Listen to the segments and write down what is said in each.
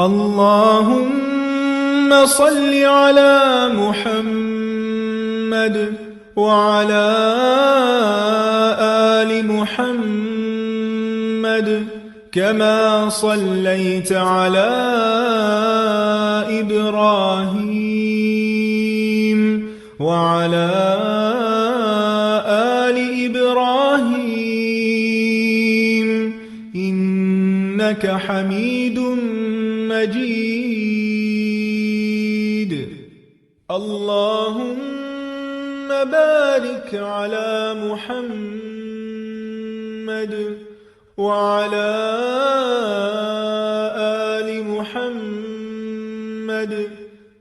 اللهم صل على محمد وعلى آل محمد كما صليت على إبراهيم وعلى آل إبراهيم إنك حميد مجيد. اللهم بارك على محمد وعلى آل محمد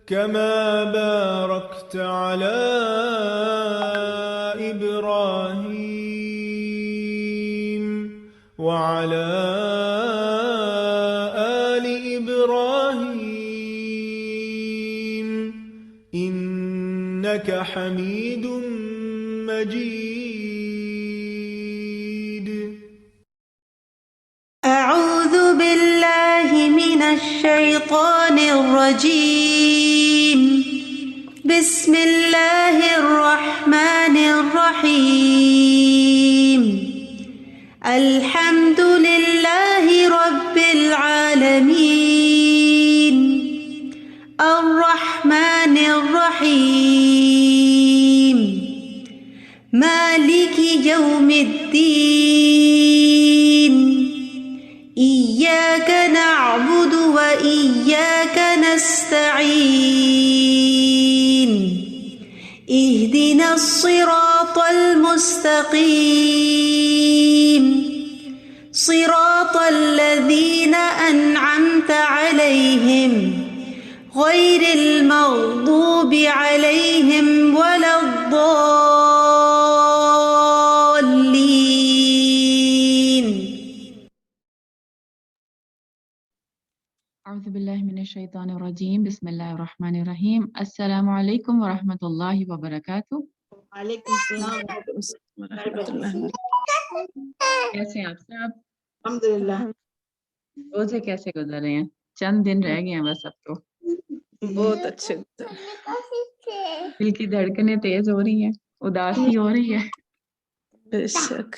كما باركت على إبراهيم وعلى آل إبراهيم إنك حميد مجيد. أعوذ بالله من الشيطان الرجيم. بسم الله الرحمن الرحيم. الحمد لله رب العالمين الرحمن الرحيم مالك يوم الدين إياك نعبد وإياك نستعين اهدنا الصراط المستقيم صراط الذين أنعمت عليهم غير المغضوب عليهم ولا الضالين. اعوذ باللہ من الشیطان الرجیم بسم اللہ الرحمن الرحیم السلام علیکم ورحمۃ اللہ وبرکاتہ. وعلیکم السلام ورحمۃ اللہ. کیسے ہیں آپ سب؟ الحمدللہ روزے کیسے گزر رہے ہیں؟ چند دن رہ گئے ہیں بس اب تو. بہت اچھے. دل کی دھڑکنیں تیز ہو رہی ہیں، اداسی ہو رہی ہے. بے شک.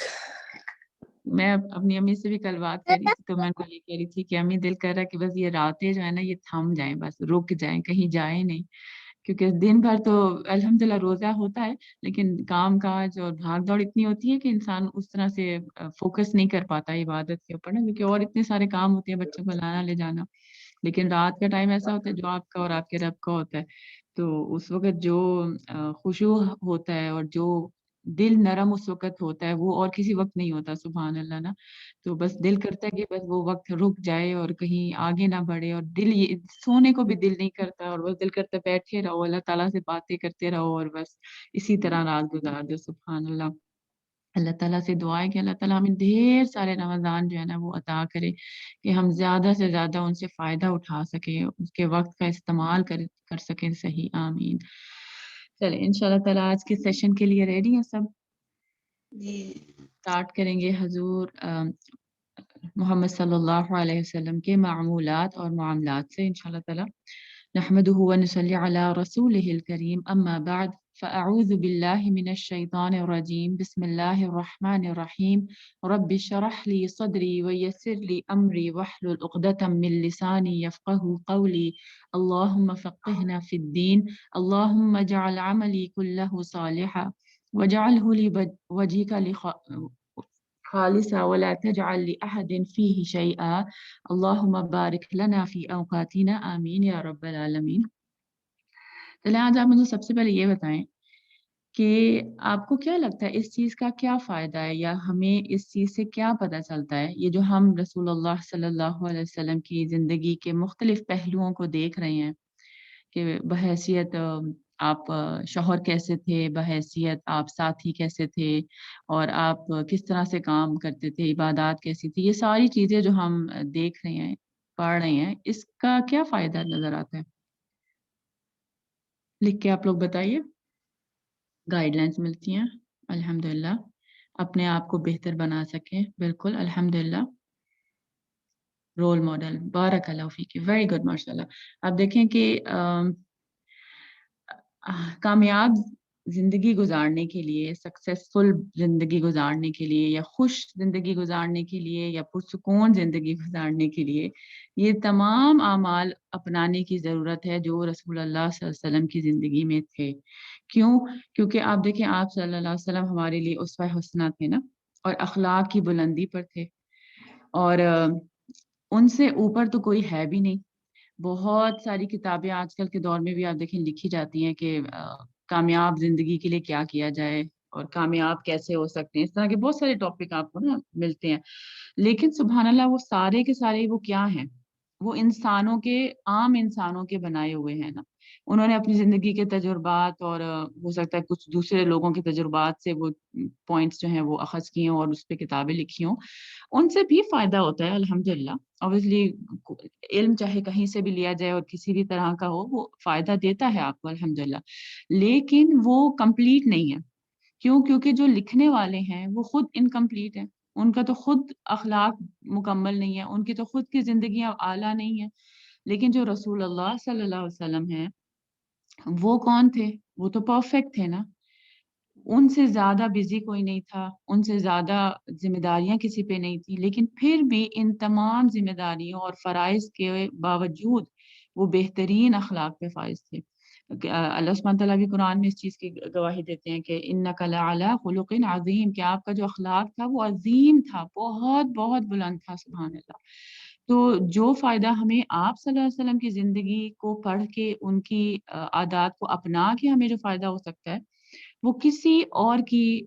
میں اپنی امی سے بھی کل بات کر رہی تھی تو میں ان کو یہ کہہ رہی تھی کہ امی دل کر رہا ہے کہ بس یہ راتیں جو ہے نا یہ تھم جائیں، بس رک جائیں، کہیں جائیں نہیں، کیونکہ دن بھر تو الحمدللہ روزہ ہوتا ہے لیکن کام کاج اور بھاگ دوڑ اتنی ہوتی ہے کہ انسان اس طرح سے فوکس نہیں کر پاتا عبادت کے اوپر نا، کیونکہ اور اتنے سارے کام ہوتے ہیں، بچوں کو لانا لے جانا. لیکن رات کا ٹائم ایسا ہوتا ہے جو آپ کا اور آپ کے رب کا ہوتا ہے، تو اس وقت جو خشوع ہوتا ہے اور جو دل نرم اس وقت ہوتا ہے وہ اور کسی وقت نہیں ہوتا. سبحان اللہ نا. تو بس دل کرتا ہے کہ بس وہ وقت رک جائے اور کہیں آگے نہ بڑھے، اور دل یہ سونے کو بھی دل نہیں کرتا، اور بس دل کرتا ہے بیٹھے رہو اللہ تعالیٰ سے باتیں کرتے رہو اور بس اسی طرح رات گزار دو. سبحان اللہ. اللہ تعالیٰ سے دعا ہے کہ اللہ تعالیٰ ہمیں ڈھیر سارے رمضان جو ہے نا وہ عطا کرے کہ ہم زیادہ سے زیادہ ان سے فائدہ اٹھا سکیں، اس کے وقت کا استعمال کر سکیں. صحیح، آمین. چلیں انشاءاللہ تعالیٰ آج کے سیشن کے لیے ریڈی ہیں سب؟ اسٹارٹ کریں گے حضور محمد صلی اللہ علیہ وسلم کے معمولات اور معاملات سے انشاءاللہ تعالیٰ. نحمده ونصلي على رسوله الكريم اما بعد فاعوذ بالله من الشيطان الرجيم بسم الله الرحمن الرحيم رب اشرح لي صدري ويسر لي امري واحلل عقدة من لساني يفقهوا قولي اللهم فقهنا في الدين اللهم اجعل عملي كله صالحا واجعله لوجهك خالصا ولا تجعل لأحد فيه شيئا اللهم بارك لنا في اوقاتنا آمین یا رب العالمین. چلیں آج آپ مجھے سب سے پہلے یہ بتائیں کہ آپ کو کیا لگتا ہے اس چیز کا کیا فائدہ ہے، یا ہمیں اس چیز سے کیا پتہ چلتا ہے، یہ جو ہم رسول اللہ صلی اللہ علیہ وسلم کی زندگی کے مختلف پہلوؤں کو دیکھ رہے ہیں کہ بحیثیت آپ شوہر کیسے تھے، بحیثیت آپ ساتھی کیسے تھے، اور آپ کس طرح سے کام کرتے تھے، عبادات کیسی تھی، یہ ساری چیزیں جو ہم دیکھ رہے ہیں پڑھ رہے ہیں، اس کا کیا فائدہ نظر آتا ہے؟ لکھ کے آپ لوگ بتائیے. گائیڈ لائنس ملتی ہیں الحمدللہ، اپنے آپ کو بہتر بنا سکیں. بالکل الحمدللہ. Role model. بارک اللہ فیک، ویری گڈ ماشاءاللہ. آپ دیکھیں کہ کامیاب زندگی گزارنے کے لیے، سکسیسفل زندگی گزارنے کے لیے، یا خوش زندگی گزارنے کے لیے، یا پرسکون زندگی گزارنے کے لیے یہ تمام اعمال اپنانے کی ضرورت ہے جو رسول اللہ صلی اللہ علیہ وسلم کی زندگی میں تھے. کیوں؟ کیونکہ آپ دیکھیں آپ صلی اللہ علیہ وسلم ہمارے لیے اسوہ حسنہ تھے نا، اور اخلاق کی بلندی پر تھے، اور ان سے اوپر تو کوئی ہے بھی نہیں. بہت ساری کتابیں آج کل کے دور میں بھی آپ دیکھیں لکھی جاتی ہیں کہ کامیاب زندگی کے لیے کیا کیا جائے اور کامیاب کیسے ہو سکتے ہیں. اس طرح کے بہت سارے ٹاپک آپ کو نا ملتے ہیں. لیکن سبحان اللہ وہ سارے کے سارے وہ کیا ہیں؟ وہ انسانوں کے، عام انسانوں کے بنائے ہوئے ہیں نا. انہوں نے اپنی زندگی کے تجربات اور ہو سکتا ہے کچھ دوسرے لوگوں کے تجربات سے وہ پوائنٹس جو ہیں وہ اخذ کیے ہوں اور اس پہ کتابیں لکھی ہوں. ان سے بھی فائدہ ہوتا ہے الحمدللہ. obviously علم چاہے کہیں سے بھی لیا جائے اور کسی بھی طرح کا ہو، وہ فائدہ دیتا ہے آپ کو الحمدللہ، لیکن وہ کمپلیٹ نہیں ہے. کیوں؟ کیونکہ جو لکھنے والے ہیں وہ خود انکمپلیٹ ہیں. ان کا تو خود اخلاق مکمل نہیں ہے، ان کی تو خود کی زندگیاں اعلیٰ نہیں ہیں. لیکن جو رسول اللہ صلی اللہ علیہ وسلم ہیں وہ کون تھے؟ وہ تو پرفیکٹ تھے نا. ان سے زیادہ بزی کوئی نہیں تھا، ان سے زیادہ ذمہ داریاں کسی پہ نہیں تھی، لیکن پھر بھی ان تمام ذمہ داریوں اور فرائض کے باوجود وہ بہترین اخلاق پہ فائز تھے. اللہ سبحانہ تعالیٰ بھی قرآن میں اس چیز کی گواہی دیتے ہیں کہ انک لعلی خلق عظیم، کہ آپ کا جو اخلاق تھا وہ عظیم تھا، بہت بہت بلند تھا. سبحان اللہ. تو جو فائدہ ہمیں آپ صلی اللہ علیہ وسلم کی زندگی کو پڑھ کے، ان کی عادات کو اپنا کے ہمیں جو فائدہ ہو سکتا ہے، وہ کسی اور کی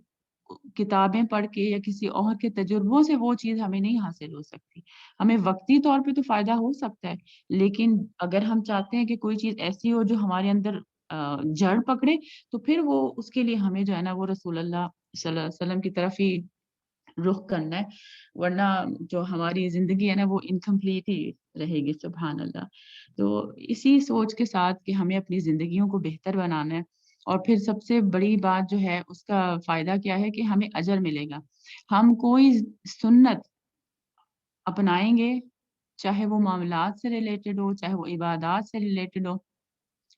کتابیں پڑھ کے یا کسی اور کے تجربوں سے وہ چیز ہمیں نہیں حاصل ہو سکتی. ہمیں وقتی طور پہ تو فائدہ ہو سکتا ہے، لیکن اگر ہم چاہتے ہیں کہ کوئی چیز ایسی ہو جو ہمارے اندر جڑ پکڑے، تو پھر وہ اس کے لیے ہمیں جو ہے نا وہ رسول اللہ صلی اللہ علیہ وسلم کی طرف ہی رخ کرنا ہے، ورنہ جو ہماری زندگی ہے نا وہ انکمپلیٹ ہی رہے گی. سبحان اللہ. تو اسی سوچ کے ساتھ کہ ہمیں اپنی زندگیوں کو بہتر بنانا ہے، اور پھر سب سے بڑی بات جو ہے اس کا فائدہ کیا ہے کہ ہمیں اجر ملے گا. ہم کوئی سنت اپنائیں گے، چاہے وہ معاملات سے ریلیٹڈ ہو، چاہے وہ عبادات سے ریلیٹڈ ہو،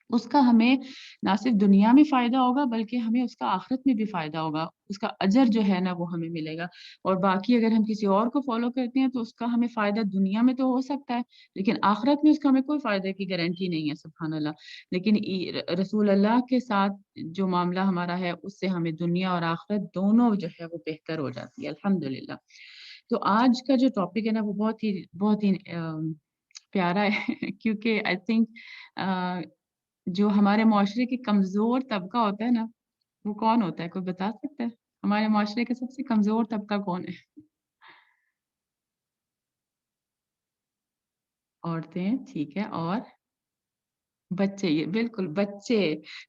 اس کا ہمیں نہ صرف دنیا میں فائدہ ہوگا بلکہ ہمیں اس کا آخرت میں بھی فائدہ ہوگا. اس کا اجر جو ہے نا وہ ہمیں ملے گا. اور باقی اگر ہم کسی اور کو فالو کرتے ہیں تو اس کا ہمیں فائدہ دنیا میں تو ہو سکتا ہے، لیکن آخرت میں اس کا ہمیں کوئی فائدہ کی گارنٹی نہیں ہے. سبحان اللہ. لیکن رسول اللہ کے ساتھ جو معاملہ ہمارا ہے اس سے ہمیں دنیا اور آخرت دونوں جو ہے وہ بہتر ہو جاتی ہے الحمدللہ. تو آج کا جو ٹاپک ہے نا وہ بہت ہی پیارا ہے کیونکہ آئی تھنک جو ہمارے معاشرے کی کمزور طبقہ ہوتا ہے نا، وہ کون ہوتا ہے؟ کوئی بتا سکتا ہے ہمارے معاشرے کا سب سے کمزور طبقہ کون ہے؟ عورتیں. ٹھیک ہے. اور بچے. یہ بالکل بچے،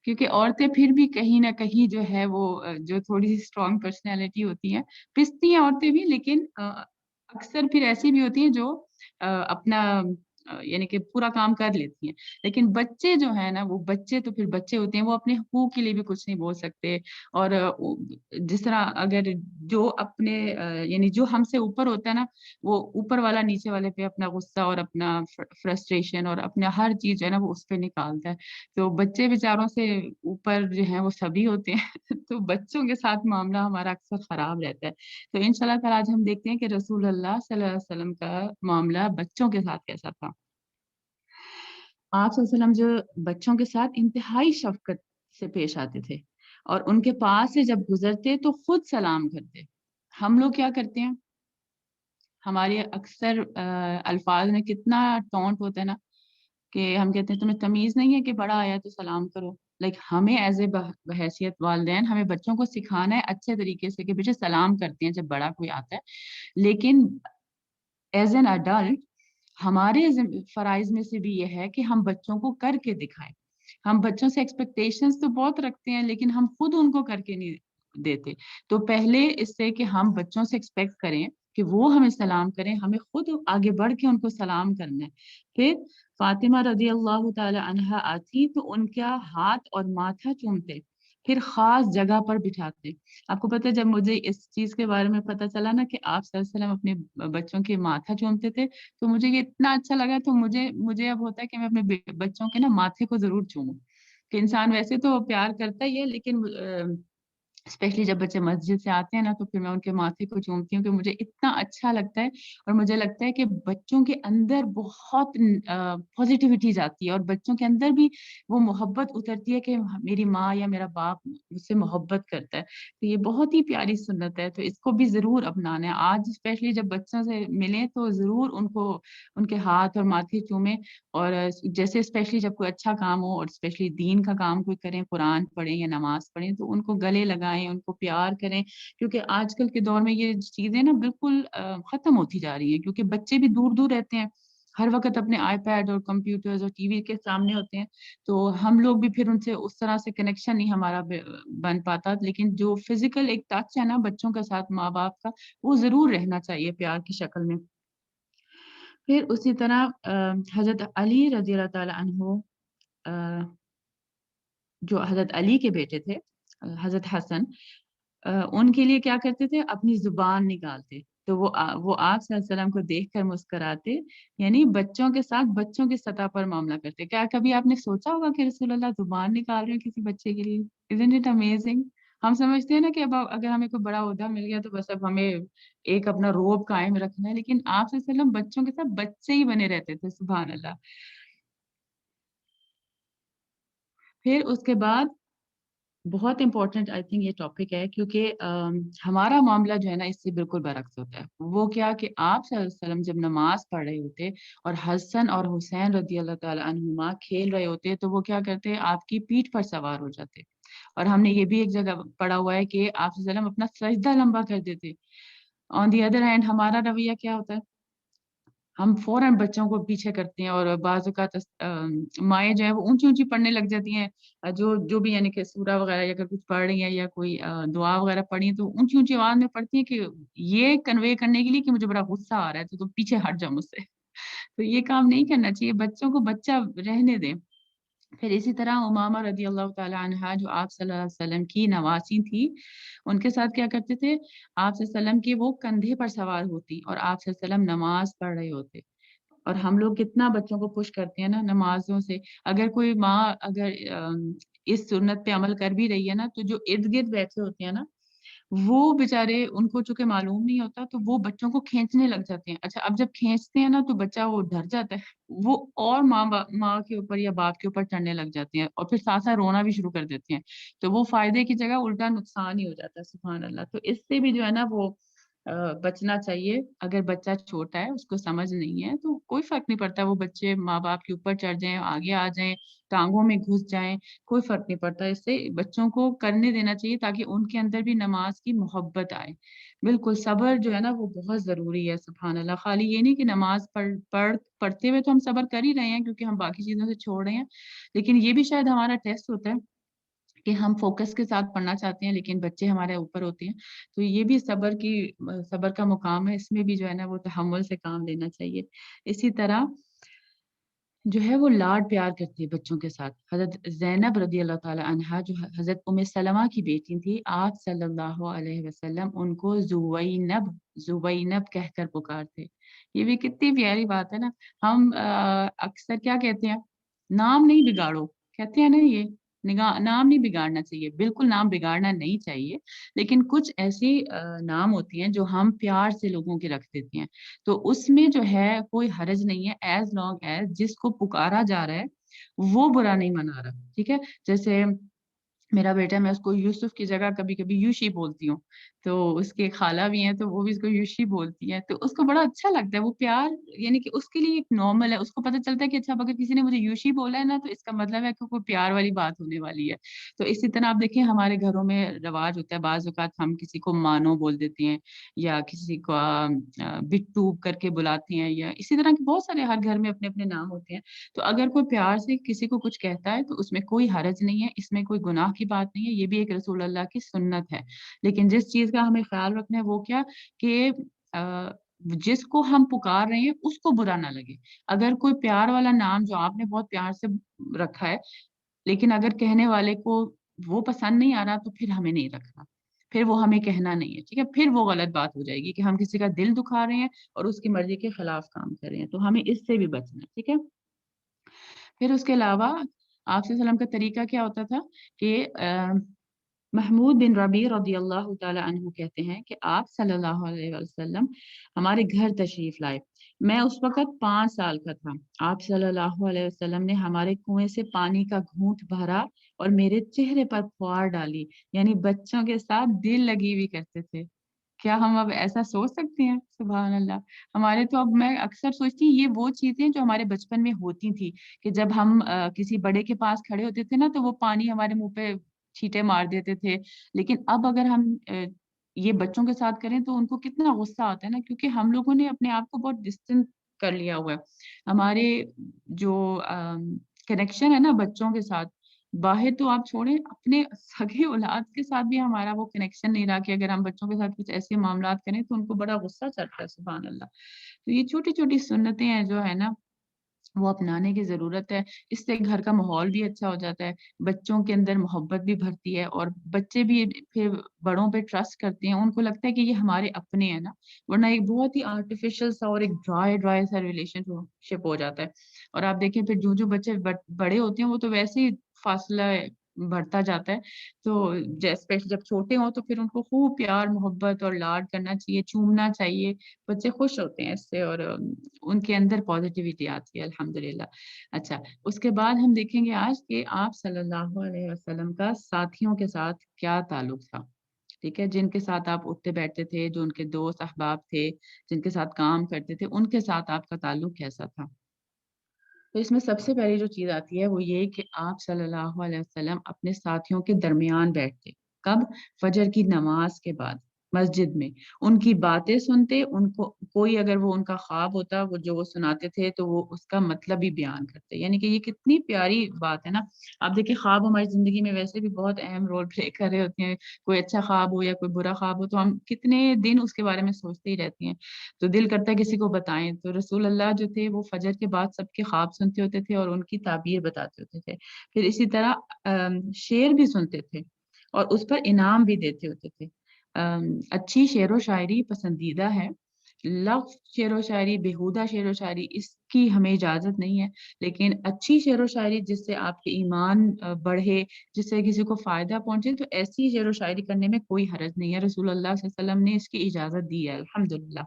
کیونکہ عورتیں پھر بھی کہیں نہ کہیں جو ہے وہ جو تھوڑی سی اسٹرانگ پرسنالٹی ہوتی ہیں، پستی ہیں عورتیں بھی، لیکن اکثر پھر ایسی بھی ہوتی ہیں جو اپنا یعنی کہ پورا کام کر لیتی ہیں. لیکن بچے جو ہیں نا، وہ بچے تو پھر بچے ہوتے ہیں، وہ اپنے حقوق کے لیے بھی کچھ نہیں بول سکتے. اور جس طرح اگر جو اپنے یعنی جو ہم سے اوپر ہوتا ہے نا، وہ اوپر والا نیچے والے پہ اپنا غصہ اور اپنا فرسٹریشن اور اپنا ہر چیز جو ہے نا وہ اس پہ نکالتا ہے. تو بچے بیچاروں سے اوپر جو ہیں وہ سبھی ہوتے ہیں تو بچوں کے ساتھ معاملہ ہمارا اکثر خراب رہتا ہے. تو انشاءاللہ تعالی آج ہم دیکھتے ہیں کہ رسول اللہ صلی اللہ علیہ وسلم کا معاملہ بچوں کے ساتھ کیسا تھا. آپ صلی اللہ علیہ وسلم جو بچوں کے ساتھ انتہائی شفقت سے پیش آتے تھے، اور ان کے پاس سے جب گزرتے تو خود سلام کرتے. ہم لوگ کیا کرتے ہیں؟ ہمارے اکثر الفاظ میں کتنا ٹونٹ ہوتا ہے نا، کہ ہم کہتے ہیں تمہیں تمیز نہیں ہے کہ بڑا آیا تو سلام کرو. ہمیں ایز اے بحیثیت والدین ہمیں بچوں کو سکھانا ہے اچھے طریقے سے کہ بیٹے سلام کرتے ہیں جب بڑا کوئی آتا ہے. لیکن ایز این اڈلٹ ہمارے فرائض میں سے بھی یہ ہے کہ ہم بچوں کو کر کے دکھائیں. ہم بچوں سے ایکسپیکٹیشنز تو بہت رکھتے ہیں، لیکن ہم خود ان کو کر کے نہیں دیتے. تو پہلے اس سے کہ ہم بچوں سے ایکسپیکٹ کریں کہ وہ ہمیں سلام کریں، ہمیں خود آگے بڑھ کے ان کو سلام کرنا ہے. پھر فاطمہ رضی اللہ تعالی عنہا آتی تو ان کا ہاتھ اور ماتھا چومتے. پھر خاص جگہ پر بٹھاتے. آپ کو پتہ ہے جب مجھے اس چیز کے بارے میں پتہ چلا نا کہ آپ صلی اللہ علیہ وسلم اپنے بچوں کے ماتھا چومتے تھے تو مجھے یہ اتنا اچھا لگا. تو مجھے اب ہوتا ہے کہ میں اپنے بچوں کے نا ماتھے کو ضرور چوموں. کہ انسان ویسے تو پیار کرتا ہی ہے لیکن اسپیشلی جب بچے مسجد سے آتے ہیں نا تو پھر میں ان کے ماتھے کو چومتی ہوں کہ مجھے اتنا اچھا لگتا ہے. اور مجھے لگتا ہے کہ بچوں کے اندر بہت پازیٹیوٹی جاتی ہے اور بچوں کے اندر بھی وہ محبت اترتی ہے کہ میری ماں یا میرا باپ مجھ سے محبت کرتا ہے. تو یہ بہت ہی پیاری سنت ہے, تو اس کو بھی ضرور اپنانا ہے. آج اسپیشلی جب بچوں سے ملیں تو ضرور ان کے ہاتھ اور ماتھے چومیں. اور جیسے اسپیشلی جب کوئی اچھا کام ہو اور اسپیشلی دین کا کام کوئی کریں, قرآن پڑھیں یا نماز پڑھیں, تو ان کو گلے لگائیں, ان کو پیار کریں. کیونکہ آج کل کے دور میں یہ چیزیں نا بالکل ختم ہوتی جا رہی ہیں, کیونکہ بچے بھی دور دور رہتے ہیں, ہر وقت اپنے آئی پیڈ اور کمپیوٹرز اور ٹی وی کے سامنے ہوتے ہیں. تو ہم لوگ بھی پھر ان سے اس طرح سے کنیکشن نہیں ہمارا بن پاتا. لیکن جو فزیکل ایک ٹچ ہے نا بچوں کے ساتھ ماں باپ کا, وہ ضرور رہنا چاہیے پیار کی شکل میں. پھر اسی طرح حضرت علی رضی اللہ تعالی عنہ, جو حضرت علی کے بیٹے تھے حضرت حسن, ان کے لیے کیا کرتے تھے, اپنی زبان نکالتے تو وہ آپ صلی اللہ علیہ وسلم کو دیکھ کر مسکراتے. یعنی بچوں کے ساتھ بچوں کی سطح پر معاملہ کرتے. کیا کبھی آپ نے سوچا ہوگا کہ رسول اللہ زبان نکال رہے ہیں کسی بچے کے لیے؟ Isn't it amazing؟ ہم سمجھتے ہیں نا کہ اب اگر ہمیں کوئی بڑا عہدہ مل گیا تو بس اب ہمیں ایک اپنا روب قائم رکھنا ہے, لیکن آپ صلی اللہ علیہ وسلم بچوں کے ساتھ بچے ہی بنے رہتے تھے. سبحان اللہ. پھر اس کے بعد بہت امپورٹنٹ آئی تھنک یہ ٹاپک ہے, کیونکہ ہمارا معاملہ جو ہے نا اس سے بالکل برعکس ہوتا ہے. وہ کیا کہ آپ صلی اللہ علیہ وسلم جب نماز پڑھ رہے ہوتے اور حسن اور حسین رضی اللہ تعالی عنہما کھیل رہے ہوتے تو وہ کیا کرتے, آپ کی پیٹھ پر سوار ہو جاتے. اور ہم نے یہ بھی ایک جگہ پڑھا ہوا ہے کہ آپ صلی اللہ علیہ وسلم اپنا سجدہ لمبا کر دیتے. آن دی ادر ہینڈ ہمارا رویہ کیا ہوتا ہے, ہم فوراً بچوں کو پیچھے کرتے ہیں, اور بعض اوقات مائیں جو ہے وہ اونچی اونچی پڑھنے لگ جاتی ہیں, جو بھی یعنی کہ سورہ وغیرہ یا اگر کچھ پڑھ رہی ہیں یا کوئی دعا وغیرہ پڑھی تو اونچی اونچی آواز میں پڑھتی ہیں کہ یہ کنوے کرنے کے لیے کہ مجھے بڑا غصہ آ رہا ہے تو تم پیچھے ہٹ جاؤ مجھ سے. تو یہ کام نہیں کرنا چاہیے, بچوں کو بچہ رہنے دیں. پھر اسی طرح امامہ رضی اللہ تعالی عنہا جو آپ صلی اللہ علیہ وسلم کی نواسی تھی, ان کے ساتھ کیا کرتے تھے, آپ صلی اللہ علیہ وسلم کے وہ کندھے پر سوار ہوتی اور آپ صلی اللہ علیہ وسلم نماز پڑھ رہے ہوتے. اور ہم لوگ کتنا بچوں کو پش کرتے ہیں نا نمازوں سے. اگر کوئی ماں اگر اس سنت پہ عمل کر بھی رہی ہے نا, تو جو ارد گرد بیٹھے ہوتے ہیں نا وہ بیچارے, ان کو چونکہ معلوم نہیں ہوتا تو وہ بچوں کو کھینچنے لگ جاتے ہیں. اچھا اب جب کھینچتے ہیں نا تو بچہ وہ ڈر جاتا ہے, وہ اور ماں کے اوپر یا باپ کے اوپر چڑھنے لگ جاتے ہیں اور پھر ساتھ ساتھ رونا بھی شروع کر دیتے ہیں. تو وہ فائدے کی جگہ الٹا نقصان ہی ہو جاتا ہے. سبحان اللہ. تو اس سے بھی جو ہے نا وہ بچنا چاہیے. اگر بچہ چھوٹا ہے, اس کو سمجھ نہیں ہے, تو کوئی فرق نہیں پڑتا, وہ بچے ماں باپ کے اوپر چڑھ جائیں, آگے آ جائیں, ٹانگوں میں گھس جائیں, کوئی فرق نہیں پڑتا. اس سے بچوں کو کرنے دینا چاہیے تاکہ ان کے اندر بھی نماز کی محبت آئے. بالکل صبر جو ہے نا وہ بہت ضروری ہے. سبحان اللہ. خالی یہ نہیں کہ نماز پڑھتے ہوئے تو ہم صبر کر ہی رہے ہیں کیونکہ ہم باقی چیزوں سے چھوڑ رہے ہیں, لیکن یہ بھی شاید ہمارا ٹیسٹ ہوتا ہے کہ ہم فوکس کے ساتھ پڑھنا چاہتے ہیں لیکن بچے ہمارے اوپر ہوتے ہیں. تو یہ بھی صبر کا مقام ہے, اس میں بھی جو ہے نا وہ تحمل سے کام لینا چاہیے. اسی طرح جو ہے وہ لاڈ پیار کرتی ہے بچوں کے ساتھ. حضرت زینب رضی اللہ تعالی عنہا جو حضرت ام سلمہ کی بیٹی تھی, آپ صلی اللہ علیہ وسلم ان کو زوینب کہہ کر پکارتے. یہ بھی کتنی پیاری بات ہے نا. ہم اکثر کیا کہتے ہیں, نام نہیں بگاڑو, کہتے ہیں نا, یہ نام نہیں بگاڑنا چاہیے. بالکل نام بگاڑنا نہیں چاہیے, لیکن کچھ ایسی نام ہوتی ہیں جو ہم پیار سے لوگوں کے رکھ دیتے ہیں, تو اس میں جو ہے کوئی حرج نہیں ہے, ایز لانگ ایز جس کو پکارا جا رہا ہے وہ برا نہیں منا رہا. ٹھیک ہے. جیسے میرا بیٹا, میں اس کو یوسف کی جگہ کبھی کبھی یوشی بولتی ہوں, تو اس کے خالہ بھی ہیں تو وہ بھی اس کو یوشی بولتی ہیں, تو اس کو بڑا اچھا لگتا ہے. وہ پیار یعنی کہ اس کے لیے ایک نارمل ہے, اس کو پتہ چلتا ہے کہ اچھا اگر کسی نے مجھے یوشی بولا ہے نا تو اس کا مطلب ہے کہ کوئی پیار والی بات ہونے والی ہے. تو اسی طرح آپ دیکھیں ہمارے گھروں میں رواج ہوتا ہے, بعض اوقات ہم کسی کو مانو بول دیتے ہیں یا کسی کو بٹو کر کے بلاتے ہیں, یا اسی طرح کے بہت سارے ہر گھر میں اپنے اپنے نام ہوتے ہیں. تو اگر کوئی پیار سے کسی کو کچھ کہتا ہے تو اس میں کوئی حرج نہیں ہے, اس میں کوئی گناہ کی بات نہیں ہے. یہ بھی ایک رسول اللہ کی سنت ہے. لیکن جس چیز کا ہمیں خیال رکھنا ہے وہ کیا کہ جس کو ہم پکار رہے ہیں اس کو برا نہ لگے. اگر کوئی پیار والا نام جو آپ نے بہت پیار سے رکھا ہے, لیکن اگر کہنے والے کو وہ پسند نہیں آ رہا تو پھر ہمیں نہیں رکھنا، پھر وہ ہمیں کہنا نہیں ہے، ٹھیک ہے، پھر وہ غلط بات ہو جائے گی کہ ہم کسی کا دل دکھا رہے ہیں اور اس کی مرضی کے خلاف کام کر رہے ہیں، تو ہمیں اس سے بھی بچنا ہے، ٹھیک ہے۔ پھر اس کے علاوہ آپ صلی اللہ علیہ وسلم کا طریقہ کیا ہوتا تھا کہ محمود بن ربیع رضی اللہ تعالی عنہ کہتے ہیں کہ آپ صلی اللہ علیہ وسلم ہمارے گھر تشریف لائے، میں اس وقت 5 سال کا تھا، آپ صلی اللہ علیہ وسلم نے ہمارے کنویں سے پانی کا گھونٹ بھرا اور میرے چہرے پر پھوار ڈالی، یعنی بچوں کے ساتھ دل لگی ہوئی کرتے تھے۔ کیا ہم اب ایسا سوچ سکتے ہیں؟ سبحان اللہ۔ ہمارے تو اب میں اکثر سوچتی ہوں یہ وہ چیزیں جو ہمارے بچپن میں ہوتی تھی کہ جب ہم کسی بڑے کے پاس کھڑے ہوتے تھے نا تو وہ پانی ہمارے منہ پہ چھینٹے مار دیتے تھے، لیکن اب اگر ہم یہ بچوں کے ساتھ کریں تو ان کو کتنا غصہ آتا ہے نا، کیونکہ ہم لوگوں نے اپنے آپ کو بہت ڈسٹنس کر لیا ہوا ہے۔ ہمارے جو کنیکشن ہے نا بچوں کے ساتھ، باہر تو آپ چھوڑیں، اپنے سگے اولاد کے ساتھ بھی ہمارا وہ کنیکشن نہیں رہا کہ اگر ہم بچوں کے ساتھ کچھ ایسے معاملات کریں تو ان کو بڑا غصہ چڑھتا ہے، سبحان اللہ۔ تو یہ چھوٹی چھوٹی سنتیں ہیں جو ہے نا وہ اپنانے کی ضرورت ہے، اس سے گھر کا ماحول بھی اچھا ہو جاتا ہے، بچوں کے اندر محبت بھی بڑھتی ہے اور بچے بھی پھر بڑوں پہ ٹرسٹ کرتے ہیں، ان کو لگتا ہے کہ یہ ہمارے اپنے ہیں نا، ورنہ ایک بہت ہی آرٹیفیشل سا اور ایک ڈرائی سا ریلیشن شپ ہو جاتا ہے۔ اور آپ دیکھیں پھر جو بچے بڑے ہوتے ہیں وہ تو ویسے ہی فاصلہ بڑھتا جاتا ہے، تو جیسے جب چھوٹے ہوں تو پھر ان کو خوب پیار محبت اور لاڈ کرنا چاہیے، چومنا چاہیے، بچے خوش ہوتے ہیں اس سے اور ان کے اندر پازیٹیوٹی آتی ہے الحمدللہ۔ اچھا، اس کے بعد ہم دیکھیں گے آج کہ آپ صلی اللہ علیہ وسلم کا ساتھیوں کے ساتھ کیا تعلق تھا، ٹھیک ہے، جن کے ساتھ آپ اٹھتے بیٹھتے تھے، جو ان کے دوست احباب تھے، جن کے ساتھ کام کرتے تھے، ان کے ساتھ آپ کا تعلق کیسا تھا۔ تو اس میں سب سے پہلی جو چیز آتی ہے وہ یہ کہ آپ صلی اللہ علیہ وسلم اپنے ساتھیوں کے درمیان بیٹھتے، کب؟ فجر کی نماز کے بعد مسجد میں، ان کی باتیں سنتے، ان کو کوئی اگر وہ ان کا خواب ہوتا وہ سناتے تھے تو وہ اس کا مطلب بھی بیان کرتے، یعنی کہ یہ کتنی پیاری بات ہے نا۔ آپ دیکھیں خواب ہماری زندگی میں ویسے بھی بہت اہم رول پلے کر رہے ہوتے ہیں، کوئی اچھا خواب ہو یا کوئی برا خواب ہو تو ہم کتنے دن اس کے بارے میں سوچتے ہی رہتے ہیں، تو دل کرتا ہے کسی کو بتائیں، تو رسول اللہ جو تھے وہ فجر کے بعد سب کے خواب سنتے ہوتے تھے اور ان کی تعبیر بتاتے ہوتے تھے، پھر اسی طرح شعر بھی سنتے تھے اور اس پر انعام بھی دیتے ہوتے تھے۔ اچھی شعر و شاعری پسندیدہ ہے، لفظ شعر و شاعری، بیہودہ شعر و شاعری اس کی ہمیں اجازت نہیں ہے، لیکن اچھی شعر و شاعری جس سے آپ کے ایمان بڑھے، جس سے کسی کو فائدہ پہنچے، تو ایسی شعر و شاعری کرنے میں کوئی حرج نہیں ہے، رسول اللہ صلی اللہ علیہ وسلم نے اس کی اجازت دی ہے الحمدللہ۔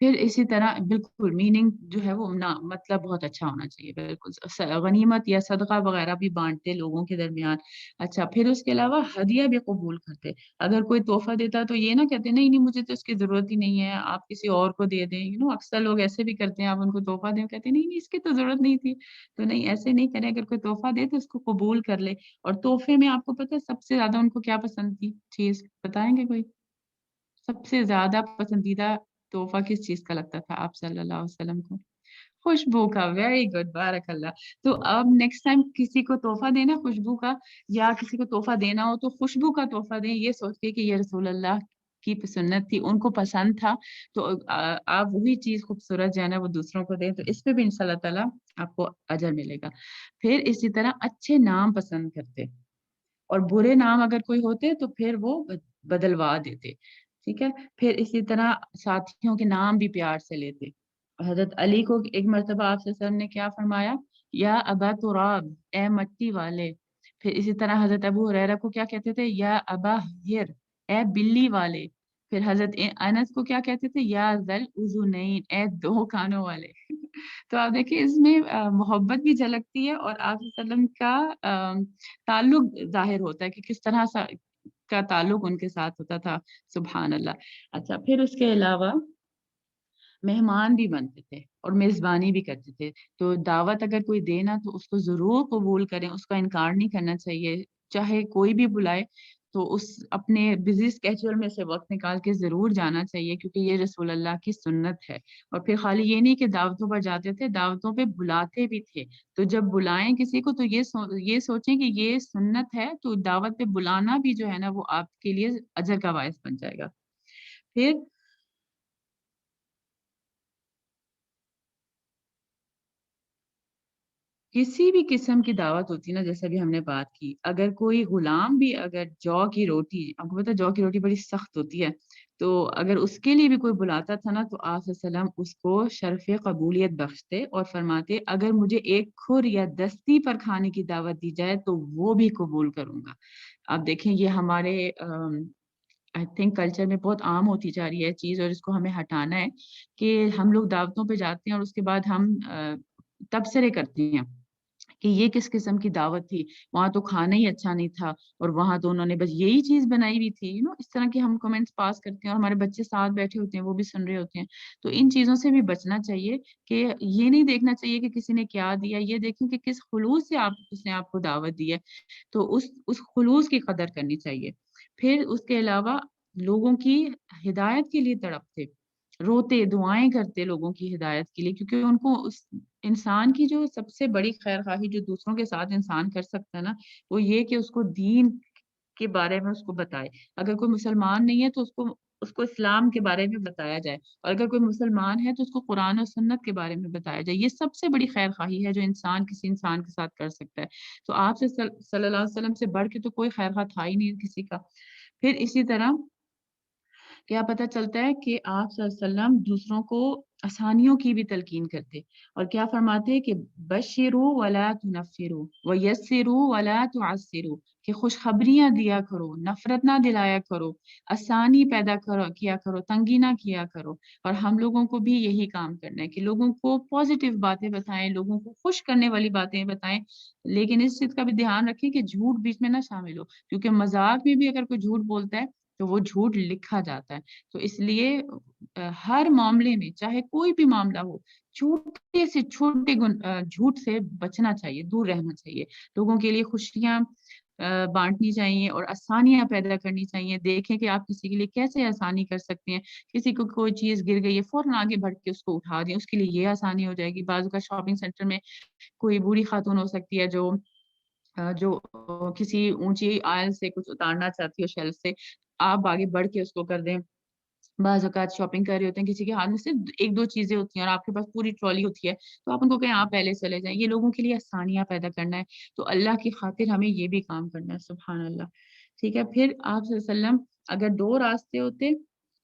پھر اسی طرح بالکل میننگ جو ہے وہ مطلب بہت اچھا ہونا چاہیے، بالکل غنیمت یا صدقہ وغیرہ بھی بانٹتے لوگوں کے درمیان۔ اچھا، پھر اس کے علاوہ ہدیہ بھی قبول کرتے، اگر کوئی تحفہ دیتا تو یہ نہ کہتے نہیں نہیں مجھے تو اس کی ضرورت ہی نہیں ہے، آپ کسی اور کو دے دیں، اکثر لوگ ایسے بھی کرتے ہیں، آپ ان کو تحفہ دیں کہتے ہیں نہیں نہیں اس کی تو ضرورت نہیں تھی، تو نہیں ایسے نہیں کریں، اگر کوئی تحفہ دے تو اس کو قبول کر لے۔ اور تحفے میں آپ کو پتہ ہے سب سے زیادہ ان کو کیا پسند تھی چیز، بتائیں گے کوئی؟ سب سے زیادہ پسندیدہ تحفہ کس چیز کا لگتا تھا آپ صلی اللہ علیہ وسلم کو؟ خوشبو کا، ویری گڈ، بارک اللہ۔ تو اب نیکسٹ ٹائم کسی کو تحفہ دینا خوشبو کا، یا کسی کو تحفہ دینا ہو تو خوشبو کا تحفہ دیں، یہ سوچ کے کہ یہ رسول اللہ کی سنت تھی، ان کو پسند تھا، تو آپ وہی چیز خوبصورت جو ہے نا وہ دوسروں کو دیں، تو اس پہ بھی ان شاء اللہ تعالیٰ آپ کو اجر ملے گا۔ پھر اسی طرح اچھے نام پسند کرتے اور برے نام اگر کوئی ہوتے تو پھر وہ بدلوا دیتے، ٹھیک ہے۔ پھر اسی طرح ساتھیوں کے نام بھی پیار سے لیتے، حضرت علی کو ایک مرتبہ آپ صلی اللہ علیہ وسلم نے کیا فرمایا، یا ابا تراب، اے مٹی والے۔ پھر اسی طرح حضرت ابو ہریرہ کو کیا کہتے تھے، یا ابا ہر، اے بلی والے۔ پھر حضرت انس کو کیا کہتے تھے، یا ذل اذنین، اے 2 کانوں والے۔ تو آپ دیکھیں اس میں محبت بھی جھلکتی ہے اور آپ صلی اللہ علیہ وسلم کا تعلق ظاہر ہوتا ہے کہ کس طرح کا تعلق ان کے ساتھ ہوتا تھا، سبحان اللہ۔ اچھا، پھر اس کے علاوہ مہمان بھی بنتے تھے اور میزبانی بھی کرتے تھے، تو دعوت اگر کوئی دینا تو اس کو ضرور قبول کریں، اس کا انکار نہیں کرنا چاہیے، چاہے کوئی بھی بلائے تو اس اپنے بزی اسکیجول میں سے وقت نکال کے ضرور جانا چاہیے، کیونکہ یہ رسول اللہ کی سنت ہے۔ اور پھر خالی یہ نہیں کہ دعوتوں پر جاتے تھے، دعوتوں پہ بلاتے بھی تھے، تو جب بلائیں کسی کو تو یہ سوچیں کہ یہ سنت ہے، تو دعوت پہ بلانا بھی جو ہے نا وہ آپ کے لیے اجر کا باعث بن جائے گا۔ پھر کسی بھی قسم کی دعوت ہوتی ہے نا، جیسے بھی ہم نے بات کی، اگر کوئی غلام بھی اگر جو کی روٹی، آپ کو پتا جو کی روٹی بڑی سخت ہوتی ہے، تو اگر اس کے لیے بھی کوئی بلاتا تھا نا، تو آپ صلی اللہ علیہ وسلم اس کو شرف قبولیت بخشتے اور فرماتے اگر مجھے ایک کھر یا دستی پر کھانے کی دعوت دی جائے تو وہ بھی قبول کروں گا۔ آپ دیکھیں یہ ہمارے آئی تھنک کلچر میں بہت عام ہوتی جا رہی ہے چیز، اور اس کو ہمیں ہٹانا ہے کہ ہم لوگ دعوتوں پہ جاتے ہیں اور اس کے بعد ہم تبصرے کرتے ہیں کہ یہ کس قسم کی دعوت تھی، وہاں تو کھانا ہی اچھا نہیں تھا، اور وہاں تو انہوں نے بس یہی چیز بنائی ہوئی تھی، اس طرح کے ہم کمنٹس پاس کرتے ہیں، اور ہمارے بچے ساتھ بیٹھے ہوتے ہیں وہ بھی سن رہے ہوتے ہیں۔ تو ان چیزوں سے بھی بچنا چاہیے کہ یہ نہیں دیکھنا چاہیے کہ کسی نے کیا دیا، یہ دیکھیں کہ کس خلوص سے اس نے آپ کو دعوت دی ہے، تو اس خلوص کی قدر کرنی چاہیے۔ پھر اس کے علاوہ لوگوں کی ہدایت کے لیے تڑپتے، روتے، دعائیں کرتے لوگوں کی ہدایت کے لیے، کیونکہ ان کو اس انسان کی جو سب سے بڑی خیر خواہی جو دوسروں کے ساتھ انسان کر سکتا ہے نا، وہ یہ کہ اس کو دین کے بارے میں اس کو بتائے۔ اگر کوئی مسلمان نہیں ہے تو اس کو اسلام کے بارے میں بتایا جائے، اور اگر کوئی مسلمان ہے تو اس کو قرآن و سنت کے بارے میں بتایا جائے۔ یہ سب سے بڑی خیر خواہی ہے جو انسان کسی انسان کے ساتھ کر سکتا ہے۔ تو آپ سے صلی اللہ علیہ وسلم سے بڑھ کے تو کوئی خیر خواہ تھا ہی نہیں کسی کا۔ پھر اسی طرح کیا پتہ چلتا ہے کہ آپ صلی اللہ علیہ وسلم دوسروں کو آسانیوں کی بھی تلقین کرتے، اور کیا فرماتے کہ بشروا ولا تنفروا ویسروا ولا تعسروا، کہ خوشخبریاں دیا کرو، نفرت نہ دلایا کرو، آسانی پیدا کیا کرو، تنگی نہ کیا کرو۔ اور ہم لوگوں کو بھی یہی کام کرنا ہے کہ لوگوں کو پازیٹیو باتیں بتائیں، لوگوں کو خوش کرنے والی باتیں بتائیں، لیکن اس چیز کا بھی دھیان رکھیں کہ جھوٹ بیچ میں نہ شامل ہو، کیونکہ مذاق میں بھی اگر کوئی جھوٹ بولتا ہے تو وہ جھوٹ لکھا جاتا ہے۔ تو اس لیے ہر معاملے میں چاہے کوئی بھی معاملہ ہو، چھوٹے سے چھوٹے جھوٹ سے بچنا چاہیے، دور رہنا چاہیے۔ لوگوں کے لیے خوشیاں بانٹنی چاہیے اور آسانیاں پیدا کرنی چاہیے۔ دیکھیں کہ آپ کسی کے لیے کیسے آسانی کر سکتے ہیں۔ کسی کو کوئی چیز گر گئی ہے، فوراً آگے بڑھ کے اس کو اٹھا دیں، اس کے لیے یہ آسانی ہو جائے گی۔ بعض کا شاپنگ سینٹر میں کوئی بوڑھی خاتون ہو سکتی ہے جو کسی اونچی آئل سے کچھ اتارنا چاہتی ہو شیلف سے، آپ آگے بڑھ کے اس کو کر دیں۔ بعض اوقات شاپنگ کر رہے ہوتے ہیں، کسی کے ہاتھ میں صرف ایک دو چیزیں ہوتی ہیں اور آپ کے پاس پوری ٹرالی ہوتی ہے، تو آپ ان کو کہیں آپ پہلے چلے جائیں۔ یہ لوگوں کے لیے آسانیاں پیدا کرنا ہے، تو اللہ کی خاطر ہمیں یہ بھی کام کرنا ہے۔ سبحان اللہ۔ ٹھیک ہے، پھر آپ صلی اللہ علیہ وسلم اگر دو راستے ہوتے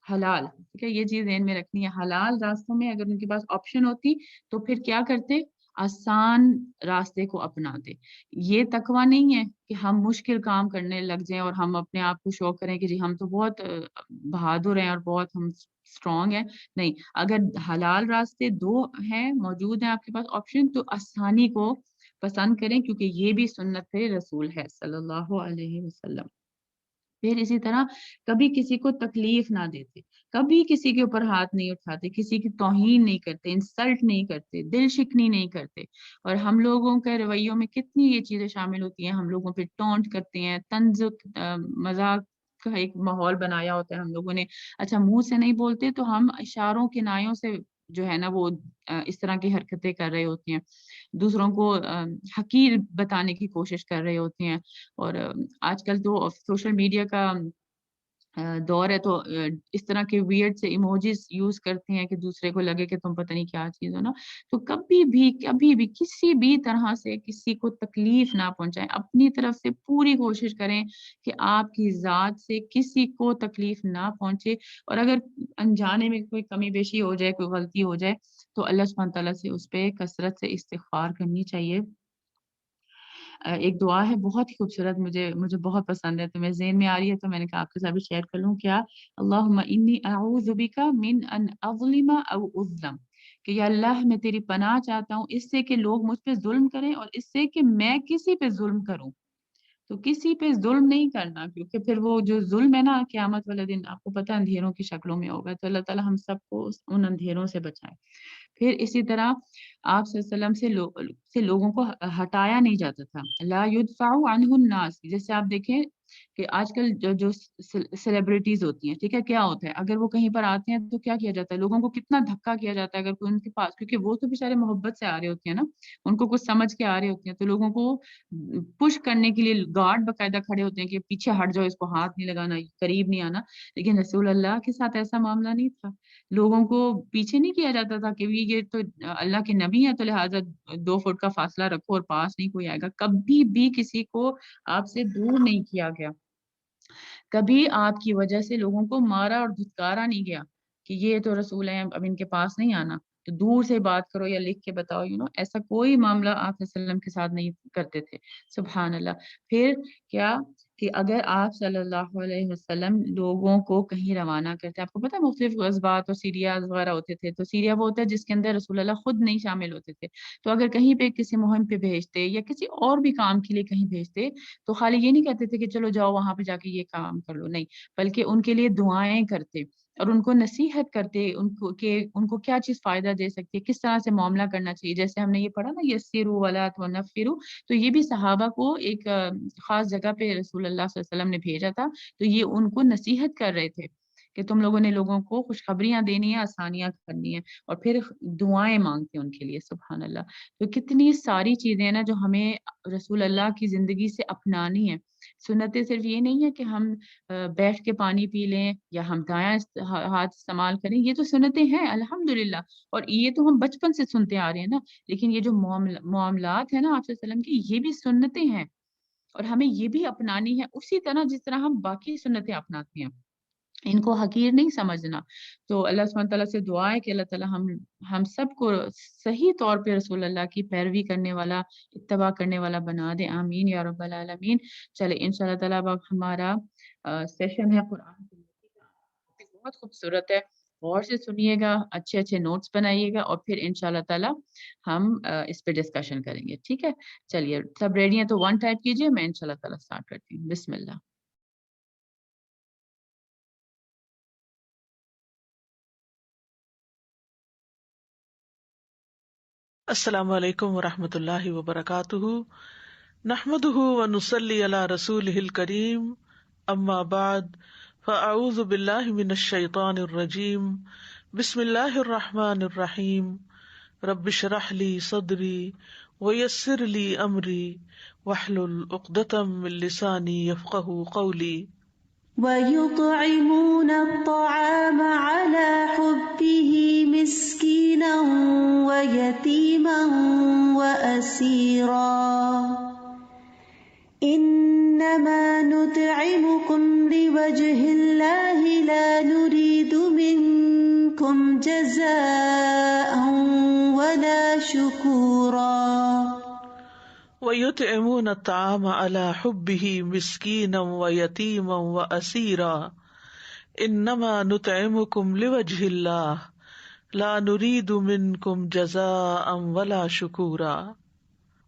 حلال، ٹھیک ہے، یہ چیز ذہن میں رکھنی ہے، حلال راستوں میں اگر ان کے پاس آپشن ہوتی تو پھر کیا کرتے؟ آسان راستے کو اپناتے۔ یہ تقویٰ نہیں ہے کہ ہم مشکل کام کرنے لگ جائیں اور ہم اپنے آپ کو شو کریں کہ جی ہم تو بہت بہادر ہیں اور بہت ہم اسٹرانگ ہیں۔ نہیں، اگر حلال راستے دو ہیں، موجود ہیں آپ کے پاس آپشن، تو آسانی کو پسند کریں، کیونکہ یہ بھی سنت رسول ہے صلی اللہ علیہ وسلم۔ پھر اسی طرح کبھی کسی کو تکلیف نہ دیتے، کبھی کسی کے اوپر ہاتھ نہیں اٹھاتے، کسی کی توہین نہیں کرتے، انسلٹ نہیں کرتے، دل شکنی نہیں کرتے۔ اور ہم لوگوں کے رویوں میں کتنی یہ چیزیں شامل ہوتی ہیں، ہم لوگوں پہ ٹونٹ کرتے ہیں، طنز مذاق کا ایک ماحول بنایا ہوتا ہے ہم لوگوں نے۔ اچھا، منہ سے نہیں بولتے تو ہم اشاروں کنایوں سے جو ہے نا وہ اس طرح کی حرکتیں کر رہے ہوتے ہیں، دوسروں کو حقیر بتانے کی کوشش کر رہے ہوتے ہیں۔ اور آج کل تو سوشل میڈیا کا دور ہے، تو اس طرح کے ویئرڈ سے ایموجیز یوز کرتے ہیں کہ دوسرے کو لگے کہ تم پتہ نہیں کیا چیز ہو نا۔ تو کبھی بھی کسی بھی طرح سے کسی کو تکلیف نہ پہنچائیں، اپنی طرف سے پوری کوشش کریں کہ آپ کی ذات سے کسی کو تکلیف نہ پہنچے۔ اور اگر انجانے میں کوئی کمی بیشی ہو جائے، کوئی غلطی ہو جائے، تو اللہ سبحانہ تعالیٰ سے اس پہ کثرت سے استغفار کرنی چاہیے۔ ایک دعا ہے بہت ہی خوبصورت، مجھے بہت پسند ہے، تو میرے ذہن میں آ رہی ہے تو میں نے کہا آپ کے ساتھ بھی شیئر کر لوں۔ کیا؟ اللہم انی اعوذ بک من ان اظلم او اظلم، کہ یا اللہ میں تیری پناہ چاہتا ہوں اس سے کہ لوگ مجھ پہ ظلم کریں اور اس سے کہ میں کسی پہ ظلم کروں۔ تو کسی پہ ظلم نہیں کرنا، کیونکہ پھر وہ جو ظلم ہے نا قیامت والے دن آپ کو پتہ اندھیروں کی شکلوں میں ہوگا۔ تو اللہ تعالیٰ ہم سب کو ان اندھیروں سے بچائے۔ پھر اسی طرح آپ صلی اللہ علیہ وسلم سے لوگوں کو ہٹایا نہیں جاتا تھا۔ لا يدفع عنہ الناس، جیسے آپ دیکھیں کہ آج کل جو سیلیبریٹیز ہوتی ہیں، ٹھیک ہے، کیا ہوتا ہے اگر وہ کہیں پر آتے ہیں تو کیا کیا جاتا ہے، لوگوں کو کتنا دھکا کیا جاتا ہے اگر کوئی ان کے پاس، کیونکہ وہ تو بیچارے محبت سے آ رہے ہوتے ہیں نا، ان کو کچھ سمجھ کے آ رہے ہوتے ہیں، تو لوگوں کو پش کرنے کے لیے گارڈ باقاعدہ کھڑے ہوتے ہیں کہ پیچھے ہٹ جاؤ، اس کو ہاتھ نہیں لگانا، قریب نہیں آنا. لیکن رسول اللہ کے ساتھ ایسا معاملہ نہیں تھا. لوگوں کو پیچھے نہیں کیا جاتا تھا کہ یہ تو اللہ کے نبی ہیں تو لہٰذا 2 فٹ کا فاصلہ رکھو اور پاس نہیں کوئی آئے گا. کبھی بھی کسی کو آپ سے دور نہیں کیا گیا. کبھی آپ کی وجہ سے لوگوں کو مارا اور دھتکارا نہیں گیا کہ یہ تو رسول ہیں اب ان کے پاس نہیں آنا، تو دور سے بات کرو یا لکھ کے بتاؤ. ایسا کوئی معاملہ آپ صلی اللہ علیہ وسلم کے ساتھ نہیں کرتے تھے. سبحان اللہ. پھر کیا کہ اگر آپ صلی اللہ علیہ وسلم لوگوں کو کہیں روانہ کرتے، آپ کو پتہ ہے مختلف غزوات اور سیریاز وغیرہ ہوتے تھے، تو سیریا وہ ہوتا ہے جس کے اندر رسول اللہ خود نہیں شامل ہوتے تھے. تو اگر کہیں پہ کسی مہم پہ بھیجتے یا کسی اور بھی کام کے لیے کہیں بھیجتے تو خالی یہ نہیں کہتے تھے کہ چلو جاؤ وہاں پہ جا کے یہ کام کر لو، نہیں، بلکہ ان کے لیے دعائیں کرتے اور ان کو نصیحت کرتے ان کو کہ ان کو کیا چیز فائدہ دے سکتی ہے، کس طرح سے معاملہ کرنا چاہیے. جیسے ہم نے یہ پڑھا نا یسروا ولا تنفروا، تو یہ بھی صحابہ کو ایک خاص جگہ پہ رسول اللہ صلی اللہ علیہ وسلم نے بھیجا تھا، تو یہ ان کو نصیحت کر رہے تھے کہ تم لوگوں نے لوگوں کو خوشخبریاں دینی ہیں، آسانیاں کرنی ہیں، اور پھر دعائیں مانگتے ہیں ان کے لیے. سبحان اللہ. تو کتنی ساری چیزیں ہیں نا جو ہمیں رسول اللہ کی زندگی سے اپنانی ہے. سنتیں صرف یہ نہیں ہے کہ ہم بیٹھ کے پانی پی لیں یا ہم دایاں ہاتھ استعمال کریں، یہ تو سنتیں ہیں الحمدللہ، اور یہ تو ہم بچپن سے سنتے آ رہے ہیں نا. لیکن یہ جو معاملات ہیں نا آپ صلی اللہ علیہ وسلم کی، یہ بھی سنتیں ہیں اور ہمیں یہ بھی اپنانی ہے اسی طرح جس طرح ہم باقی سنتیں اپناتے ہیں. ان کو حقیر نہیں سمجھنا. تو اللہ سبحانہ تعالیٰ سے دعا ہے کہ اللہ تعالیٰ ہم سب کو صحیح طور پہ رسول اللہ کی پیروی کرنے والا، اتباع کرنے والا بنا دے. آمین یا رب العالمین. چلے انشاءاللہ تعالیٰ اب ہمارا سیشن ہے قرآن کا، بہت خوبصورت ہے، غور سے سنیے گا، اچھے اچھے نوٹس بنائیے گا، اور پھر انشاءاللہ تعالیٰ ہم اس پہ ڈسکشن کریں گے. ٹھیک ہے، چلیے سب ریڈی ہیں تو 1 ٹائپ کیجئے، میں انشاءاللہ تعالیٰ سٹارٹ کرتی ہوں. بسم اللہ. السلام علیکم ورحمۃ اللہ وبرکاتہ. نحمده ونصلی علی رسولہ الکریم. اما بعد فاعوذ باللہ من الشیطان الرجیم. بسم اللہ الرحمن الرحیم. رب اشرح لی صدری ویسر لی امری واحلل عقدۃ من لسانی یفقہوا قولی. ويطعمون الطعام على حبه مسكينا ويتيما وأسيرا إنما نطعمكم لوجه الله لا نريد منكم جزاء ولا شكورا. وَيُطْعِمُونَ الطَّعَامَ عَلَى حُبِّهِ مِسْكِينًا وَيَتِيمًا وَأَسِيرًا إِنَّمَا نُطْعِمُكُمْ لِوَجْهِ اللَّهِ لَا نُرِيدُ مِنْكُمْ جَزَاءً وَلَا شُكُورًا.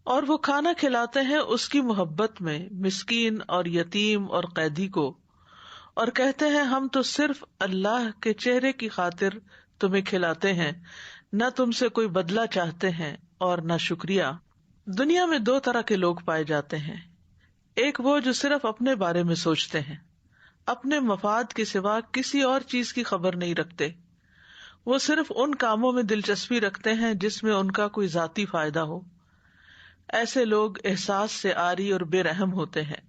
اور وہ کھانا کھلاتے ہیں اس کی محبت میں مسکین اور یتیم اور قیدی کو، اور کہتے ہیں ہم تو صرف اللہ کے چہرے کی خاطر تمہیں کھلاتے ہیں، نہ تم سے کوئی بدلہ چاہتے ہیں اور نہ شکریہ. دنیا میں 2 طرح کے لوگ پائے جاتے ہیں. ایک وہ جو صرف اپنے بارے میں سوچتے ہیں، اپنے مفاد کے سوا کسی اور چیز کی خبر نہیں رکھتے. وہ صرف ان کاموں میں دلچسپی رکھتے ہیں جس میں ان کا کوئی ذاتی فائدہ ہو. ایسے لوگ احساس سے عاری اور بے رحم ہوتے ہیں.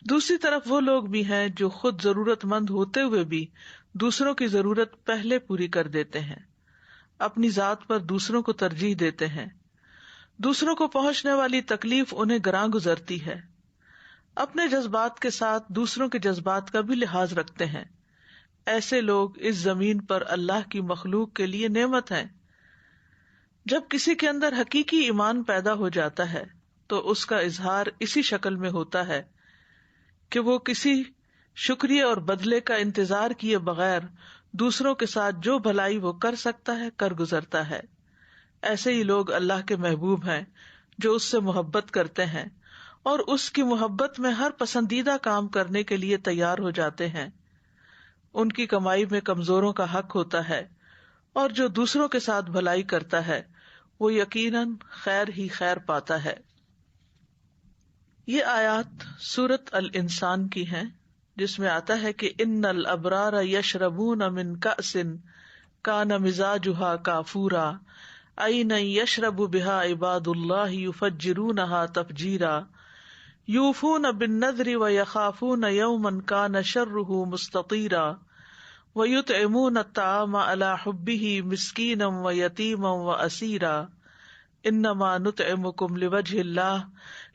دوسری طرف وہ لوگ بھی ہیں جو خود ضرورت مند ہوتے ہوئے بھی دوسروں کی ضرورت پہلے پوری کر دیتے ہیں، اپنی ذات پر دوسروں کو ترجیح دیتے ہیں. دوسروں کو پہنچنے والی تکلیف انہیں گراں گزرتی ہے. اپنے جذبات کے ساتھ دوسروں کے جذبات کا بھی لحاظ رکھتے ہیں. ایسے لوگ اس زمین پر اللہ کی مخلوق کے لیے نعمت ہیں. جب کسی کے اندر حقیقی ایمان پیدا ہو جاتا ہے تو اس کا اظہار اسی شکل میں ہوتا ہے کہ وہ کسی شکریہ اور بدلے کا انتظار کیے بغیر دوسروں کے ساتھ جو بھلائی وہ کر سکتا ہے کر گزرتا ہے. ایسے ہی لوگ اللہ کے محبوب ہیں جو اس سے محبت کرتے ہیں اور اس کی محبت میں ہر پسندیدہ کام کرنے کے لیے تیار ہو جاتے ہیں. ان کی کمائی میں کمزوروں کا حق ہوتا ہے، اور جو دوسروں کے ساتھ بھلائی کرتا ہے وہ یقیناً خیر ہی خیر پاتا ہے. یہ آیات سورت الانسان کی ہیں، جس میں آتا ہے کہ ان الابرار یشربون من کأس کان مزاجها کافورا عین یشرب بها عباد اللہ یفجرونها تفجیرا یوفون بالنذر ویخافون یوما کان شرہ مستطیرا ویطعمون الطعام علی حبہ مسکینا ویتیما واسیرا انما نطعمکم لوجہ اللہ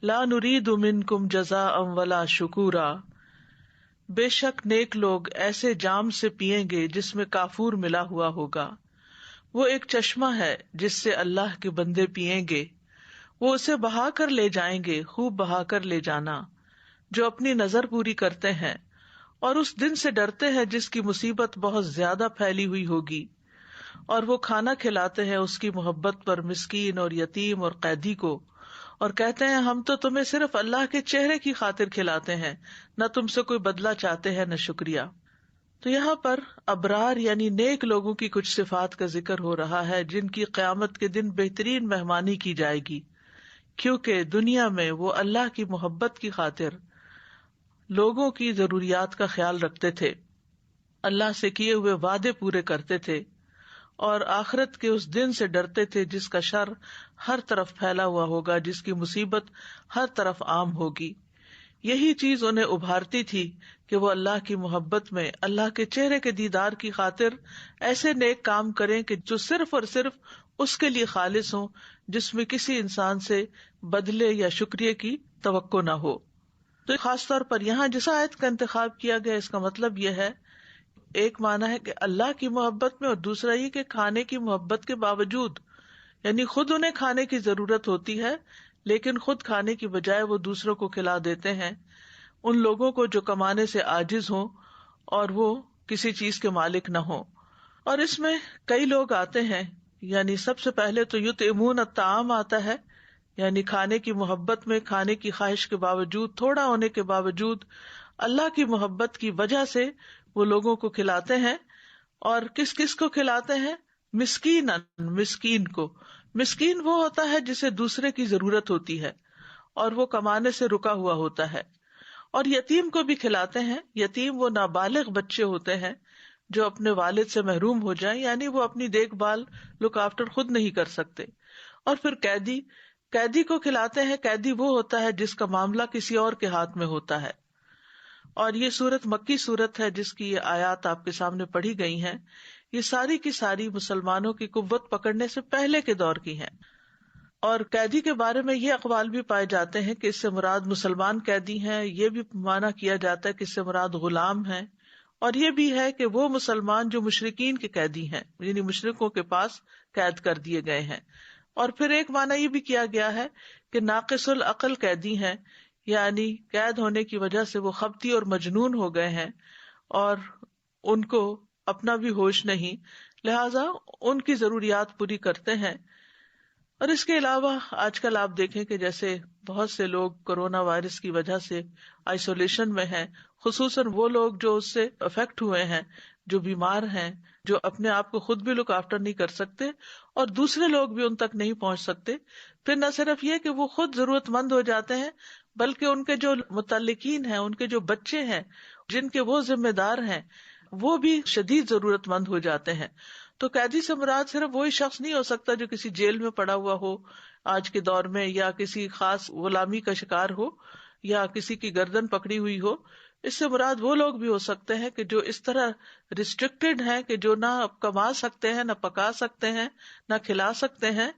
لا نرید منکم جزاء ولا شکورا. بے شک نیک لوگ ایسے جام سے پیئیں گے جس میں کافور ملا ہوا ہوگا. وہ ایک چشمہ ہے جس سے اللہ کے بندے پیئیں گے، وہ اسے بہا کر لے جائیں گے، خوب بہا کر لے جانا. جو اپنی نظر پوری کرتے ہیں اور اس دن سے ڈرتے ہیں جس کی مصیبت بہت زیادہ پھیلی ہوئی ہوگی، اور وہ کھانا کھلاتے ہیں اس کی محبت پر مسکین اور یتیم اور قیدی کو، اور کہتے ہیں ہم تو تمہیں صرف اللہ کے چہرے کی خاطر کھلاتے ہیں، نہ تم سے کوئی بدلہ چاہتے ہیں نہ شکریہ. تو یہاں پر ابرار یعنی نیک لوگوں کی کچھ صفات کا ذکر ہو رہا ہے جن کی قیامت کے دن بہترین مہمانی کی جائے گی، کیونکہ دنیا میں وہ اللہ کی محبت کی خاطر لوگوں کی ضروریات کا خیال رکھتے تھے، اللہ سے کیے ہوئے وعدے پورے کرتے تھے، اور آخرت کے اس دن سے ڈرتے تھے جس کا شر ہر طرف پھیلا ہوا ہوگا، جس کی مصیبت ہر طرف عام ہوگی. یہی چیز انہیں ابھارتی تھی کہ وہ اللہ کی محبت میں اللہ کے چہرے کے دیدار کی خاطر ایسے نیک کام کریں کہ جو صرف اور صرف اس کے لیے خالص ہوں، جس میں کسی انسان سے بدلے یا شکریہ کی توقع نہ ہو. تو خاص طور پر یہاں جس آیت کا انتخاب کیا گیا اس کا مطلب یہ ہے، ایک معنی ہے کہ اللہ کی محبت میں، اور دوسرا یہ کہ کھانے کی محبت کے باوجود، یعنی خود انہیں کھانے کی ضرورت ہوتی ہے لیکن خود کھانے کی بجائے وہ دوسروں کو کھلا دیتے ہیں، ان لوگوں کو جو کمانے سے عاجز ہوں اور وہ کسی چیز کے مالک نہ ہوں. اور اس میں کئی لوگ آتے ہیں، یعنی سب سے پہلے تو یطعمون الطعام آتا ہے، یعنی کھانے کی محبت میں، کھانے کی خواہش کے باوجود، تھوڑا ہونے کے باوجود اللہ کی محبت کی وجہ سے وہ لوگوں کو کھلاتے ہیں. اور کس کس کو کھلاتے ہیں؟ مسکین، مسکین کو. مسکین وہ ہوتا ہے جسے دوسرے کی ضرورت ہوتی ہے اور وہ کمانے سے رکا ہوا ہوتا ہے. اور یتیم کو بھی کھلاتے ہیں. یتیم وہ نابالغ بچے ہوتے ہیں جو اپنے والد سے محروم ہو جائیں، یعنی وہ اپنی دیکھ بھال، لک آفٹر خود نہیں کر سکتے. اور پھر قیدی، قیدی کو کھلاتے ہیں. قیدی وہ ہوتا ہے جس کا معاملہ کسی اور کے ہاتھ میں ہوتا ہے. اور یہ سورت مکی سورت ہے جس کی یہ آیات آپ کے سامنے پڑھی گئی ہیں، یہ ساری کی ساری مسلمانوں کی قوت پکڑنے سے پہلے کے دور کی ہیں. اور قیدی کے بارے میں یہ اقوال بھی پائے جاتے ہیں کہ اس سے مراد مسلمان قیدی ہیں، یہ بھی معنی کیا جاتا ہے کہ اس سے مراد غلام ہیں، اور یہ بھی ہے کہ وہ مسلمان جو مشرکین کے قیدی ہیں، یعنی مشرکوں کے پاس قید کر دیے گئے ہیں. اور پھر ایک معنی یہ بھی کیا گیا ہے کہ ناقص العقل قیدی ہیں، یعنی قید ہونے کی وجہ سے وہ خبتی اور مجنون ہو گئے ہیں اور ان کو اپنا بھی ہوش نہیں، لہذا ان کی ضروریات پوری کرتے ہیں. اور اس کے علاوہ آج کل آپ دیکھیں کہ جیسے بہت سے لوگ کرونا وائرس کی وجہ سے آئسولیشن میں ہیں، خصوصاً وہ لوگ جو اس سے افیکٹ ہوئے ہیں، جو بیمار ہیں، جو اپنے آپ کو خود بھی لک آفٹر نہیں کر سکتے اور دوسرے لوگ بھی ان تک نہیں پہنچ سکتے. پھر نہ صرف یہ کہ وہ خود ضرورت مند ہو جاتے ہیں بلکہ ان کے جو متعلقین ہیں، ان کے جو بچے ہیں، جن کے وہ ذمہ دار ہیں، وہ بھی شدید ضرورت مند ہو جاتے ہیں. تو قیدی سے مراد صرف وہی شخص نہیں ہو سکتا جو کسی جیل میں پڑا ہوا ہو آج کے دور میں، یا کسی خاص غلامی کا شکار ہو، یا کسی کی گردن پکڑی ہوئی ہو. اس سے مراد وہ لوگ بھی ہو سکتے ہیں کہ جو اس طرح ریسٹرکٹیڈ ہیں کہ جو نہ کما سکتے ہیں، نہ پکا سکتے ہیں، نہ کھلا سکتے ہیں.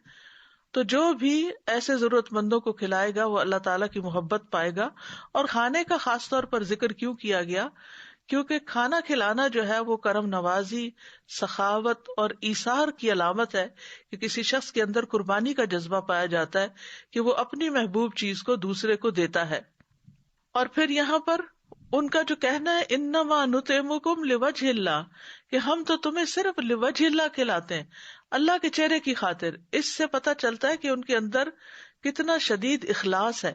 تو جو بھی ایسے ضرورت مندوں کو کھلائے گا وہ اللہ تعالیٰ کی محبت پائے گا. اور کھانے کا خاص طور پر ذکر کیوں کیا گیا؟ کیونکہ کھانا کھلانا جو ہے وہ کرم نوازی، سخاوت اور ایثار کی علامت ہے کہ کسی شخص کے اندر قربانی کا جذبہ پایا جاتا ہے کہ وہ اپنی محبوب چیز کو دوسرے کو دیتا ہے. اور پھر یہاں پر ان کا جو کہنا ہے انما نطعمکم لوجہ اللہ، کہ ہم تو تمہیں صرف لوجہ اللہ کھلاتے ہیں، اللہ کے چہرے کی خاطر. اس سے پتہ چلتا ہے کہ ان کے اندر کتنا شدید اخلاص ہے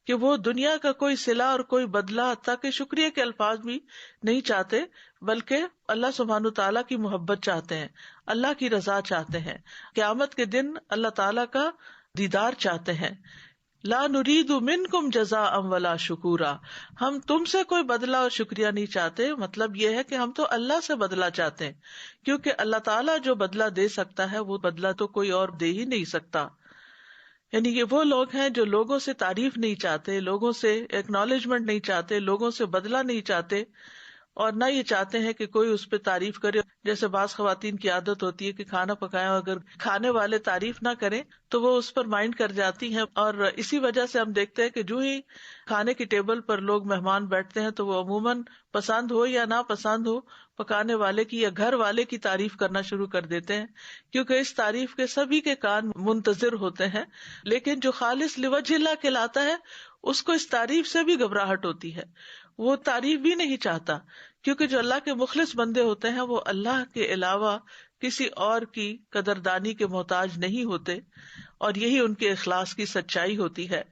کہ وہ دنیا کا کوئی صلہ اور کوئی بدلہ، حتیٰ کہ شکریہ کے الفاظ بھی نہیں چاہتے، بلکہ اللہ سبحانہ تعالیٰ کی محبت چاہتے ہیں، اللہ کی رضا چاہتے ہیں، قیامت کے دن اللہ تعالیٰ کا دیدار چاہتے ہیں. لا نرید منکم جزاء ولا شکورا، ہم تم سے کوئی بدلہ اور شکریہ نہیں چاہتے. مطلب یہ ہے کہ ہم تو اللہ سے بدلہ چاہتے ہیں، کیونکہ اللہ تعالیٰ جو بدلہ دے سکتا ہے وہ بدلہ تو کوئی اور دے ہی نہیں سکتا. یعنی یہ وہ لوگ ہیں جو لوگوں سے تعریف نہیں چاہتے، لوگوں سے ایکنالجمنٹ نہیں چاہتے، لوگوں سے بدلہ نہیں چاہتے، اور نہ یہ چاہتے ہیں کہ کوئی اس پہ تعریف کرے. جیسے بعض خواتین کی عادت ہوتی ہے کہ کھانا پکایا اگر کھانے والے تعریف نہ کریں تو وہ اس پر مائنڈ کر جاتی ہیں، اور اسی وجہ سے ہم دیکھتے ہیں کہ جو ہی کھانے کی ٹیبل پر لوگ مہمان بیٹھتے ہیں تو وہ عموماً پسند ہو یا نہ پسند ہو پکانے والے کی یا گھر والے کی تعریف کرنا شروع کر دیتے ہیں، کیونکہ اس تعریف کے سبھی کے کان منتظر ہوتے ہیں. لیکن جو خالص لوجہ اللہ کہلاتا ہے اس کو اس تعریف سے بھی گھبراہٹ ہوتی ہے، وہ تعریف بھی نہیں چاہتا، کیونکہ جو اللہ کے مخلص بندے ہوتے ہیں وہ اللہ کے علاوہ کسی اور کی قدردانی کے محتاج نہیں ہوتے، اور یہی ان کے اخلاص کی سچائی ہوتی ہے.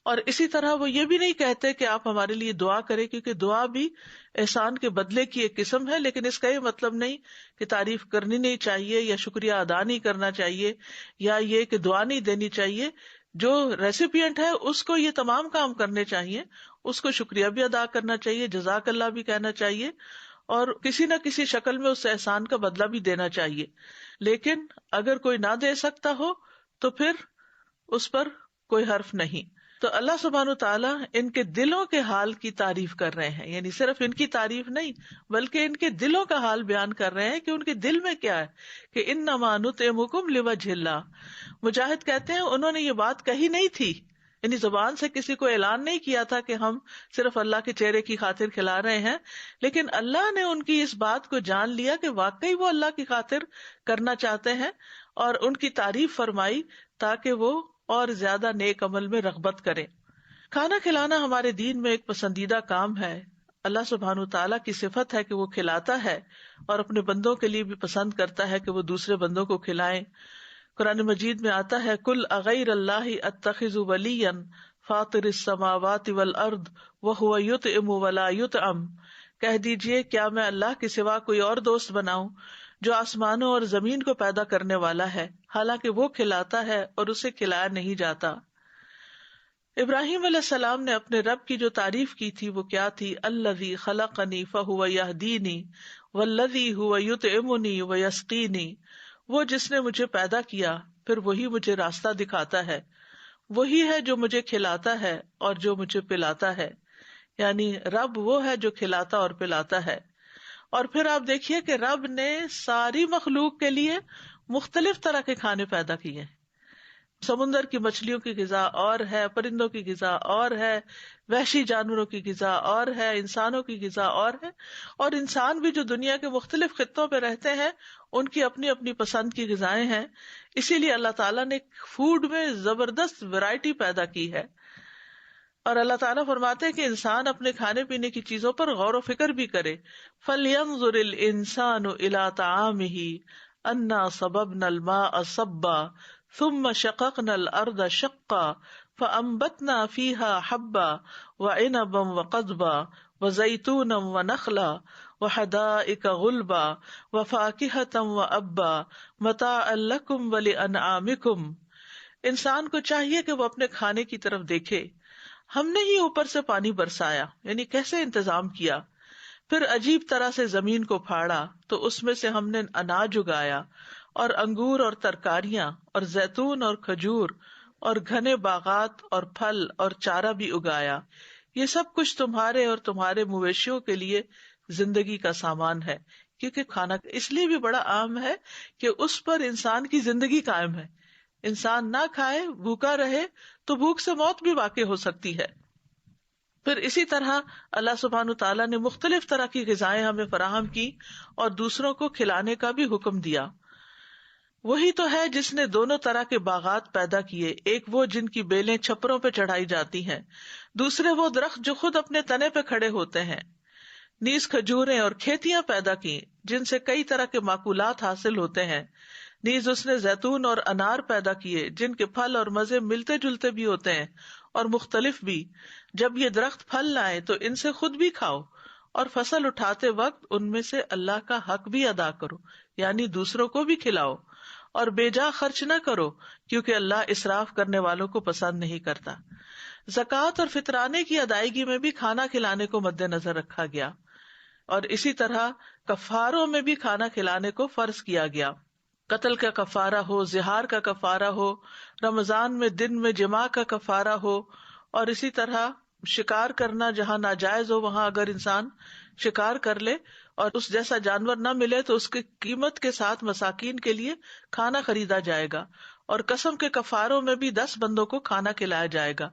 اور اسی طرح وہ یہ بھی نہیں کہتے کہ آپ ہمارے لیے دعا کریں، کیونکہ دعا بھی احسان کے بدلے کی ایک قسم ہے، لیکن اس کا یہ مطلب نہیں کہ تعریف کرنی نہیں چاہیے یا شکریہ ادا نہیں کرنا چاہیے یا یہ کہ دعا نہیں دینی چاہیے. جو ریسیپینٹ ہے اس کو یہ تمام کام کرنے چاہیے، اس کو شکریہ بھی ادا کرنا چاہیے، جزاک اللہ بھی کہنا چاہیے، اور کسی نہ کسی شکل میں اس احسان کا بدلہ بھی دینا چاہیے. لیکن اگر کوئی نہ دے سکتا ہو تو پھر اس پر کوئی حرف نہیں. تو اللہ سبحانہ وتعالیٰ ان کے دلوں کے حال کی تعریف کر رہے ہیں، یعنی صرف ان کی تعریف نہیں بلکہ ان کے دلوں کا حال بیان کر رہے ہیں کہ ان کے دل میں کیا ہے، کہ انما نطعمکم لوجہ اللہ. مجاہد کہتے ہیں انہوں نے یہ بات کہی نہیں تھی، یعنی زبان سے کسی کو اعلان نہیں کیا تھا کہ ہم صرف اللہ کے چہرے کی خاطر کھلا رہے ہیں، لیکن اللہ نے ان کی اس بات کو جان لیا کہ واقعی وہ اللہ کی خاطر کرنا چاہتے ہیں، اور ان کی تعریف فرمائی تاکہ وہ اور زیادہ نیک عمل میں رغبت کریں. کھانا کھلانا ہمارے دین میں ایک پسندیدہ کام ہے. اللہ سبحانہ وتعالیٰ کی صفت ہے کہ وہ کھلاتا ہے اور اپنے بندوں کے لیے بھی پسند کرتا ہے کہ وہ دوسرے بندوں کو کھلائیں. قرآن مجید میں آتا ہے کل اغیر اللہ اتخذ ولیا فاطر السماوات والارض وہو یطعم ولا یطعم. کہہ دیجئے کیا میں اللہ کے سوا کوئی اور دوست بناؤں جو آسمانوں اور زمین کو پیدا کرنے والا ہے حالانکہ وہ کھلاتا ہے اور اسے کھلایا نہیں جاتا. ابراہیم علیہ السلام نے اپنے رب کی جو تعریف کی تھی وہ کیا تھی؟ الذی خلقنی فہو یہدینی والذی هو یطعمنی ویسقینی. وہ جس نے مجھے پیدا کیا پھر وہی مجھے راستہ دکھاتا ہے، وہی ہے جو مجھے کھلاتا ہے اور جو مجھے پلاتا ہے. یعنی رب وہ ہے جو کھلاتا اور پلاتا ہے. اور پھر آپ دیکھیے کہ رب نے ساری مخلوق کے لیے مختلف طرح کے کھانے پیدا کیے ہیں. سمندر کی مچھلیوں کی غذا اور ہے، پرندوں کی غذا اور ہے، وحشی جانوروں کی غذا اور ہے، انسانوں کی غذا اور ہے. اور انسان بھی جو دنیا کے مختلف خطوں پہ رہتے ہیں ان کی اپنی اپنی پسند کی غذائیں ہیں. اسی لیے اللہ تعالیٰ نے فوڈ میں زبردست ویرائٹی پیدا کی ہے. اور اللہ تعالیٰ فرماتے ہیں کہ انسان اپنے کھانے پینے کی چیزوں پر غور و فکر بھی کرے. فَلْيَنظُرِ الْإِنسَانُ إِلَىٰ طَعَامِهِ أَنَّا صَبَبْنَا الْمَاءَ صَبًّا ثُمَّ شَقَقْنَا الْأَرْضَ شَقًّا فَأَنبَتْنَا فِيهَا حَبًّا وَعِنَبًا وَقَضْبًا وَزَيْتُونًا وَنَخْلًا وَحَدَائِقَ غُلْبًا وَفَاكِهَةً وَأَبًّا مَتَاعًا لَكُمْ وَلِأَنْعَامِكُمْ. انسان کو چاہیے کہ وہ اپنے کھانے کی طرف دیکھے. ہم نے ہی اوپر سے پانی برسایا، یعنی کیسے انتظام کیا، پھر عجیب طرح سے زمین کو پھاڑا تو اس میں سے ہم نے اناج اگایا اور انگور اور ترکاریاں اور زیتون اور کھجور اور گھنے باغات اور پھل اور چارہ بھی اگایا. یہ سب کچھ تمہارے اور تمہارے مویشیوں کے لیے زندگی کا سامان ہے. کیونکہ کھانا اس لیے بھی بڑا عام ہے کہ اس پر انسان کی زندگی قائم ہے. انسان نہ کھائے بھوکا رہے تو بھوک سے موت بھی واقع ہو سکتی ہے. پھر اسی طرح اللہ سبحانہ تعالیٰ نے مختلف طرح کی غذائیں ہمیں فراہم کی اور دوسروں کو کھلانے کا بھی حکم دیا. وہی تو ہے جس نے دونوں طرح کے باغات پیدا کیے، ایک وہ جن کی بیلیں چھپروں پہ چڑھائی جاتی ہیں، دوسرے وہ درخت جو خود اپنے تنے پہ کھڑے ہوتے ہیں. نیز کھجوریں اور کھیتیاں پیدا کی جن سے کئی طرح کے معقولات حاصل ہوتے ہیں. نیز اس نے زیتون اور انار پیدا کیے جن کے پھل اور مزے ملتے جلتے بھی ہوتے ہیں اور مختلف بھی. جب یہ درخت پھل لائیں تو ان سے خود بھی کھاؤ اور فصل اٹھاتے وقت ان میں سے اللہ کا حق بھی ادا کرو، یعنی دوسروں کو بھی کھلاؤ. اور بے جا خرچ نہ کرو کیونکہ اللہ اسراف کرنے والوں کو پسند نہیں کرتا۔ زکوٰۃ اور فطرانے کی ادائیگی میں بھی کھانا کھلانے کو مد نظر رکھا گیا، اور اسی طرح کفاروں میں بھی کھانا کھلانے کو فرض کیا گیا۔ قتل کا کفارہ ہو، زہار کا کفارہ ہو، رمضان میں دن میں جماع کا کفارہ ہو، اور اسی طرح شکار کرنا جہاں ناجائز ہو وہاں اگر انسان شکار کر لے اور اس جیسا جانور نہ ملے تو اس کی قیمت کے ساتھ مساکین کے لیے کھانا خریدا جائے گا، اور قسم کے کفاروں میں بھی 10 بندوں کو کھانا کھلایا جائے گا۔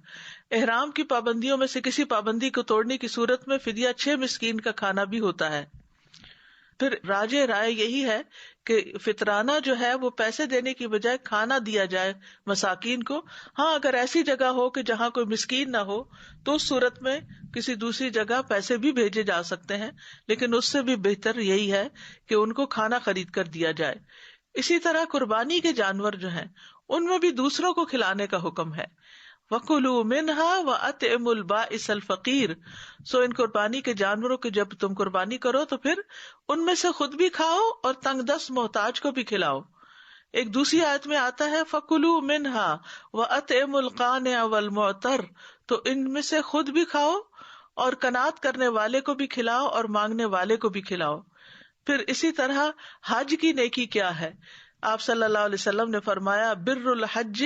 احرام کی پابندیوں میں سے کسی پابندی کو توڑنے کی صورت میں فدیہ 6 مسکین کا کھانا بھی ہوتا ہے۔ پھر راجح رائے یہی ہے کہ فطرانہ جو ہے وہ پیسے دینے کی بجائے کھانا دیا جائے مساکین کو۔ ہاں اگر ایسی جگہ ہو کہ جہاں کوئی مسکین نہ ہو تو اس صورت میں کسی دوسری جگہ پیسے بھی بھیجے جا سکتے ہیں، لیکن اس سے بھی بہتر یہی ہے کہ ان کو کھانا خرید کر دیا جائے۔ اسی طرح قربانی کے جانور جو ہیں ان میں بھی دوسروں کو کھلانے کا حکم ہے۔ وَكُلُوا مِنْهَا وَأَطْعِمُوا الْبَائِسَ الْفَقِيرَ، سو ان قربانی کے جانوروں کی جب تم قربانی کرو تو پھر ان میں سے خود بھی کھاؤ اور تنگ دست محتاج کو بھی کھلاؤ۔ ایک دوسری آیت میں آتا ہے فَكُلُوا مِنْهَا وَأَطْعِمُوا الْقَانِعَ وَالْمُعْتَرَّ، تو ان میں سے خود بھی کھاؤ اور قناعت کرنے والے کو بھی کھلاؤ اور مانگنے والے کو بھی کھلاؤ۔ پھر اسی طرح حج کی نیکی کیا ہے؟ آپ صلی اللہ علیہ وسلم نے فرمایا بر الحج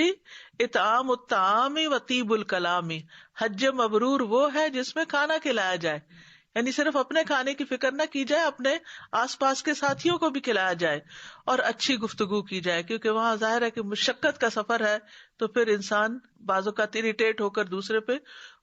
اطعام الطعام و طیب الکلام، حج مبرور وہ ہے جس میں کھانا کھلایا جائے، یعنی صرف اپنے کھانے کی فکر نہ کی جائے، اپنے آس پاس کے ساتھیوں کو بھی کھلایا جائے اور اچھی گفتگو کی جائے، کیونکہ وہاں ظاہر ہے کہ مشقت کا سفر ہے تو پھر انسان بعض اوقات اریٹیٹ ہو کر دوسرے پہ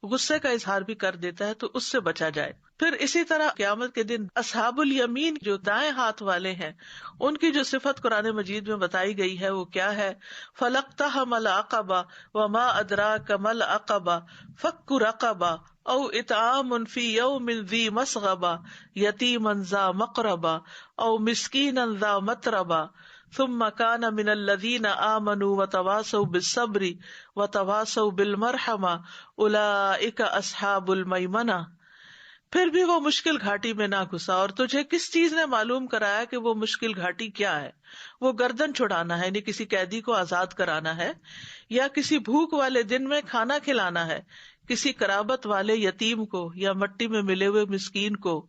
غصے کا اظہار بھی کر دیتا ہے، تو اس سے بچا جائے۔ پھر اسی طرح قیامت کے دن اصحاب الیمین جو دائیں ہاتھ والے ہیں ان کی جو صفت قرآن مجید میں بتائی گئی ہے وہ کیا ہے؟ فَلَقْتَحَمَ الْعَقَبَةَ وَمَا أَدْرَاكَ مَا الْعَقَبَةُ فَكُّ رَقَبَةٍ او اطعام فی یوم ذی مسغبہ یتیما ذا مقربہ او مسکینا ذا متربہ ثم کان من الذین آمنوا وتواصوا بالصبر وتواصوا بالمرحمہ اولئک اصحاب المیمنہ۔ پھر بھی وہ مشکل گھاٹی میں نہ گھسا، اور تجھے کس چیز نے معلوم کرایا کہ وہ مشکل گھاٹی کیا ہے؟ وہ گردن چھڑانا ہے، یعنی کسی قیدی کو آزاد کرانا ہے، یا کسی بھوک والے دن میں کھانا کھلانا ہے، کسی قرابت والے یتیم کو یا مٹی میں ملے ہوئے مسکین کو۔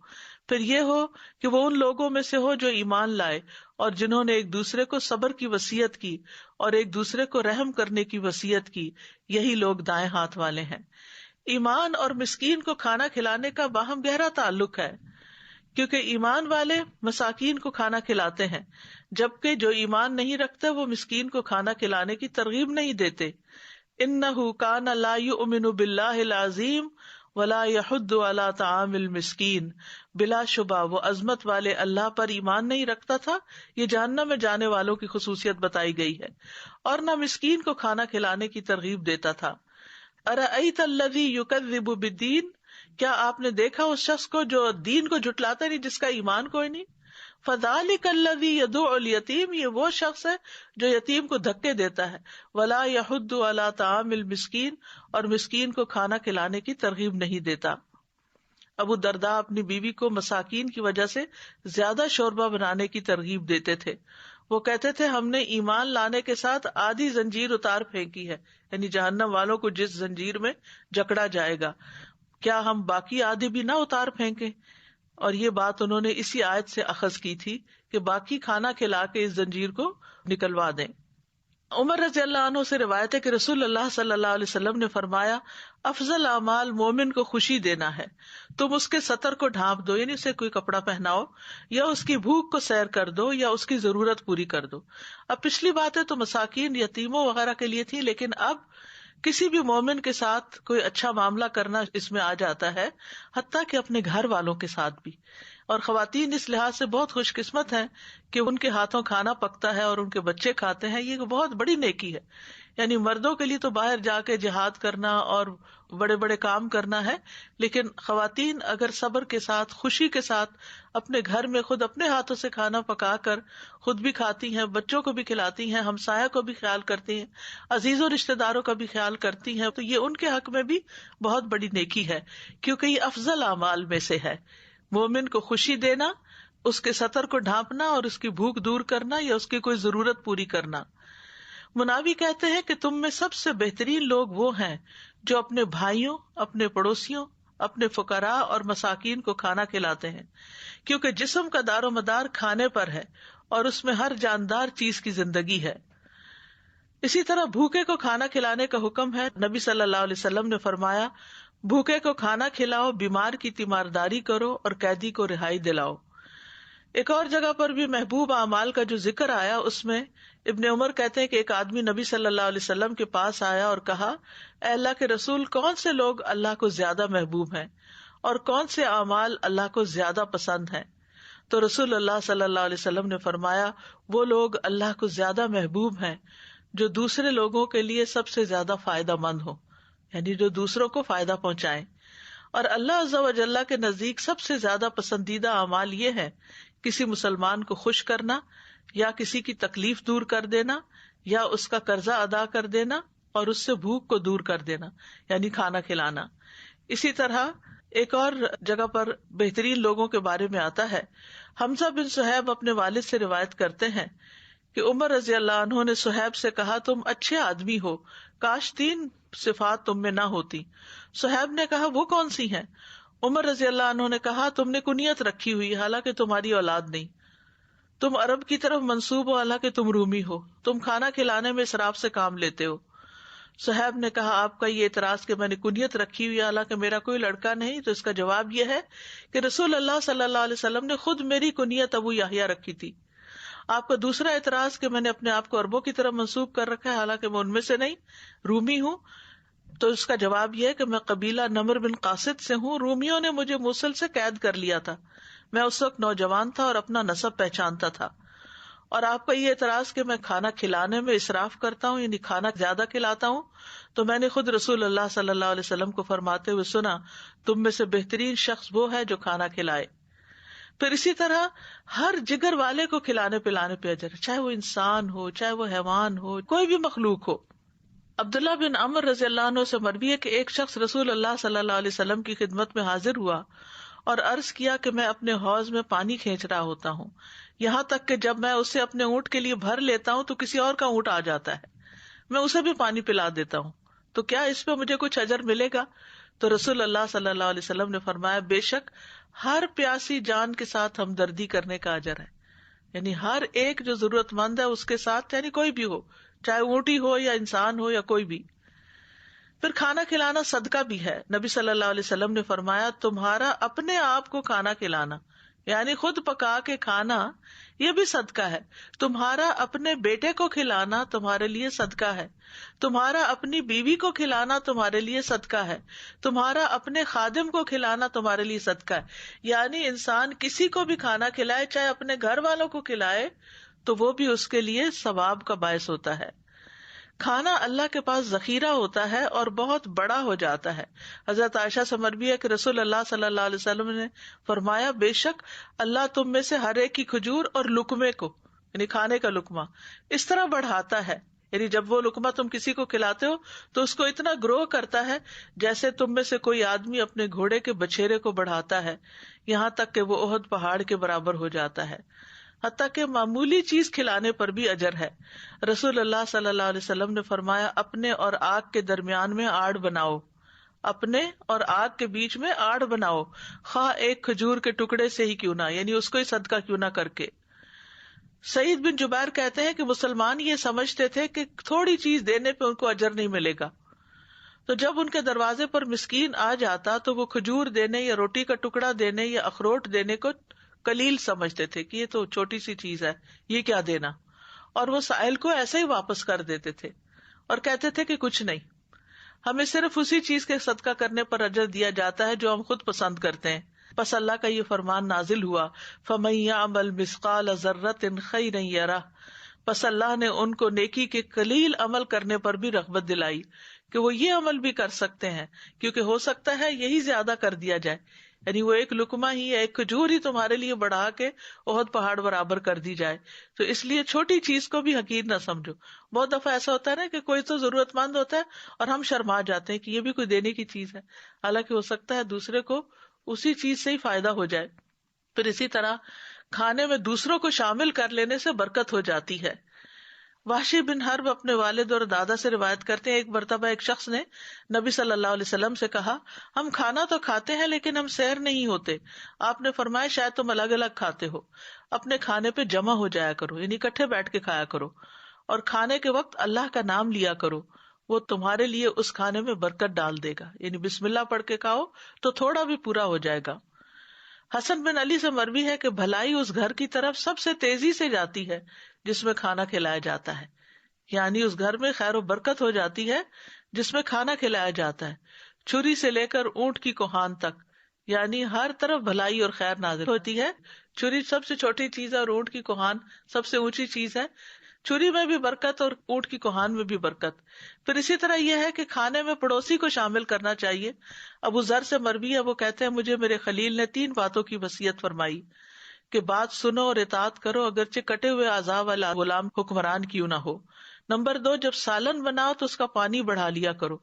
پھر یہ ہو کہ وہ ان لوگوں میں سے ہو جو ایمان لائے اور جنہوں نے ایک دوسرے کو صبر کی وصیت کی اور ایک دوسرے کو رحم کرنے کی وصیت کی، یہی لوگ دائیں ہاتھ والے ہیں۔ ایمان اور مسکین کو کھانا کھلانے کا باہم گہرا تعلق ہے، کیونکہ ایمان والے مساکین کو کھانا کھلاتے ہیں، جبکہ جو ایمان نہیں رکھتے وہ مسکین کو کھانا کھلانے کی ترغیب نہیں دیتے۔ انہ کان لا یؤمن باللہ العظیم ولا یحض علی طعام المسکین، بلا شبہ وہ عظمت والے اللہ پر ایمان نہیں رکھتا تھا، یہ جہنم میں جانے والوں کی خصوصیت بتائی گئی ہے، اور نہ مسکین کو کھانا کھلانے کی ترغیب دیتا تھا۔ ارأیت الذی یکذب بالدین، کیا آپ نے دیکھا اس شخص کو جو دین کو جھٹلاتا نہیں، جس کا ایمان کوئی نہیں؟ فذلک الذی یدعو الیتیم، یہ وہ شخص ہے جو یتیم کو دھکے دیتا ہے، ولا یحض علی طعام المسکین، اور مسکین کو کھانا کھلانے کی ترغیب نہیں دیتا۔ ابو درداء اپنی بیوی کو مساکین کی وجہ سے زیادہ شوربہ بنانے کی ترغیب دیتے تھے۔ وہ کہتے تھے ہم نے ایمان لانے کے ساتھ آدھی زنجیر اتار پھینکی ہے، یعنی جہنم والوں کو جس زنجیر میں جکڑا جائے گا، کیا ہم باقی آدھی بھی نہ اتار پھینکیں؟ اور یہ بات انہوں نے اسی آیت سے اخذ کی تھی کہ باقی کھانا کھلا کے اس زنجیر کو نکلوا دیں۔ عمر رضی اللہ عنہ سے روایت ہے کہ رسول اللہ صلی اللہ علیہ وسلم نے فرمایا افضل اعمال مومن کو خوشی دینا ہے، تم اس کے سطر کو ڈھانپ دو، یعنی اسے کوئی کپڑا پہناؤ، یا اس کی بھوک کو سیر کر دو، یا اس کی ضرورت پوری کر دو۔ اب پچھلی باتیں تو مساکین، یتیموں وغیرہ کے لیے تھی، لیکن اب کسی بھی مومن کے ساتھ کوئی اچھا معاملہ کرنا اس میں آ جاتا ہے، حتیٰ کہ اپنے گھر والوں کے ساتھ بھی۔ اور خواتین اس لحاظ سے بہت خوش قسمت ہیں کہ ان کے ہاتھوں کھانا پکتا ہے اور ان کے بچے کھاتے ہیں، یہ بہت بڑی نیکی ہے۔ یعنی مردوں کے لیے تو باہر جا کے جہاد کرنا اور بڑے بڑے کام کرنا ہے، لیکن خواتین اگر صبر کے ساتھ، خوشی کے ساتھ اپنے گھر میں خود اپنے ہاتھوں سے کھانا پکا کر خود بھی کھاتی ہیں، بچوں کو بھی کھلاتی ہیں، ہمسایہ کو بھی خیال کرتی ہیں، عزیزوں رشتہ داروں کا بھی خیال کرتی ہیں، تو یہ ان کے حق میں بھی بہت بڑی نیکی ہے، کیونکہ یہ افضل اعمال میں سے ہے۔ مومن کو خوشی دینا، اس کے سطر کو ڈھانپنا اور اس کی بھوک دور کرنا یا اس کی کوئی ضرورت پوری کرنا۔ مناوی کہتے ہیں کہ تم میں سب سے بہترین لوگ وہ ہیں جو اپنے بھائیوں، اپنے پڑوسیوں، اپنے فقراء اور مساکین کو کھانا کھلاتے ہیں، کیونکہ جسم کا دار و مدار کھانے پر ہے اور اس میں ہر جاندار چیز کی زندگی ہے۔ اسی طرح بھوکے کو کھانا کھلانے کا حکم ہے۔ نبی صلی اللہ علیہ وسلم نے فرمایا، بھوکے کو کھانا کھلاؤ، بیمار کی تیمارداری کرو اور قیدی کو رہائی دلاؤ۔ ایک اور جگہ پر بھی محبوب اعمال کا جو ذکر آیا، اس میں ابن عمر کہتے ہیں کہ ایک آدمی نبی صلی اللہ علیہ وسلم کے پاس آیا اور کہا، اے اللہ کے رسول، کون سے لوگ اللہ کو زیادہ محبوب ہیں اور کون سے اعمال اللہ کو زیادہ پسند ہیں؟ تو رسول اللہ صلی اللہ علیہ وسلم نے فرمایا، وہ لوگ اللہ کو زیادہ محبوب ہیں جو دوسرے لوگوں کے لیے سب سے زیادہ فائدہ مند ہو، یعنی جو دوسروں کو فائدہ پہنچائیں۔ اور اللہ عز و جل کے نزدیک سب سے زیادہ پسندیدہ اعمال یہ ہے، کسی مسلمان کو خوش کرنا، یا کسی کی تکلیف دور کر دینا، یا اس کا قرضہ ادا کر دینا اور اس سے بھوک کو دور کر دینا، یعنی کھانا کھلانا۔ اسی طرح ایک اور جگہ پر بہترین لوگوں کے بارے میں آتا ہے۔ حمزہ بن صہیب اپنے والد سے روایت کرتے ہیں کہ عمر رضی اللہ عنہ نے صہیب سے کہا، تم اچھے آدمی ہو، کاش 3 صفات تم میں نہ ہوتی۔ صہیب نے کہا، وہ کون سی ہیں؟ عمر رضی اللہ عنہ نے کہا، تم نے کنیت رکھی ہوئی حالانکہ تمہاری اولاد نہیں، تم عرب کی طرف منسوب ہو حالانکہ تم رومی ہو، تم کھانا کھلانے میں اسراف سے کام لیتے ہو۔ صہیب نے کہا، آپ کا یہ اعتراض کہ میں نے کنیت رکھی ہوئی حالانکہ میرا کوئی لڑکا نہیں، تو اس کا جواب یہ ہے کہ رسول اللہ صلی اللہ علیہ وسلم نے خود میری کنیت ابو یحییٰ رکھی تھی۔ آپ کا دوسرا اعتراض کہ میں نے اپنے آپ کو عربوں کی طرف منسوب کر رکھا ہے حالانکہ میں ان میں سے نہیں، رومی ہوں، تو اس کا جواب یہ ہے کہ میں قبیلہ نمر بن قاصد سے ہوں، رومیوں نے مجھے موصل سے قید کر لیا تھا، میں اس وقت نوجوان تھا اور اپنا نسب پہچانتا تھا۔ اور آپ کا یہ اعتراض کہ میں کھانا کھلانے میں اسراف کرتا ہوں، یعنی کھانا زیادہ کھلاتا ہوں، تو میں نے خود رسول اللہ صلی اللہ علیہ وسلم کو فرماتے ہوئے سنا، تم میں سے بہترین شخص وہ ہے جو کھانا کھلائے۔ پھر اسی طرح ہر جگر والے کو کھلانے پلانے پہ اجر ہے، چاہے وہ انسان ہو، چاہے وہ حیوان ہو، کوئی بھی مخلوق ہو۔ عبداللہ بن عمر رضی اللہ عنہ سے مروی ہے کہ ایک شخص رسول اللہ صلی اللہ علیہ وسلم کی خدمت میں حاضر ہوا اور عرض کیا کہ میں اپنے حوض میں پانی کھینچ رہا ہوتا ہوں، یہاں تک کہ جب میں اسے اپنے اونٹ کے لیے بھر لیتا ہوں تو کسی اور کا اونٹ آ جاتا ہے، میں اسے بھی پانی پلا دیتا ہوں، تو کیا اس پہ مجھے کچھ اجر ملے گا؟ تو رسول اللہ صلی اللہ علیہ وسلم نے فرمایا، بے شک ہر پیاسی جان کے ساتھ ہمدردی کرنے کا اجر ہے، یعنی ہر ایک جو ضرورت مند ہے اس کے ساتھ، یعنی کوئی بھی ہو، چاہے اونٹی ہو یا انسان ہو یا کوئی بھی۔ پھر کھانا کھلانا صدقہ بھی ہے۔ نبی صلی اللہ علیہ وسلم نے فرمایا، تمہارا اپنے آپ کو کھانا کھلانا، یعنی خود پکا کے کھانا، یہ بھی صدقہ ہے۔ تمہارا اپنے بیٹے کو کھلانا تمہارے لیے صدقہ ہے، تمہارا اپنی بیوی کو کھلانا تمہارے لیے صدقہ ہے، تمہارا اپنے خادم کو کھلانا تمہارے لیے صدقہ ہے۔ یعنی انسان کسی کو بھی کھانا کھلائے، چاہے اپنے گھر والوں کو کھلائے، تو وہ بھی اس کے لیے ثواب کا باعث ہوتا ہے۔ کھانا اللہ کے پاس ذخیرہ ہوتا ہے اور بہت بڑا ہو جاتا ہے۔ حضرت عائشہ سے مروی ہے کہ رسول اللہ صلی اللہ علیہ وسلم نے فرمایا، بے شک اللہ تم میں سے ہر ایک کی کھجور اور لقمے کو، یعنی کھانے کا لقمہ، اس طرح بڑھاتا ہے، یعنی جب وہ لقمہ تم کسی کو کھلاتے ہو تو اس کو اتنا گرو کرتا ہے جیسے تم میں سے کوئی آدمی اپنے گھوڑے کے بچھیرے کو بڑھاتا ہے، یہاں تک کہ وہ احد پہاڑ کے برابر ہو جاتا ہے۔ حتیٰ کہ معمولی چیز کھلانے پر بھی اجر ہے۔ رسول اللہ صلی اللہ علیہ وسلم نے فرمایا، اپنے اور آگ کے درمیان میں آڑ بناؤ، اپنے اور آگ کے بیچ میں آڑ بناؤ، خواہ ایک کھجور کے ٹکڑے سے ہی کیوں نہ، یعنی اس کو ہی صدقہ کیوں نہ کر کے۔ سعید بن جبیر کہتے ہیں کہ مسلمان یہ سمجھتے تھے کہ تھوڑی چیز دینے پہ ان کو اجر نہیں ملے گا، تو جب ان کے دروازے پر مسکین آ جاتا تو وہ کھجور دینے یا روٹی کا ٹکڑا دینے یا اخروٹ دینے کو قلیل سمجھتے تھے کہ یہ تو چھوٹی سی چیز ہے، یہ کیا دینا، اور وہ سائل کو ایسے ہی واپس کر دیتے تھے اور کہتے تھے کہ کچھ نہیں، ہمیں صرف اسی چیز کے صدقہ کرنے پر اجر دیا جاتا ہے جو ہم خود پسند کرتے ہیں۔ پس اللہ کا یہ فرمان نازل ہوا، فَمَن يَعْمَلْ مِثْقَالَ ذَرَّةٍ خَيْرًا يَرَهُ، پس اللہ نے ان کو نیکی کے قلیل عمل کرنے پر بھی رغبت دلائی کہ وہ یہ عمل بھی کر سکتے ہیں، کیونکہ ہو سکتا ہے یہی زیادہ کر دیا جائے، یعنی وہ ایک لقمہ ہی، ایک کھجور ہی تمہارے لیے بڑھا کے احد پہاڑ برابر کر دی جائے، تو اس لیے چھوٹی چیز کو بھی حقیر نہ سمجھو۔ بہت دفعہ ایسا ہوتا ہے نا کہ کوئی تو ضرورت مند ہوتا ہے اور ہم شرما جاتے ہیں کہ یہ بھی کوئی دینے کی چیز ہے، حالانکہ ہو سکتا ہے دوسرے کو اسی چیز سے ہی فائدہ ہو جائے۔ پھر اسی طرح کھانے میں دوسروں کو شامل کر لینے سے برکت ہو جاتی ہے۔ وحشی بن حرب اپنے والد اور دادا سے روایت کرتے ہیں، ایک مرتبہ ایک شخص نے نبی صلی اللہ علیہ وسلم سے کہا، ہم کھانا تو کھاتے ہیں لیکن ہم سیر نہیں ہوتے۔ آپ نے فرمایا، شاید تم الگ الگ کھاتے ہو، اپنے کھانے پہ جمع ہو جایا کرو، یعنی اکٹھے بیٹھ کے کھایا کرو، اور کھانے کے وقت اللہ کا نام لیا کرو، وہ تمہارے لیے اس کھانے میں برکت ڈال دے گا، یعنی بسم اللہ پڑھ کے کھاؤ تو تھوڑا بھی پورا ہو جائے گا۔ حسن بن علی سے مروی ہے کہ بھلائی اس گھر کی طرف سب سے تیزی سے جاتی ہے جس میں کھانا کھلایا جاتا ہے، یعنی اس گھر میں خیر و برکت ہو جاتی ہے جس میں کھانا کھلایا جاتا ہے۔ چھری سے لے کر اونٹ کی کوہان تک، یعنی ہر طرف بھلائی اور خیر نازل ہوتی ہے۔ چھری سب سے چھوٹی چیز ہے اور اونٹ کی کوہان سب سے اونچی چیز ہے۔ چھری میں بھی برکت اور اونٹ کی کوہان میں بھی برکت۔ پھر اسی طرح یہ ہے کہ کھانے میں پڑوسی کو شامل کرنا چاہیے۔ ابو ذر سے مروی ہے، وہ کہتے ہیں مجھے میرے خلیل نے 3 باتوں کی وصیت فرمائی کہ بات سنو اور اطاعت کرو اگرچہ کٹے ہوئے اعضاء والا غلام حکمران کیوں نہ ہو۔ نمبر 2، جب سالن بناؤ تو اس کا پانی بڑھا لیا کرو،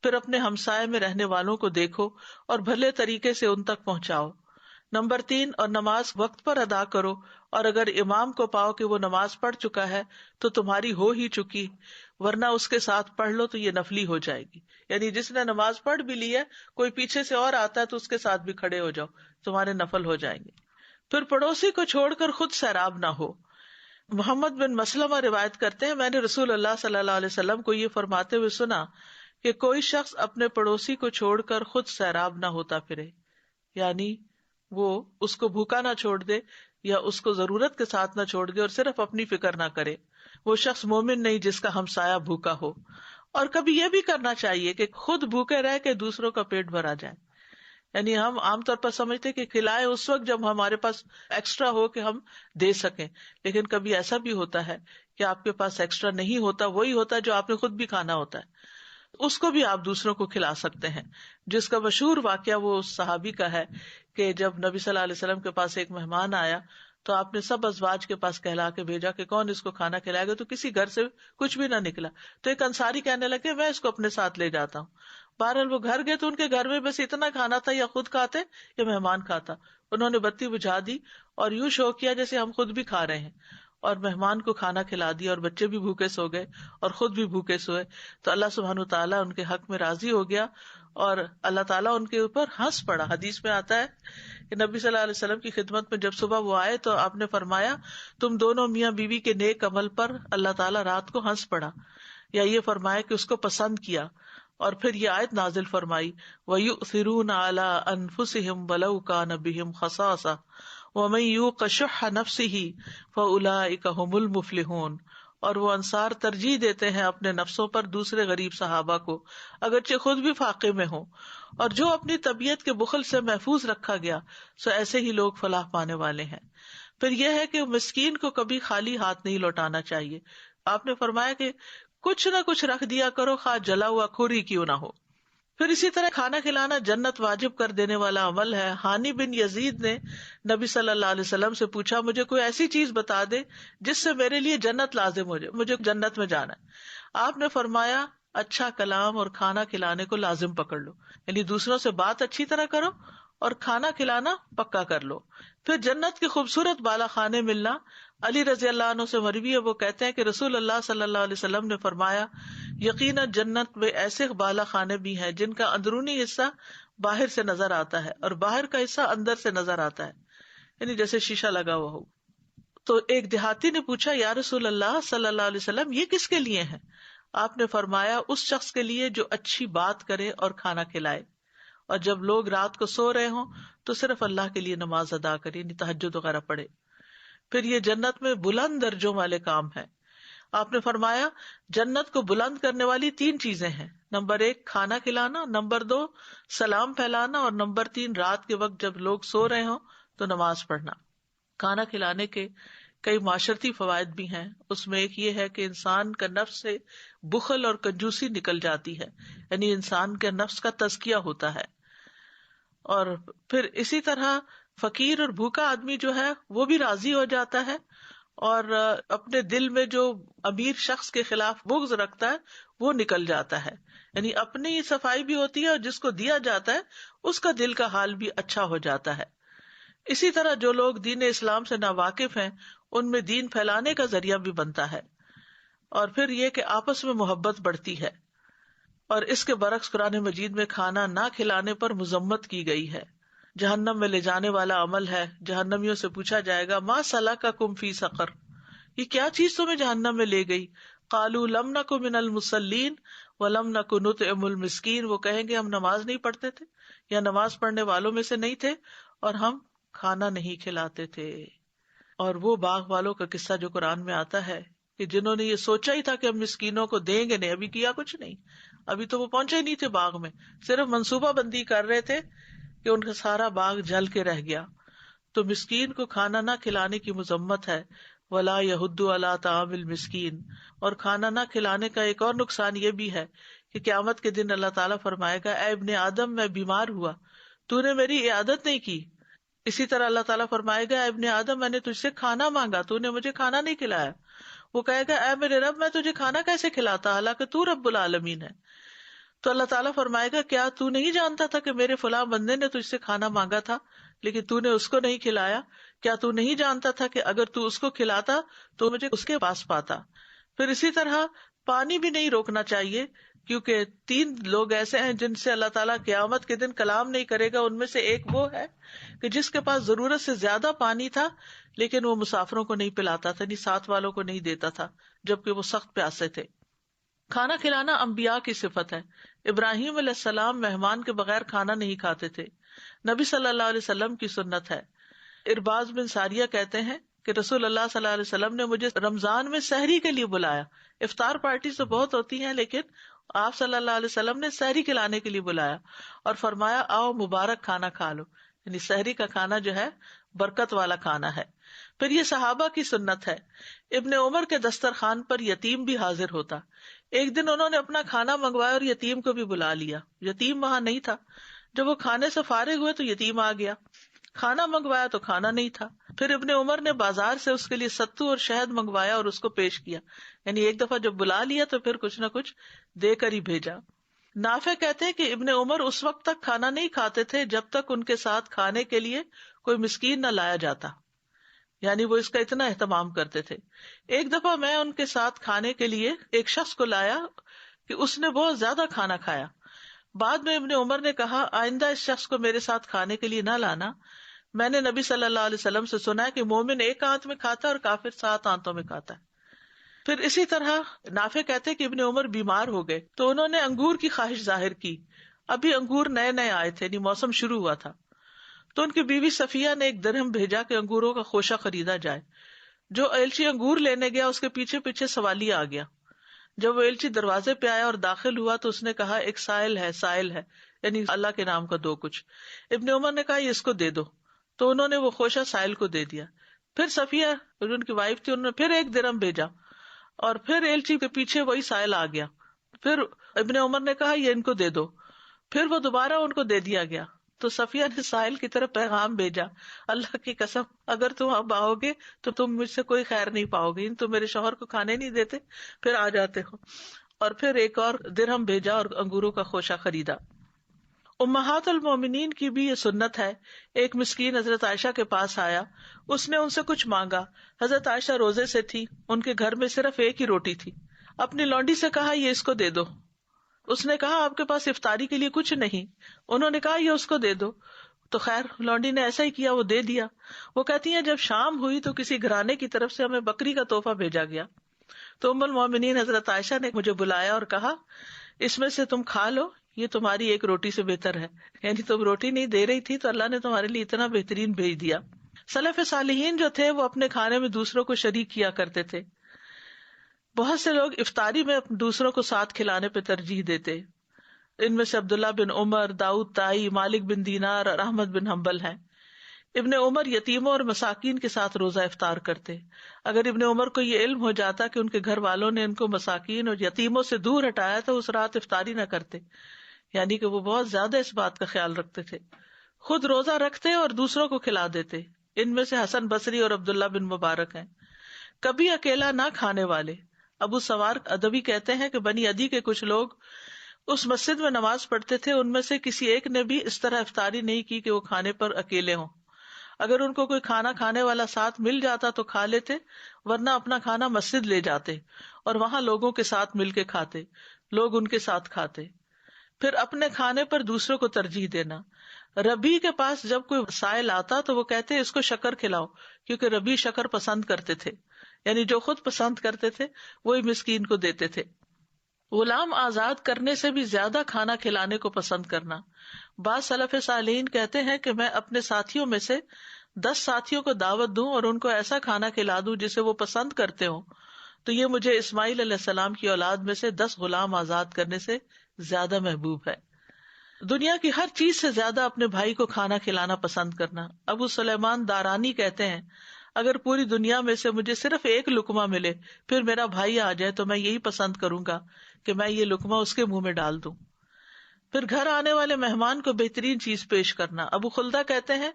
پھر اپنے ہمسائے میں رہنے والوں کو دیکھو اور بھلے طریقے سے ان تک پہنچاؤ۔ نمبر 3، اور نماز وقت پر ادا کرو، اور اگر امام کو پاؤ کہ وہ نماز پڑھ چکا ہے تو تمہاری ہو ہی چکی، ورنہ اس کے ساتھ پڑھ لو تو یہ نفلی ہو جائے گی، یعنی جس نے نماز پڑھ بھی لی ہے کوئی پیچھے سے اور آتا ہے تو اس کے ساتھ بھی کھڑے ہو جاؤ، تمہارے نفل ہو جائیں گے۔ پھر پڑوسی کو چھوڑ کر خود سیراب نہ ہو۔ محمد بن مسلمہ روایت کرتے ہیں، میں نے رسول اللہ صلی اللہ علیہ وسلم کو یہ فرماتے ہوئے سنا کہ کوئی شخص اپنے پڑوسی کو چھوڑ کر خود سیراب نہ ہوتا پھرے، یعنی وہ اس کو بھوکا نہ چھوڑ دے یا اس کو ضرورت کے ساتھ نہ چھوڑ دے اور صرف اپنی فکر نہ کرے، وہ شخص مومن نہیں جس کا ہمسایہ بھوکا ہو۔ اور کبھی یہ بھی کرنا چاہیے کہ خود بھوکے رہ کے دوسروں کا پیٹ بھرا جائے، یعنی ہم عام طور پر سمجھتے کہ کھلائے اس وقت جب ہمارے پاس ایکسٹرا ہو کہ ہم دے سکیں، لیکن کبھی ایسا بھی ہوتا ہے کہ آپ کے پاس ایکسٹرا نہیں ہوتا، وہی ہوتا ہے جو آپ نے خود بھی کھانا ہوتا ہے، اس کو بھی آپ دوسروں کو کھلا سکتے ہیں۔ جس کا مشہور واقعہ وہ صحابی کا ہے کہ جب نبی صلی اللہ علیہ وسلم کے پاس ایک مہمان آیا تو آپ نے سب ازواج کے پاس کہلا کے بھیجا کہ کون اس کو کھانا کھلائے گا، تو کسی گھر سے کچھ بھی نہ نکلا، تو ایک انصاری کہنے لگے میں اس کو اپنے ساتھ لے جاتا ہوں۔ بہرحال وہ گھر گئے تو ان کے گھر میں بس اتنا کھانا تھا، یا خود کھاتے یا مہمان کھاتا۔ انہوں نے بتی بجھا دی اور یوں شو کیا جیسے ہم خود بھی کھا رہے ہیں، اور مہمان کو کھانا کھلا دیا، اور بچے بھی بھوکے سو گئے اور خود بھی بھوکے سوئے۔ تو اللہ سبحانہ تعالیٰ ان کے حق میں راضی ہو گیا اور اللہ تعالیٰ ان کے اوپر ہنس پڑا۔ حدیث میں آتا ہے کہ نبی صلی اللہ علیہ وسلم کی خدمت میں جب صبح وہ آئے تو آپ نے فرمایا تم دونوں میاں بیوی کے نیک عمل پر اللہ تعالیٰ رات کو ہنس پڑا، یا یہ فرمایا کہ اس کو پسند کیا۔ اور پھر یہ آیت نازل فرمائی وَيُؤْثِرُونَ عَلَىٰ أَنفُسِهِمْ وَلَوْ كَانَ بِهِمْ خَصَاصَةٌ وَمَن يُوقَ شُحَّ نَفْسِهِ فَأُولَٰئِكَ هُمُ الْمُفْلِحُونَ۔ اور وہ انصار ترجیح دیتے ہیں اپنے نفسوں پر دوسرے غریب صحابہ کو اگرچہ خود بھی فاقے میں ہوں، اور جو اپنی طبیعت کے بخل سے محفوظ رکھا گیا سو ایسے ہی لوگ فلاح پانے والے ہیں۔ پھر یہ ہے کہ مسکین کو کبھی خالی ہاتھ نہیں لوٹانا چاہیے۔ آپ نے فرمایا کہ کچھ نہ کچھ رکھ دیا کرو، خواہ جلا ہوا کھور ہی کیوں نہ ہو۔ پھر اسی طرح کھانا کھلانا جنت واجب کر دینے والا عمل ہے۔ ہانی بن یزید نے نبی صلی اللہ علیہ وسلم سے پوچھا مجھے کوئی ایسی چیز بتا دے جس سے میرے لیے جنت لازم ہو جائے، مجھے جنت میں جانا ہے۔ آپ نے فرمایا اچھا کلام اور کھانا کھلانے کو لازم پکڑ لو، یعنی دوسروں سے بات اچھی طرح کرو اور کھانا کھلانا پکا کر لو۔ پھر جنت کے خوبصورت بالا خانے ملنا۔ علی رضی اللہ عنہ سے مروی ہے، وہ کہتے ہیں کہ رسول اللہ صلی اللہ علیہ وسلم نے فرمایا یقیناً جنت میں ایسے بالا خانے بھی ہیں جن کا اندرونی حصہ باہر سے نظر آتا ہے اور باہر کا حصہ اندر سے نظر آتا ہے، یعنی جیسے شیشہ لگا ہوا ہو۔ تو ایک دیہاتی نے پوچھا یا رسول اللہ صلی اللہ علیہ وسلم یہ کس کے لیے ہے؟ آپ نے فرمایا اس شخص کے لیے جو اچھی بات کرے اور کھانا کھلائے، اور جب لوگ رات کو سو رہے ہوں تو صرف اللہ کے لیے نماز ادا کرے، یعنی تہجد وغیرہ پڑھے۔ پھر یہ جنت میں بلند درجوں والے کام ہیں۔ آپ نے فرمایا جنت کو بلند کرنے والی 3 چیزیں ہیں، نمبر 1 کھانا کھلانا، نمبر 2 سلام پھیلانا، اور نمبر 3 رات کے وقت جب لوگ سو رہے ہوں تو نماز پڑھنا۔ کھانا کھلانے کے کئی معاشرتی فوائد بھی ہیں، اس میں ایک یہ ہے کہ انسان کا نفس سے بخل اور کنجوسی نکل جاتی ہے، یعنی انسان کے نفس کا تزکیہ ہوتا ہے۔ اور پھر اسی طرح فقیر اور بھوکا آدمی جو ہے وہ بھی راضی ہو جاتا ہے، اور اپنے دل میں جو امیر شخص کے خلاف بغض رکھتا ہے وہ نکل جاتا ہے، یعنی اپنی صفائی بھی ہوتی ہے اور جس کو دیا جاتا ہے اس کا دل کا حال بھی اچھا ہو جاتا ہے۔ اسی طرح جو لوگ دین اسلام سے ناواقف ہیں ان میں دین پھیلانے کا ذریعہ بھی بنتا ہے، اور پھر یہ کہ آپس میں محبت بڑھتی ہے۔ اور اس کے برعکس قرآن مجید میں کھانا نہ کھلانے پر مذمت کی گئی ہے۔ جہنم میں لے جانے والا عمل ہے۔ جہنمیوں سے پوچھا جائے گا ما سلککم فی سقر، یہ کیا چیز تمہیں جہنم میں لے گئی؟ قالوا لم نک من المصلین ولم نک نطعم المسکین، وہ کہیں گے ہم نماز نہیں پڑھتے تھے یا نماز پڑھنے والوں میں سے نہیں تھے اور ہم کھانا نہیں کھلاتے تھے۔ اور وہ باغ والوں کا قصہ جو قرآن میں آتا ہے کہ جنہوں نے یہ سوچا ہی تھا کہ ہم مسکینوں کو دیں گے، نہیں، ابھی کیا کچھ نہیں، ابھی تو وہ پہنچے ہی نہیں تھے باغ میں، صرف منصوبہ بندی کر رہے تھے کہ ان کا سارا باغ جل کے رہ گیا۔ تو مسکین کو کھانا نہ کھلانے کی مذمت ہے۔ ولا یحض علی طعام المسکین، اور کھانا نہ کھلانے کا ایک اور نقصان یہ بھی ہے کہ قیامت کے دن اللہ تعالیٰ فرمائے گا اے ابن آدم میں بیمار ہوا، تو نے میری عیادت نہیں کی۔ اسی طرح اللہ تعالیٰ فرمائے گا اے ابن آدم میں نے تجھ سے کھانا مانگا، تو نے مجھے کھانا نہیں کھلایا۔ وہ کہے گا اے میرے رب میں تجھے کھانا کیسے کھلاتا حالانکہ تو رب العالمین ہے۔ تو اللہ تعالیٰ فرمائے گا کیا تو نہیں جانتا تھا کہ میرے فلاں بندے نے تجھ سے کھانا مانگا تھا لیکن تو نے اس کو نہیں کھلایا؟ کیا تو نہیں جانتا تھا کہ اگر تو اس کو کھلاتا تو مجھے اس کے پاس پاتا؟ پھر اسی طرح پانی بھی نہیں روکنا چاہیے، کیونکہ 3 لوگ ایسے ہیں جن سے اللہ تعالیٰ قیامت کے دن کلام نہیں کرے گا۔ ان میں سے ایک وہ ہے کہ جس کے پاس ضرورت سے زیادہ پانی تھا لیکن وہ مسافروں کو نہیں پلاتا تھا، نہیں ساتھ والوں کو نہیں دیتا تھا جبکہ وہ سخت پیاسے تھے۔ کھانا کھلانا انبیاء کی صفت ہے۔ ابراہیم علیہ السلام مہمان کے بغیر کھانا نہیں کھاتے تھے، نبی صلی اللہ علیہ وسلم کی سنت ہے۔ ارباز بن ساریہ کہتے ہیں کہ رسول اللہ صلی اللہ علیہ وسلم نے مجھے رمضان میں سحری کے لیے بلایا۔ افطار پارٹی تو بہت ہوتی ہیں لیکن آپ صلی اللہ علیہ وسلم نے سحری کھلانے کے لیے بلایا اور فرمایا آؤ مبارک کھانا کھا لو، یعنی سحری کا کھانا جو ہے برکت والا کھانا ہے۔ پھر یہ صحابہ کی سنت ہے۔ ابن عمر کے دسترخوان پر یتیم بھی حاضر ہوتا۔ ایک دن انہوں نے اپنا کھانا منگوایا اور یتیم کو بھی بلا لیا، یتیم وہاں نہیں تھا۔ جب وہ کھانے سے فارغ ہوئے تو یتیم آ گیا، کھانا منگوایا تو کھانا نہیں تھا۔ پھر ابن عمر نے بازار سے اس کے لیے ستو اور شہد منگوایا اور اس کو پیش کیا، یعنی ایک دفعہ جب بلا لیا تو پھر کچھ نہ کچھ دے کر ہی بھیجا۔ نافع کہتے ہیں کہ ابن عمر اس وقت تک کھانا نہیں کھاتے تھے جب تک ان کے ساتھ کھانے کے لیے کوئی مسکین نہ لایا جاتا، یعنی وہ اس کا اتنا اہتمام کرتے تھے۔ ایک دفعہ میں ان کے ساتھ کھانے کے لیے ایک شخص کو لایا کہ اس نے بہت زیادہ کھانا کھایا۔ بعد میں ابن عمر نے کہا آئندہ اس شخص کو میرے ساتھ کھانے کے لیے نہ لانا، میں نے نبی صلی اللہ علیہ وسلم سے سنا ہے کہ مومن ایک آنت میں کھاتا ہے اور کافر 7 آنتوں میں کھاتا ہے۔ پھر اسی طرح نافع کہتے کہ ابن عمر بیمار ہو گئے تو انہوں نے انگور کی خواہش ظاہر کی، ابھی انگور نئے نئے آئے تھے، یعنی موسم شروع ہوا تھا۔ تو ان کی بیوی صفیہ نے ایک درہم بھیجا کہ انگوروں کا خوشہ خریدا جائے۔ جو ایلچی انگور لینے گیا اس کے پیچھے پیچھے سوالی آ گیا۔ جب وہ ایلچی دروازے پہ آیا اور داخل ہوا تو اس نے کہا ایک سائل ہے، یعنی اللہ کے نام کا دو کچھ۔ ابن عمر نے کہا یہ اس کو دے دو، تو انہوں نے وہ خوشہ سائل کو دے دیا۔ پھر صفیہ ان کی وائف تھی، انہوں نے پھر ایک درہم بھیجا اور پھر ایلچی کے پیچھے وہی سائل آ گیا۔ پھر ابن عمر نے کہا یہ ان کو دے دو، پھر وہ دوبارہ ان کو دے دیا گیا۔ تو صفیہ نے سائل کی طرف پیغام بھیجا، اللہ کی قسم اگر تم اب آؤ گے تو تم مجھ سے کوئی خیر نہیں پاؤ گے، تم میرے شوہر کو کھانے نہیں دیتے پھر آ جاتے ہو۔ اور پھر ایک اور درہم بھیجا اور انگوروں کا خوشہ خریدا۔ امہات المومنین کی بھی یہ سنت ہے۔ ایک مسکین حضرت عائشہ کے پاس آیا، اس نے ان سے کچھ مانگا۔ حضرت عائشہ روزے سے تھی، ان کے گھر میں صرف ایک ہی روٹی تھی۔ اپنی لونڈی سے کہا یہ اس کو دے دو۔ اس نے کہا آپ کے پاس افطاری کے لیے کچھ نہیں؟ انہوں نے کہا یہ اس کو دے دو۔ تو خیر لونڈی نے ایسا ہی کیا، وہ دے دیا۔ وہ کہتی ہیں جب شام ہوئی تو کسی گھرانے کی طرف سے ہمیں بکری کا تحفہ بھیجا گیا، تو ام المومنین حضرت عائشہ نے مجھے بلایا اور کہا اس میں سے تم کھا لو، یہ تمہاری ایک روٹی سے بہتر ہے، یعنی تم روٹی نہیں دے رہی تھی تو اللہ نے تمہارے لیے اتنا بہترین بھیج دیا۔ سلف صالحین جو تھے وہ اپنے کھانے میں دوسروں کو شریک کیا کرتے تھے۔ بہت سے لوگ افطاری میں دوسروں کو ساتھ کھلانے پہ ترجیح دیتے، ان میں سے عبداللہ بن عمر، داؤد تائی، مالک بن دینار اور احمد بن حنبل ہیں۔ ابن عمر یتیموں اور مساکین کے ساتھ روزہ افطار کرتے۔ اگر ابن عمر کو یہ علم ہو جاتا کہ ان کے گھر والوں نے ان کو مساکین اور یتیموں سے دور ہٹایا تو اس رات افطاری نہ کرتے، یعنی کہ وہ بہت زیادہ اس بات کا خیال رکھتے تھے۔ خود روزہ رکھتے اور دوسروں کو کھلا دیتے۔ ان میں سے حسن بصری اور عبداللہ بن مبارک ہیں۔ کبھی اکیلا نہ کھانے والے۔ ابو سوار ادبی کہتے ہیں کہ بنی عدی کے کچھ لوگ اس مسجد میں نماز پڑھتے تھے، ان میں سے کسی ایک نے بھی اس طرح افطاری نہیں کی کہ وہ کھانے پر اکیلے ہوں۔ اگر ان کو کوئی کھانا کھانے والا ساتھ مل جاتا تو کھا لیتے، ورنہ اپنا کھانا مسجد لے جاتے اور وہاں لوگوں کے ساتھ مل کے کھاتے، لوگ ان کے ساتھ کھاتے۔ پھر اپنے کھانے پر دوسروں کو ترجیح دینا۔ ربی کے پاس جب کوئی سائل آتا تو وہ کہتے اس کو شکر کھلاؤ، کیونکہ ربی شکر پسند کرتے تھے، یعنی جو خود پسند کرتے تھے وہی مسکین کو دیتے تھے۔ غلام آزاد کرنے سے بھی زیادہ کھانا کھلانے کو پسند کرنا۔ بعض سلف صالحین کہتے ہیں کہ میں اپنے ساتھیوں میں سے 10 ساتھیوں کو دعوت دوں اور ان کو ایسا کھانا کھلا دوں جسے وہ پسند کرتے ہوں تو یہ مجھے اسماعیل علیہ السلام کی اولاد میں سے 10 غلام آزاد کرنے سے زیادہ محبوب ہے۔ دنیا کی ہر چیز سے زیادہ اپنے بھائی کو کھانا کھلانا پسند کرنا۔ ابو سلیمان دارانی کہتے ہیں اگر پوری دنیا میں سے مجھے صرف ایک لقمہ ملے پھر میرا بھائی آ جائے تو میں یہی پسند کروں گا کہ میں یہ لقمہ اس کے منہ میں ڈال دوں۔ پھر گھر آنے والے مہمان کو بہترین چیز پیش کرنا۔ ابو خلدہ کہتے ہیں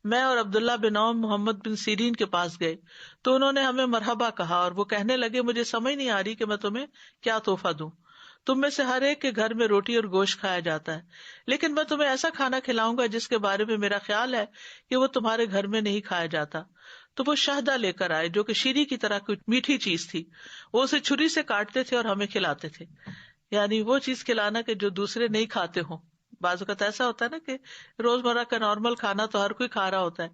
میں اور عبداللہ بن عون محمد بن سیرین کے پاس گئے تو انہوں نے ہمیں مرحبا کہا اور وہ کہنے لگے مجھے سمجھ نہیں آ رہی کہ میں تمہیں کیا تحفہ دوں، تم میں سے ہر ایک کے گھر میں روٹی اور گوشت کھایا جاتا ہے، لیکن میں تمہیں ایسا کھانا کھلاؤں گا جس کے بارے میں میرا خیال ہے کہ وہ تمہارے گھر میں نہیں کھایا جاتا۔ تو وہ شہدہ لے کر آئے جو کہ شیری کی طرح کچھ میٹھی چیز تھی، وہ اسے چھری سے کاٹتے تھے اور ہمیں کھلاتے تھے، یعنی وہ چیز کھلانا کہ جو دوسرے نہیں کھاتے ہوں۔ بعض اوقات ایسا ہوتا ہے نا کہ روزمرہ کا نارمل کھانا تو ہر کوئی کھا رہا ہوتا ہے۔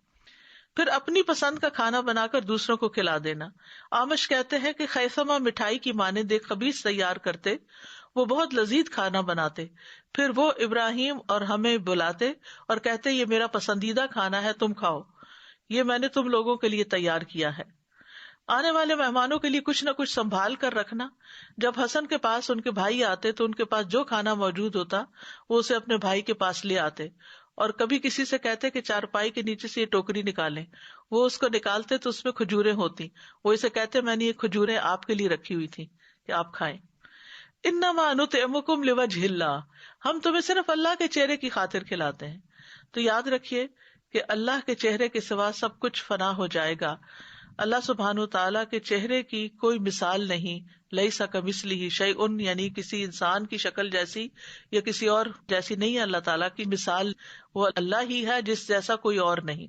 پھر اپنی پسند کا کھانا بنا کر دوسروں کو کھلا دینا۔ آمش کہتے ہیں کہ خیثمہ مٹھائی کی مانند ایک خبیث تیار کرتے، وہ بہت لذیذ کھانا بناتے، پھر وہ ابراہیم اور ہمیں بلاتے اور کہتے یہ میرا پسندیدہ کھانا ہے، تم کھاؤ، یہ میں نے تم لوگوں کے لیے تیار کیا ہے۔ آنے والے مہمانوں کے لیے کچھ نہ کچھ سنبھال کر رکھنا۔ جب حسن کے پاس ان کے بھائی آتے تو ان کے پاس جو کھانا موجود ہوتا وہ اسے اپنے بھائی کے پاس لے آتے، اور کبھی کسی سے کہتے کہ چارپائی کے نیچے سے یہ ٹوکری نکالیں، وہ اس کو نکالتے تو اس میں کھجوریں ہوتی، وہ اسے کہتے میں نے یہ کھجوریں آپ کے لیے رکھی ہوئی تھی کہ آپ کھائیں۔ انما نطعمکم لوجہ اللہ، ہم تمہیں صرف اللہ کے چہرے کی خاطر کھلاتے ہیں۔ تو یاد رکھیے کہ اللہ کے چہرے کے سوا سب کچھ فنا ہو جائے گا۔ اللہ سبحانہ تعالیٰ کے چہرے کی کوئی مثال نہیں، لیس کمثلہ شیء، یعنی کسی انسان کی شکل جیسی یا کسی اور جیسی نہیں ہے اللہ تعالیٰ کی مثال، وہ اللہ ہی ہے جس جیسا کوئی اور نہیں،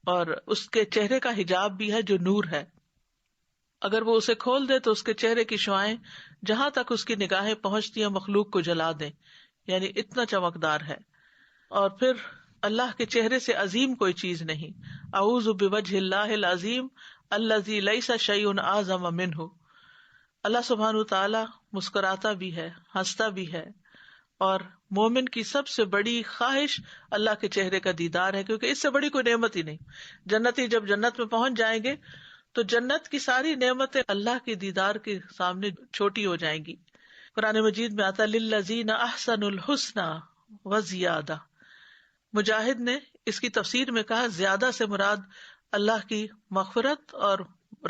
اور اس کے چہرے کا حجاب بھی ہے جو نور ہے، اگر وہ اسے کھول دے تو اس کے چہرے کی شعائیں جہاں تک اس کی نگاہیں پہنچتی ہیں مخلوق کو جلا دیں، یعنی اتنا چمکدار ہے۔ اور پھر اللہ کے چہرے سے عظیم کوئی چیز نہیں۔ اعوذ بوجہ اللہ العظیم الذی لیس شیء اعظم منہ، اللہ سبحانہ تعالیٰ مسکراتا بھی ہے، ہنستا بھی ہے، اور مومن کی سب سے بڑی خواہش اللہ کے چہرے کا دیدار ہے، کیونکہ اس سے بڑی کوئی نعمت ہی نہیں۔ جنتی جب جنت میں پہنچ جائیں گے تو جنت کی ساری نعمتیں اللہ کے دیدار کے سامنے چھوٹی ہو جائیں گی۔ قرآن مجید میں آتا للذین احسنوا الحسنی وزیادہ۔ مجاہد نے اس کی تفسیر میں کہا زیادہ سے مراد اللہ کی مغفرت اور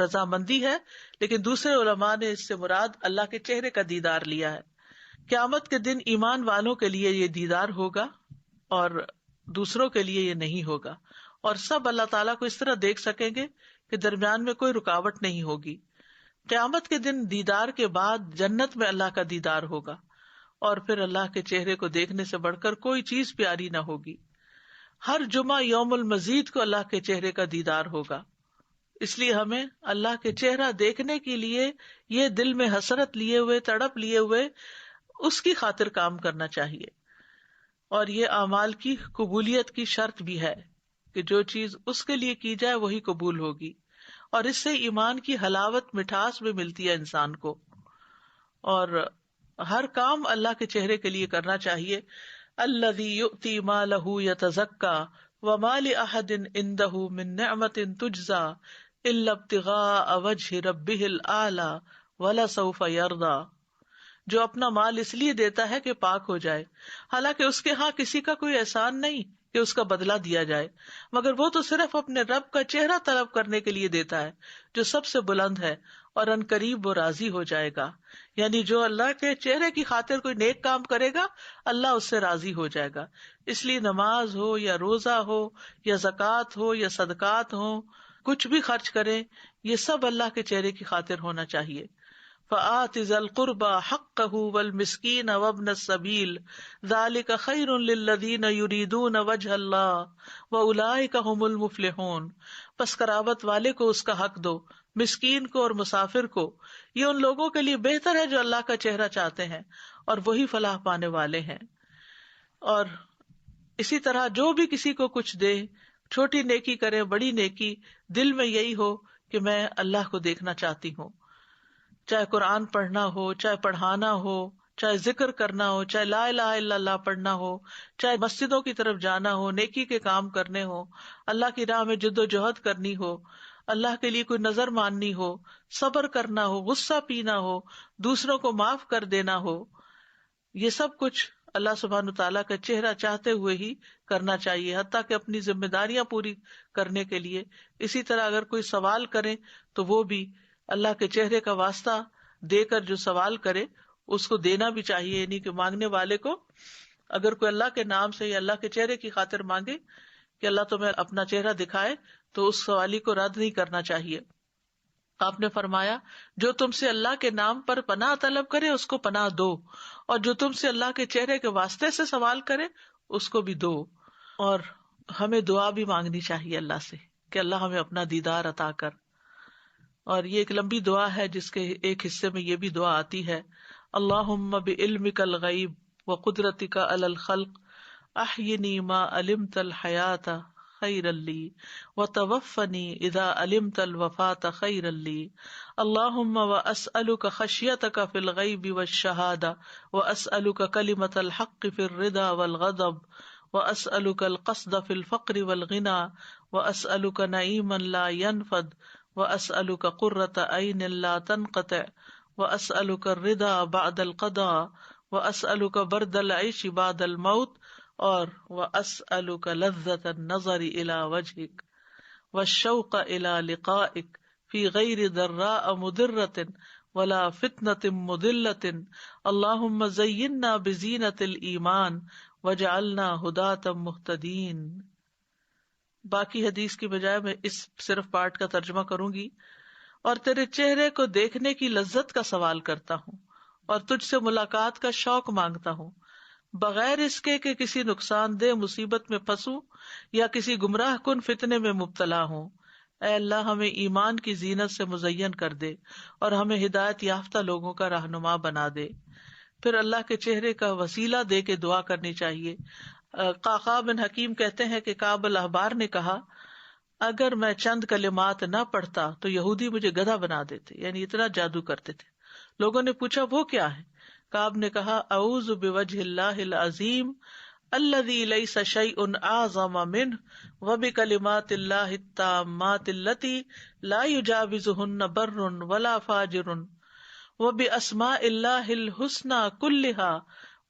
رضامندی ہے، لیکن دوسرے علماء نے اس سے مراد اللہ کے چہرے کا دیدار لیا ہے۔ قیامت کے دن ایمان والوں کے لیے یہ دیدار ہوگا اور دوسروں کے لیے یہ نہیں ہوگا، اور سب اللہ تعالیٰ کو اس طرح دیکھ سکیں گے کہ درمیان میں کوئی رکاوٹ نہیں ہوگی۔ قیامت کے دن دیدار کے بعد جنت میں اللہ کا دیدار ہوگا، اور پھر اللہ کے چہرے کو دیکھنے سے بڑھ کر کوئی چیز پیاری نہ ہوگی۔ ہر جمعہ یوم المزید کو اللہ کے چہرے کا دیدار ہوگا، اس لیے ہمیں اللہ کے چہرہ دیکھنے کے لیے یہ دل میں حسرت لیے ہوئے، تڑپ لیے ہوئے اس کی خاطر کام کرنا چاہیے۔ اور یہ اعمال کی قبولیت کی شرط بھی ہے کہ جو چیز اس کے لیے کی جائے وہی قبول ہوگی، اور اس سے ایمان کی حلاوت مٹھاس بھی ملتی ہے انسان کو۔ اور ہر کام اللہ کے چہرے کے لیے کرنا چاہیے۔ الذی یؤتی مالہ یتزکی وما لأحد عندہ من نعمت تجزی الا ابتغاء وجہ ربہ الاعلی ولسوف یرضی، جو اپنا مال اس لیے دیتا ہے کہ پاک ہو جائے، حالانکہ اس کے ہاں کسی کا کوئی احسان نہیں کہ اس کا بدلہ دیا جائے، مگر وہ تو صرف اپنے رب کا چہرہ طلب کرنے کے لیے دیتا ہے جو سب سے بلند ہے، اور ان قریب وہ راضی ہو جائے گا۔ یعنی جو اللہ کے چہرے کی خاطر کوئی نیک کام کرے گا اللہ اس سے راضی ہو جائے گا۔ اس لیے نماز ہو یا روزہ ہو یا زکوٰۃ ہو یا صدقات ہو، کچھ بھی خرچ کریں یہ سب اللہ کے چہرے کی خاطر ہونا چاہیے۔ فآت ذا القربى حقه والمسكين وابن السبيل ذلك خير للذين يريدون وجه الله وأولئك هم المفلحون. پس قرابت والے کو اس کا حق دو، مسکین کو اور مسافر کو، یہ ان لوگوں کے لیے بہتر ہے جو اللہ کا چہرہ چاہتے ہیں، اور وہی فلاح پانے والے ہیں. اور اسی طرح جو بھی کسی کو کچھ دے، چھوٹی نیکی کرے بڑی نیکی، دل میں یہی ہو کہ میں اللہ کو دیکھنا چاہتی ہوں. چاہے قرآن پڑھنا ہو، چاہے پڑھانا ہو، چاہے ذکر کرنا ہو، چاہے لا الہ الا اللہ پڑھنا ہو، چاہے مسجدوں کی طرف جانا ہو، نیکی کے کام کرنے ہو، اللہ کی راہ میں جد و جہد کرنی ہو، اللہ کے لیے کوئی نظر ماننی ہو، صبر کرنا ہو، غصہ پینا ہو، دوسروں کو معاف کر دینا ہو، یہ سب کچھ اللہ سبحانہ تعالیٰ کا چہرہ چاہتے ہوئے ہی کرنا چاہیے، حتیٰ کہ اپنی ذمہ داریاں پوری کرنے کے لیے. اسی طرح اگر کوئی سوال کرے تو وہ بھی اللہ کے چہرے کا واسطہ دے کر جو سوال کرے اس کو دینا بھی چاہیے، یعنی کہ مانگنے والے کو اگر کوئی اللہ کے نام سے یا اللہ کے چہرے کی خاطر مانگے کہ اللہ تمہیں اپنا چہرہ دکھائے تو اس سوالی کو رد نہیں کرنا چاہیے. آپ نے فرمایا جو تم سے اللہ کے نام پر پناہ طلب کرے اس کو پناہ دو، اور جو تم سے اللہ کے چہرے کے واسطے سے سوال کرے اس کو بھی دو. اور ہمیں دعا بھی مانگنی چاہیے اللہ سے کہ اللہ ہمیں اپنا دیدار عطا کر. اور یہ ایک لمبی دعا ہے جس کے ایک حصے میں یہ بھی دعا آتی ہے، اللہم بعلمک الغیب وقدرتک علی الخلق احینی ما علمت الحیات خیرا لی وتوفنی اذا علمت الوفاۃ خیرا لی. اللہم واسألک خشیتک فی الغیب والشہادہ واسألک کلمۃ الحق فی الرضا والغضب واسألک القصد فی الفقر والغنی واسألک نعیما لا ینفد واسألک قرۃ عین لا تنقطع واسألک الرضا بعد القضاء واسألک برد العیش بعد الموت اور واسألک لذۃ النظر الی وجہک والشوق الی لقائک فی غیر ضراء مضرۃ ولا فتنۃ مضلۃ. اللہم زیننا بزینۃ الایمان وجعلنا ھداۃ مہتدین. باقی حدیث کی بجائے میں اس صرف پارٹ کا ترجمہ کروں گی. اور تیرے چہرے کو دیکھنے کی لذت کا سوال کرتا ہوں اور تجھ سے ملاقات کا شوق مانگتا ہوں، بغیر اس کے کہ کسی نقصان دہ مصیبت میں پھنسوں یا کسی گمراہ کن فتنے میں مبتلا ہوں. اے اللہ ہمیں ایمان کی زینت سے مزین کر دے اور ہمیں ہدایت یافتہ لوگوں کا رہنما بنا دے. پھر اللہ کے چہرے کا وسیلہ دے کے دعا کرنی چاہیے. قعقاع بن حکیم کہتے ہیں کہ کعب الاحبار نے کہا اگر میں چند کلمات نہ پڑھتا تو یہودی مجھے گدھا بنا دیتے، یعنی اتنا جادو کرتے تھے. لوگوں نے پوچھا وہ کیا ہے؟ کعب نے کہا اعوذ بوجہ اللہ العظیم الذی لیس شیء اعظم منہ وبکلمات اللہ التامات التی لا یجاوزہن بر ولا فاجر وباسماء اللہ الحسنی کلہا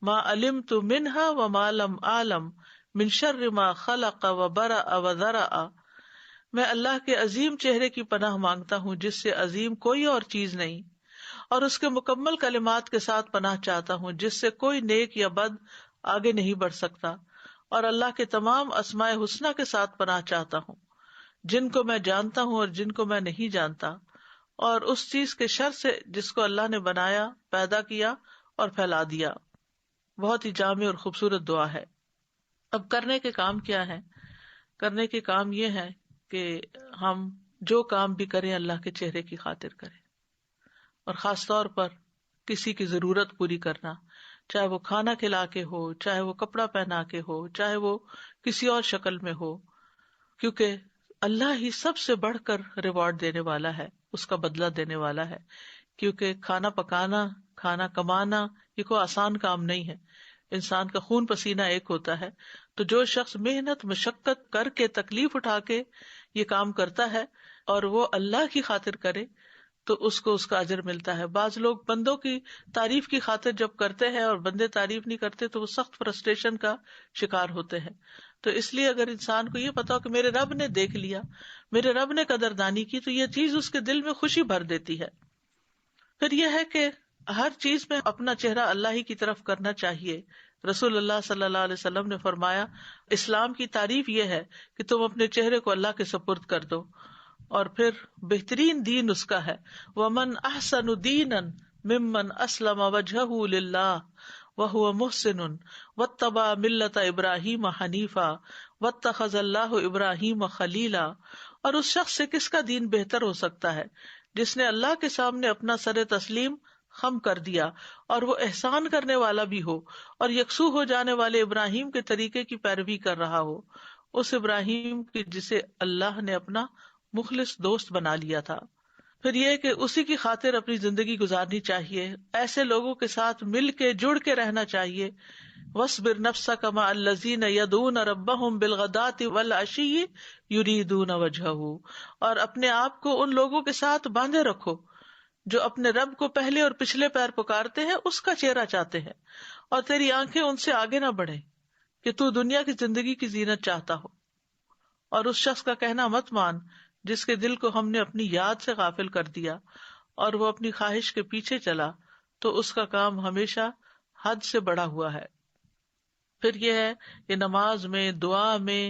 ما علمت منہا وما لم اعلم من شر ما خلق وبرأ وذرأ. میں اللہ کے عظیم چہرے کی پناہ مانگتا ہوں جس سے عظیم کوئی اور چیز نہیں، اور اس کے مکمل کلمات کے ساتھ پناہ چاہتا ہوں جس سے کوئی نیک یا بد آگے نہیں بڑھ سکتا، اور اللہ کے تمام اسماء حسنی کے ساتھ پناہ چاہتا ہوں جن کو میں جانتا ہوں اور جن کو میں نہیں جانتا، اور اس چیز کے شر سے جس کو اللہ نے بنایا، پیدا کیا اور پھیلا دیا. بہت ہی جامع اور خوبصورت دعا ہے. اب کرنے کے کام کیا ہے؟ کرنے کے کام یہ ہے کہ ہم جو کام بھی کریں اللہ کے چہرے کی خاطر کریں، اور خاص طور پر کسی کی ضرورت پوری کرنا، چاہے وہ کھانا کھلا کے ہو، چاہے وہ کپڑا پہنا کے ہو، چاہے وہ کسی اور شکل میں ہو، کیونکہ اللہ ہی سب سے بڑھ کر ریوارڈ دینے والا ہے، اس کا بدلہ دینے والا ہے. کیونکہ کھانا پکانا، کھانا کمانا یہ کوئی آسان کام نہیں ہے. انسان کا خون پسینہ ایک ہوتا ہے، تو جو شخص محنت مشقت کر کے تکلیف اٹھا کے یہ کام کرتا ہے اور وہ اللہ کی خاطر کرے تو اس کو اس کا اجر ملتا ہے. بعض لوگ بندوں کی تعریف کی خاطر جب کرتے ہیں اور بندے تعریف نہیں کرتے تو وہ سخت فرسٹریشن کا شکار ہوتے ہیں. تو اس لیے اگر انسان کو یہ پتا ہو کہ میرے رب نے دیکھ لیا، میرے رب نے قدردانی کی، تو یہ چیز اس کے دل میں خوشی بھر دیتی ہے. پھر یہ ہے کہ ہر چیز میں اپنا چہرہ اللہ ہی کی طرف کرنا چاہیے. رسول اللہ صلی اللہ علیہ وسلم نے فرمایا اسلام کی تعریف یہ ہے کہ تم اپنے چہرے کو اللہ کے سپرد کر دو، اور پھر بہترین دین اس کا ہے وَمَنْ أَحْسَنُ دِينًا ممن اسلم وجهه لله وهو محسن واتبع ملت ابراہیم حنیفا واتخذ اللہ ابراہیم خلیلا. اور اس شخص سے کس کا دین بہتر ہو سکتا ہے جس نے اللہ کے سامنے اپنا سر تسلیم خم کر دیا اور وہ احسان کرنے والا بھی ہو اور یکسو ہو جانے والے ابراہیم کے طریقے کی پیروی کر رہا ہو، اس ابراہیم کی جسے اللہ نے اپنا مخلص دوست بنا لیا تھا. پھر یہ کہ اسی کی خاطر اپنی زندگی گزارنی چاہیے، ایسے لوگوں کے ساتھ مل کے جڑ کے رہنا چاہیے. وَاصْبِرْ نَفْسَكَ مَعَ الَّذِينَ يَدْعُونَ رَبَّهُمْ بِالْغَدَاةِ وَالْعَشِيِّ يُرِيدُونَ وَجْهَهُ، اور اپنے آپ کو ان لوگوں کے ساتھ باندھے رکھو جو اپنے رب کو پہلے اور پچھلے پیر پکارتے ہیں، اس کا چہرہ چاہتے ہیں، اور تیری آنکھیں ان سے آگے نہ بڑھیں کہ تو دنیا کی زندگی کی زینت چاہتا ہو. اور اس شخص کا کہنا مت مان جس کے دل کو ہم نے اپنی یاد سے غافل کر دیا اور وہ اپنی خواہش کے پیچھے چلا، تو اس کا کام ہمیشہ حد سے بڑا ہوا ہے. پھر یہ ہے کہ نماز میں، دعا میں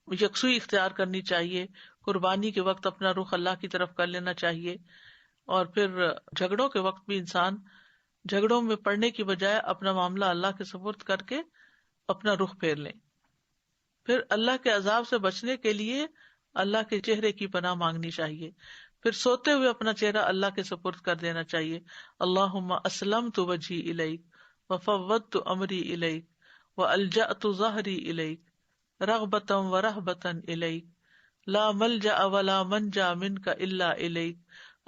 یکسوئی اختیار کرنی چاہیے. قربانی کے وقت اپنا رخ اللہ کی طرف کر لینا چاہیے، اور پھر جھگڑوں کے وقت بھی انسان جھگڑوں میں پڑنے کی بجائے اپنا معاملہ اللہ کے سپرد کر کے اپنا رخ پھیر لیں. پھر اللہ کے عذاب سے بچنے کے لیے اللہ کے چہرے کی پناہ مانگنی چاہیے. پھر سوتے ہوئے اپنا چہرہ اللہ کے سپرد کر دینا چاہیے. اللہم اسلمت وجہی الیک وفوضت امری الیک والجأت ظہری الیک رغبتا ورہبتا الیک لا ملجأ ولا منجا منک الا الیک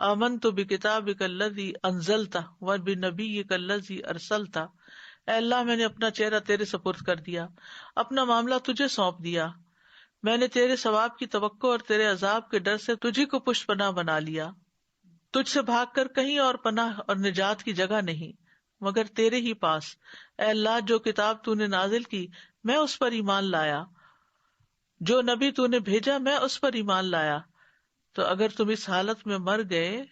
آمنت بکتابک الذی انزلت وبنبیک الذی ارسلت. اے اللہ، میں نے اپنا چہرہ تیرے سپرد کر دیا، اپنا معاملہ تجھے سونپ دیا، میں نے تیرے ثواب کی توقع اور تیرے عذاب کے ڈر سے تجھی کو پشت پناہ بنا لیا. تجھ سے بھاگ کر کہیں اور پناہ اور نجات کی جگہ نہیں مگر تیرے ہی پاس. اے اللہ، جو کتاب تو نے نازل کی میں اس پر ایمان لایا، جو نبی تو نے بھیجا میں اس پر ایمان لایا. تو اگر تم اس حالت میں مر گئے،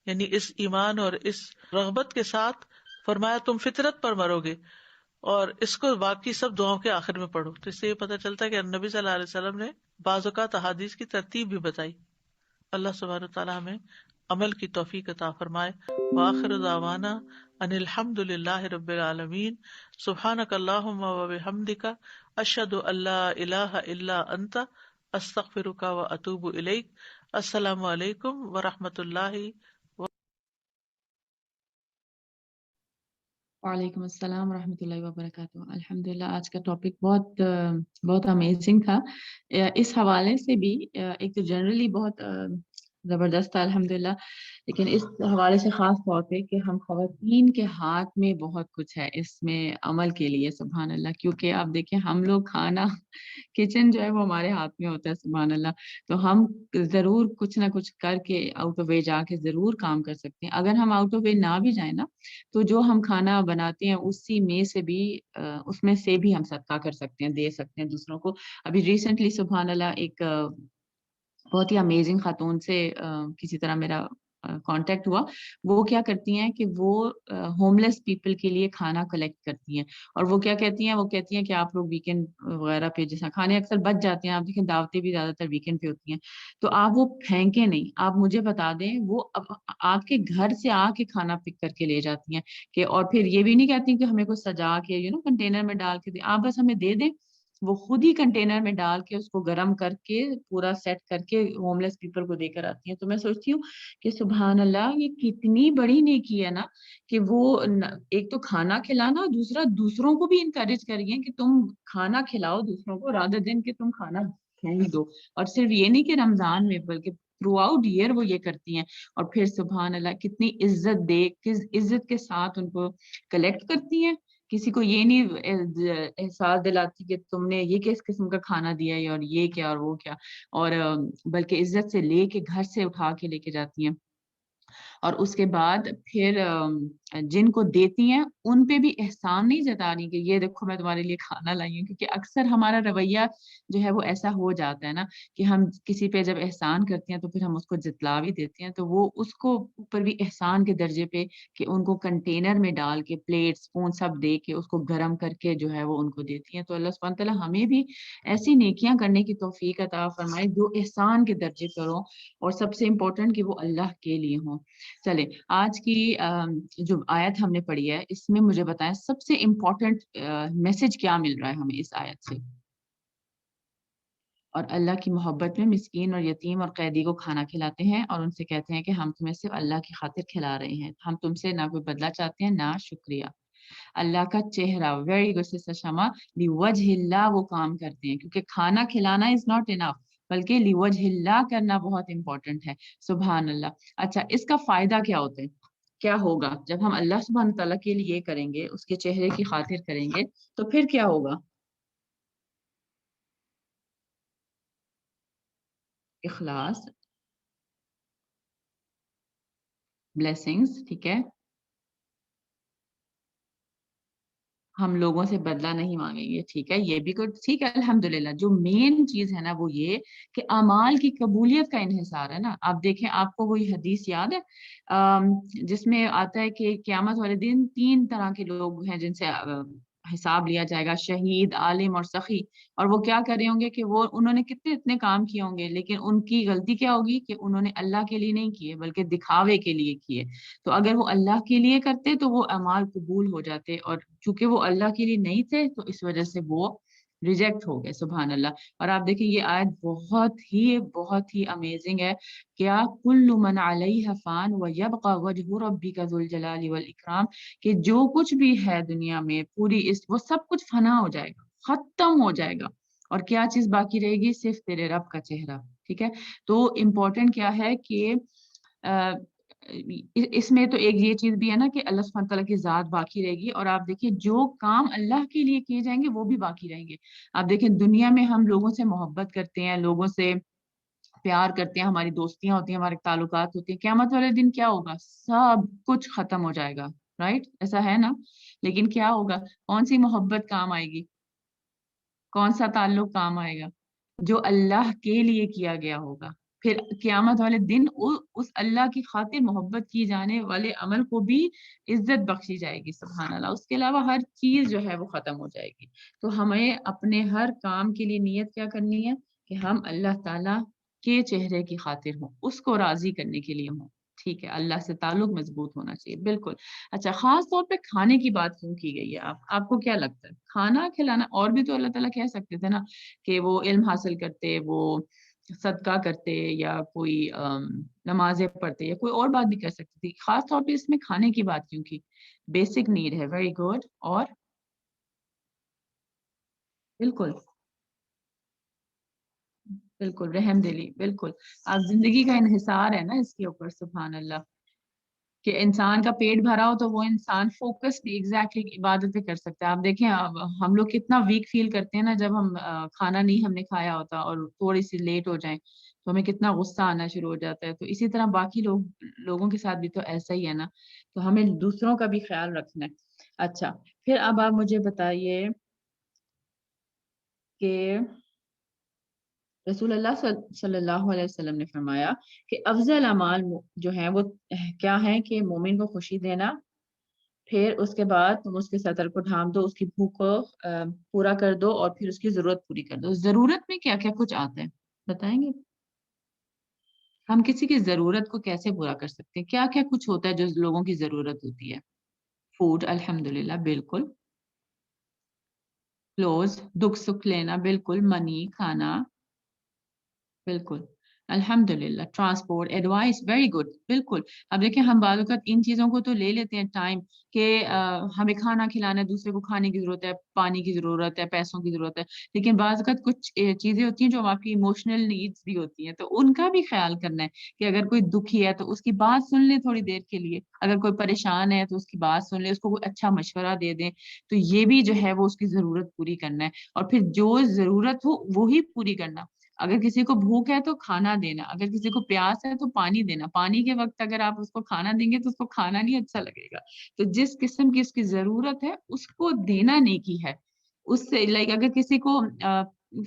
یعنی اس ایمان اور اس رغبت کے ساتھ، فرمایا تم فطرت پر مرو گے. اور اس کو باقی سب دعاؤں کے آخر میں پڑھو. تو اس سے یہ پتہ چلتا ہے کہ نبی صلی اللہ علیہ وسلم نے بعض اوقات احادیث کی ترتیب بھی بتائی. اللہ سبحانہ وتعالیٰ ہمیں عمل کی توفیق عطا فرمائے. وآخر دعوانا ان الحمد للہ رب العالمین. سبحانک اللہم وبحمدک اشہد ان لا الہ الا انت استغفرک واتوب الیک. السلام علیکم ورحمۃ اللہ. وعلیکم السلام ورحمۃ اللہ وبرکاتہ. الحمدللہ آج کا ٹاپک بہت امیزنگ تھا. اس حوالے سے بھی ایک تو جنرلی بہت زبردست تھا الحمدللہ، لیکن اس حوالے سے خاص طور پہ کہ ہم خواتین کے ہاتھ میں بہت کچھ ہے اس میں عمل کے لیے. سبحان اللہ. کیونکہ آپ دیکھیں ہم لوگ کھانا کچن جو ہے وہ ہمارے ہاتھ میں ہوتا ہے. سبحان اللہ. تو ہم ضرور کچھ نہ کچھ کر کے آؤٹ آف وے جا کے ضرور کام کر سکتے ہیں. اگر ہم آؤٹ آف وے نہ بھی جائیں نا، تو جو ہم کھانا بناتے ہیں اسی میں سے بھی اس میں سے بھی ہم صدقہ کر سکتے ہیں، دے سکتے ہیں دوسروں کو. ابھی ریسنٹلی سبحان اللہ ایک بہت ہی امیزنگ خاتون سے کسی طرح میرا کانٹیکٹ ہوا. وہ کیا کرتی ہیں کہ وہ ہوم لیس پیپل کے لیے کھانا کلیکٹ کرتی ہیں. اور وہ کیا کہتی ہیں، وہ کہتی ہیں کہ آپ لوگ ویکینڈ وغیرہ پہ جیسا کھانے اکثر بچ جاتے ہیں، آپ دیکھیں دعوتیں بھی زیادہ تر ویکینڈ پہ ہوتی ہیں، تو آپ وہ پھینکیں نہیں، آپ مجھے بتا دیں، وہ آپ کے گھر سے آ کے کھانا پک کر کے لے جاتی ہیں. کہ اور پھر یہ بھی نہیں کہتی کہ ہمیں کو سجا کے کنٹینر میں ڈال کے دیں، آپ بس ہمیں دے دیں. وہ خود ہی کنٹینر میں ڈال کے اس کو گرم کر کے پورا سیٹ کر کے ہوم لیس پیپل کو دے کر آتی ہیں. تو میں سوچتی ہوں کہ سبحان اللہ، یہ کتنی بڑی نیکی ہے نا، کہ وہ ایک تو کھانا کھلانا، دوسرا دوسروں کو بھی انکریج کریے کہ تم کھانا کھلاؤ دوسروں کو رادر دین کہ تم کھانا پھینک دو. اور صرف یہ نہیں کہ رمضان میں بلکہ تھرو آؤٹ ایئر وہ یہ کرتی ہیں. اور پھر سبحان اللہ کتنی عزت دے، کس عزت کے ساتھ ان کو کلیکٹ کرتی ہیں. کسی کو یہ نہیں احساس دلاتی کہ تم نے یہ کس قسم کا کھانا دیا ہے اور یہ کیا اور وہ کیا، اور بلکہ عزت سے لے کے گھر سے اٹھا کے لے کے جاتی ہیں. اور اس کے بعد پھر جن کو دیتی ہیں ان پہ بھی احسان نہیں جتا رہی کہ یہ دیکھو میں تمہارے لیے کھانا لائی ہوں. کیونکہ اکثر ہمارا رویہ جو ہے وہ ایسا ہو جاتا ہے نا کہ ہم کسی پہ جب احسان کرتے ہیں تو پھر ہم اس کو جتلا بھی دیتے ہیں. تو وہ اس کو اوپر بھی احسان کے درجے پہ کہ ان کو کنٹینر میں ڈال کے پلیٹ اسپون سب دے کے اس کو گرم کر کے جو ہے وہ ان کو دیتی ہیں. تو اللہ سبحانہ تعالیٰ ہمیں بھی ایسی نیکیاں کرنے کی توفیق عطا فرمائے جو احسان کے درجے پر ہوں، اور سب سے امپورٹنٹ کہ وہ اللہ کے لیے ہوں. چلیں آج کی جو آیت ہم نے پڑھی ہے اس میں مجھے بتائیں سب سے امپورٹنٹ میسج کیا مل رہا ہے ہمیں اس آیت سے؟ اور اللہ کی محبت میں مسکین اور یتیم اور قیدی کو کھانا کھلاتے ہیں اور ان سے کہتے ہیں کہ ہم تمہیں صرف اللہ کی خاطر کھلا رہے ہیں، ہم تم سے نہ کوئی بدلہ چاہتے ہیں نہ شکریہ۔ اللہ کا چہرہ، ویری گڈ سسٹر شمع، لوجہ اللہ وہ کام کرتے ہیں، کیونکہ کھانا کھلانا از ناٹ انف، بلکہ لوجہ اللہ کرنا بہت امپورٹنٹ ہے۔ سبحان اللہ۔ اچھا اس کا فائدہ کیا ہوتا ہے، کیا ہوگا جب ہم اللہ سبحانہ تعالیٰ کے لیے کریں گے، اس کے چہرے کی خاطر کریں گے تو پھر کیا ہوگا؟ اخلاص، بلیسنگز، ٹھیک ہے، ہم لوگوں سے بدلہ نہیں مانگیں گے، ٹھیک ہے، یہ بھی گڈ، ٹھیک ہے الحمدللہ۔ جو مین چیز ہے نا وہ یہ کہ اعمال کی قبولیت کا انحصار ہے نا۔ آپ دیکھیں، آپ کو وہی حدیث یاد ہے جس میں آتا ہے کہ قیامت والے دن 3 طرح کے لوگ ہیں جن سے حساب لیا جائے گا، شہید، عالم اور سخی، اور وہ کیا کر رہے ہوں گے کہ وہ انہوں نے اتنے کام کیے ہوں گے، لیکن ان کی غلطی کیا ہوگی کہ انہوں نے اللہ کے لیے نہیں کیے بلکہ دکھاوے کے لیے کیے۔ تو اگر وہ اللہ کے لیے کرتے تو وہ اعمال قبول ہو جاتے، اور چونکہ وہ اللہ کے لیے نہیں تھے تو اس وجہ سے وہ ریجیکٹ ہو گئے۔ سبحان اللہ۔ اور آپ دیکھیں یہ آیت بہت ہی امیزنگ ہے۔ کیا کل من علیہ فان ویبقى وجہ ربک ذو الجلال والاکرام، کہ جو کچھ بھی ہے دنیا میں پوری وہ سب کچھ فنا ہو جائے گا، ختم ہو جائے گا، اور کیا چیز باقی رہے گی؟ صرف تیرے رب کا چہرہ، ٹھیک ہے۔ تو امپورٹنٹ کیا ہے کہ اس میں تو ایک یہ چیز بھی ہے نا کہ اللہ سبحانہ تعالیٰ کی ذات باقی رہے گی، اور آپ دیکھیں جو کام اللہ کے لیے کیے جائیں گے وہ بھی باقی رہیں گے۔ آپ دیکھیں دنیا میں ہم لوگوں سے محبت کرتے ہیں، لوگوں سے پیار کرتے ہیں، ہماری دوستیاں ہوتی ہیں، ہمارے تعلقات ہوتے ہیں، قیامت والے دن کیا ہوگا؟ سب کچھ ختم ہو جائے گا، رائٹ؟ ایسا ہے نا؟ لیکن کیا ہوگا؟ کون سی محبت کام آئے گی؟ کون سا تعلق کام آئے گا؟ جو اللہ کے لیے کیا گیا ہوگا۔ پھر قیامت والے دن اس اللہ کی خاطر محبت کی جانے والے عمل کو بھی عزت بخشی جائے گی، سبحان اللہ۔ اس کے علاوہ ہر چیز جو ہے وہ ختم ہو جائے گی۔ تو ہمیں اپنے ہر کام کے لیے نیت کیا کرنی ہے کہ ہم اللہ تعالیٰ کے چہرے کی خاطر ہوں، اس کو راضی کرنے کے لیے ہوں، ٹھیک ہے۔ اللہ سے تعلق مضبوط ہونا چاہیے، بالکل۔ اچھا خاص طور پہ کھانے کی بات کیوں کی گئی ہے؟ آپ کو کیا لگتا ہے؟ کھانا کھلانا، اور بھی تو اللہ تعالیٰ کہہ سکتے تھے نا کہ وہ علم حاصل کرتے، وہ صدقہ کرتے، یا کوئی نمازیں پڑھتے، یا کوئی اور بات بھی کر سکتی تھی، خاص طور پہ اس میں کھانے کی بات کیوں کی؟ بیسک نیڈ ہے، ویری گڈ۔ اور بالکل بالکل رحم دلی، بالکل۔ آپ زندگی کا انحصار ہے نا اس کے اوپر، سبحان اللہ، کہ انسان کا پیٹ بھرا ہو تو وہ انسان فوکس بھی ایگزیکٹلی عبادتیں کر سکتا ہے۔ آپ دیکھیں ہم لوگ کتنا ویک فیل کرتے ہیں نا جب ہم کھانا نہیں ہم نے کھایا ہوتا اور تھوڑی سی لیٹ ہو جائیں تو ہمیں کتنا غصہ آنا شروع ہو جاتا ہے۔ تو اسی طرح باقی لوگوں کے ساتھ بھی تو ایسا ہی ہے نا، تو ہمیں دوسروں کا بھی خیال رکھنا ہے۔ اچھا پھر اب آپ مجھے بتائیے کہ رسول اللہ صلی اللہ علیہ وسلم نے فرمایا کہ افضل اعمال جو ہیں وہ کیا ہیں؟ کہ مومن کو خوشی دینا، پھر اس کے بعد تم اس کے سطر کو ڈھانپ دو، اس کی بھوک کو پورا کر دو، اور پھر اس کی ضرورت پوری کر دو۔ ضرورت میں کیا کیا کچھ آتا ہے بتائیں گے؟ ہم کسی کی ضرورت کو کیسے پورا کر سکتے ہیں؟ کیا کیا کچھ ہوتا ہے جو لوگوں کی ضرورت ہوتی ہے؟ فوڈ، الحمدللہ، بالکل۔ کلوز، دکھ سکھ لینا، بالکل۔ منی، کھانا، بالکل الحمدللہ۔ ٹرانسپورٹ، ایڈوائس، ویری گڈ، بالکل۔ اب دیکھیں ہم بعض اوقات ان چیزوں کو تو لے لیتے ہیں ٹائم کہ ہمیں کھانا کھلانا ہے، دوسرے کو کھانے کی ضرورت ہے، پانی کی ضرورت ہے، پیسوں کی ضرورت ہے، لیکن بعض اوقات کچھ چیزیں ہوتی ہیں جو آپ کی ایموشنل نیڈس بھی ہوتی ہیں، تو ان کا بھی خیال کرنا ہے کہ اگر کوئی دکھی ہے تو اس کی بات سن لیں تھوڑی دیر کے لیے، اگر کوئی پریشان ہے تو اس کی بات سن لیں، اس کو کوئی اچھا مشورہ دے دیں، تو یہ بھی جو ہے وہ اس کی ضرورت پوری کرنا ہے، اور پھر جو ضرورت ہو وہی پوری کرنا۔ اگر کسی کو بھوک ہے تو کھانا دینا، اگر کسی کو پیاس ہے تو پانی دینا، پانی کے وقت اگر آپ اس کو کھانا دیں گے تو اس کو کھانا نہیں اچھا لگے گا۔ تو جس قسم کی اس کی ضرورت ہے اس کو دینا نیکی ہے۔ اس سے لائک اگر کسی کو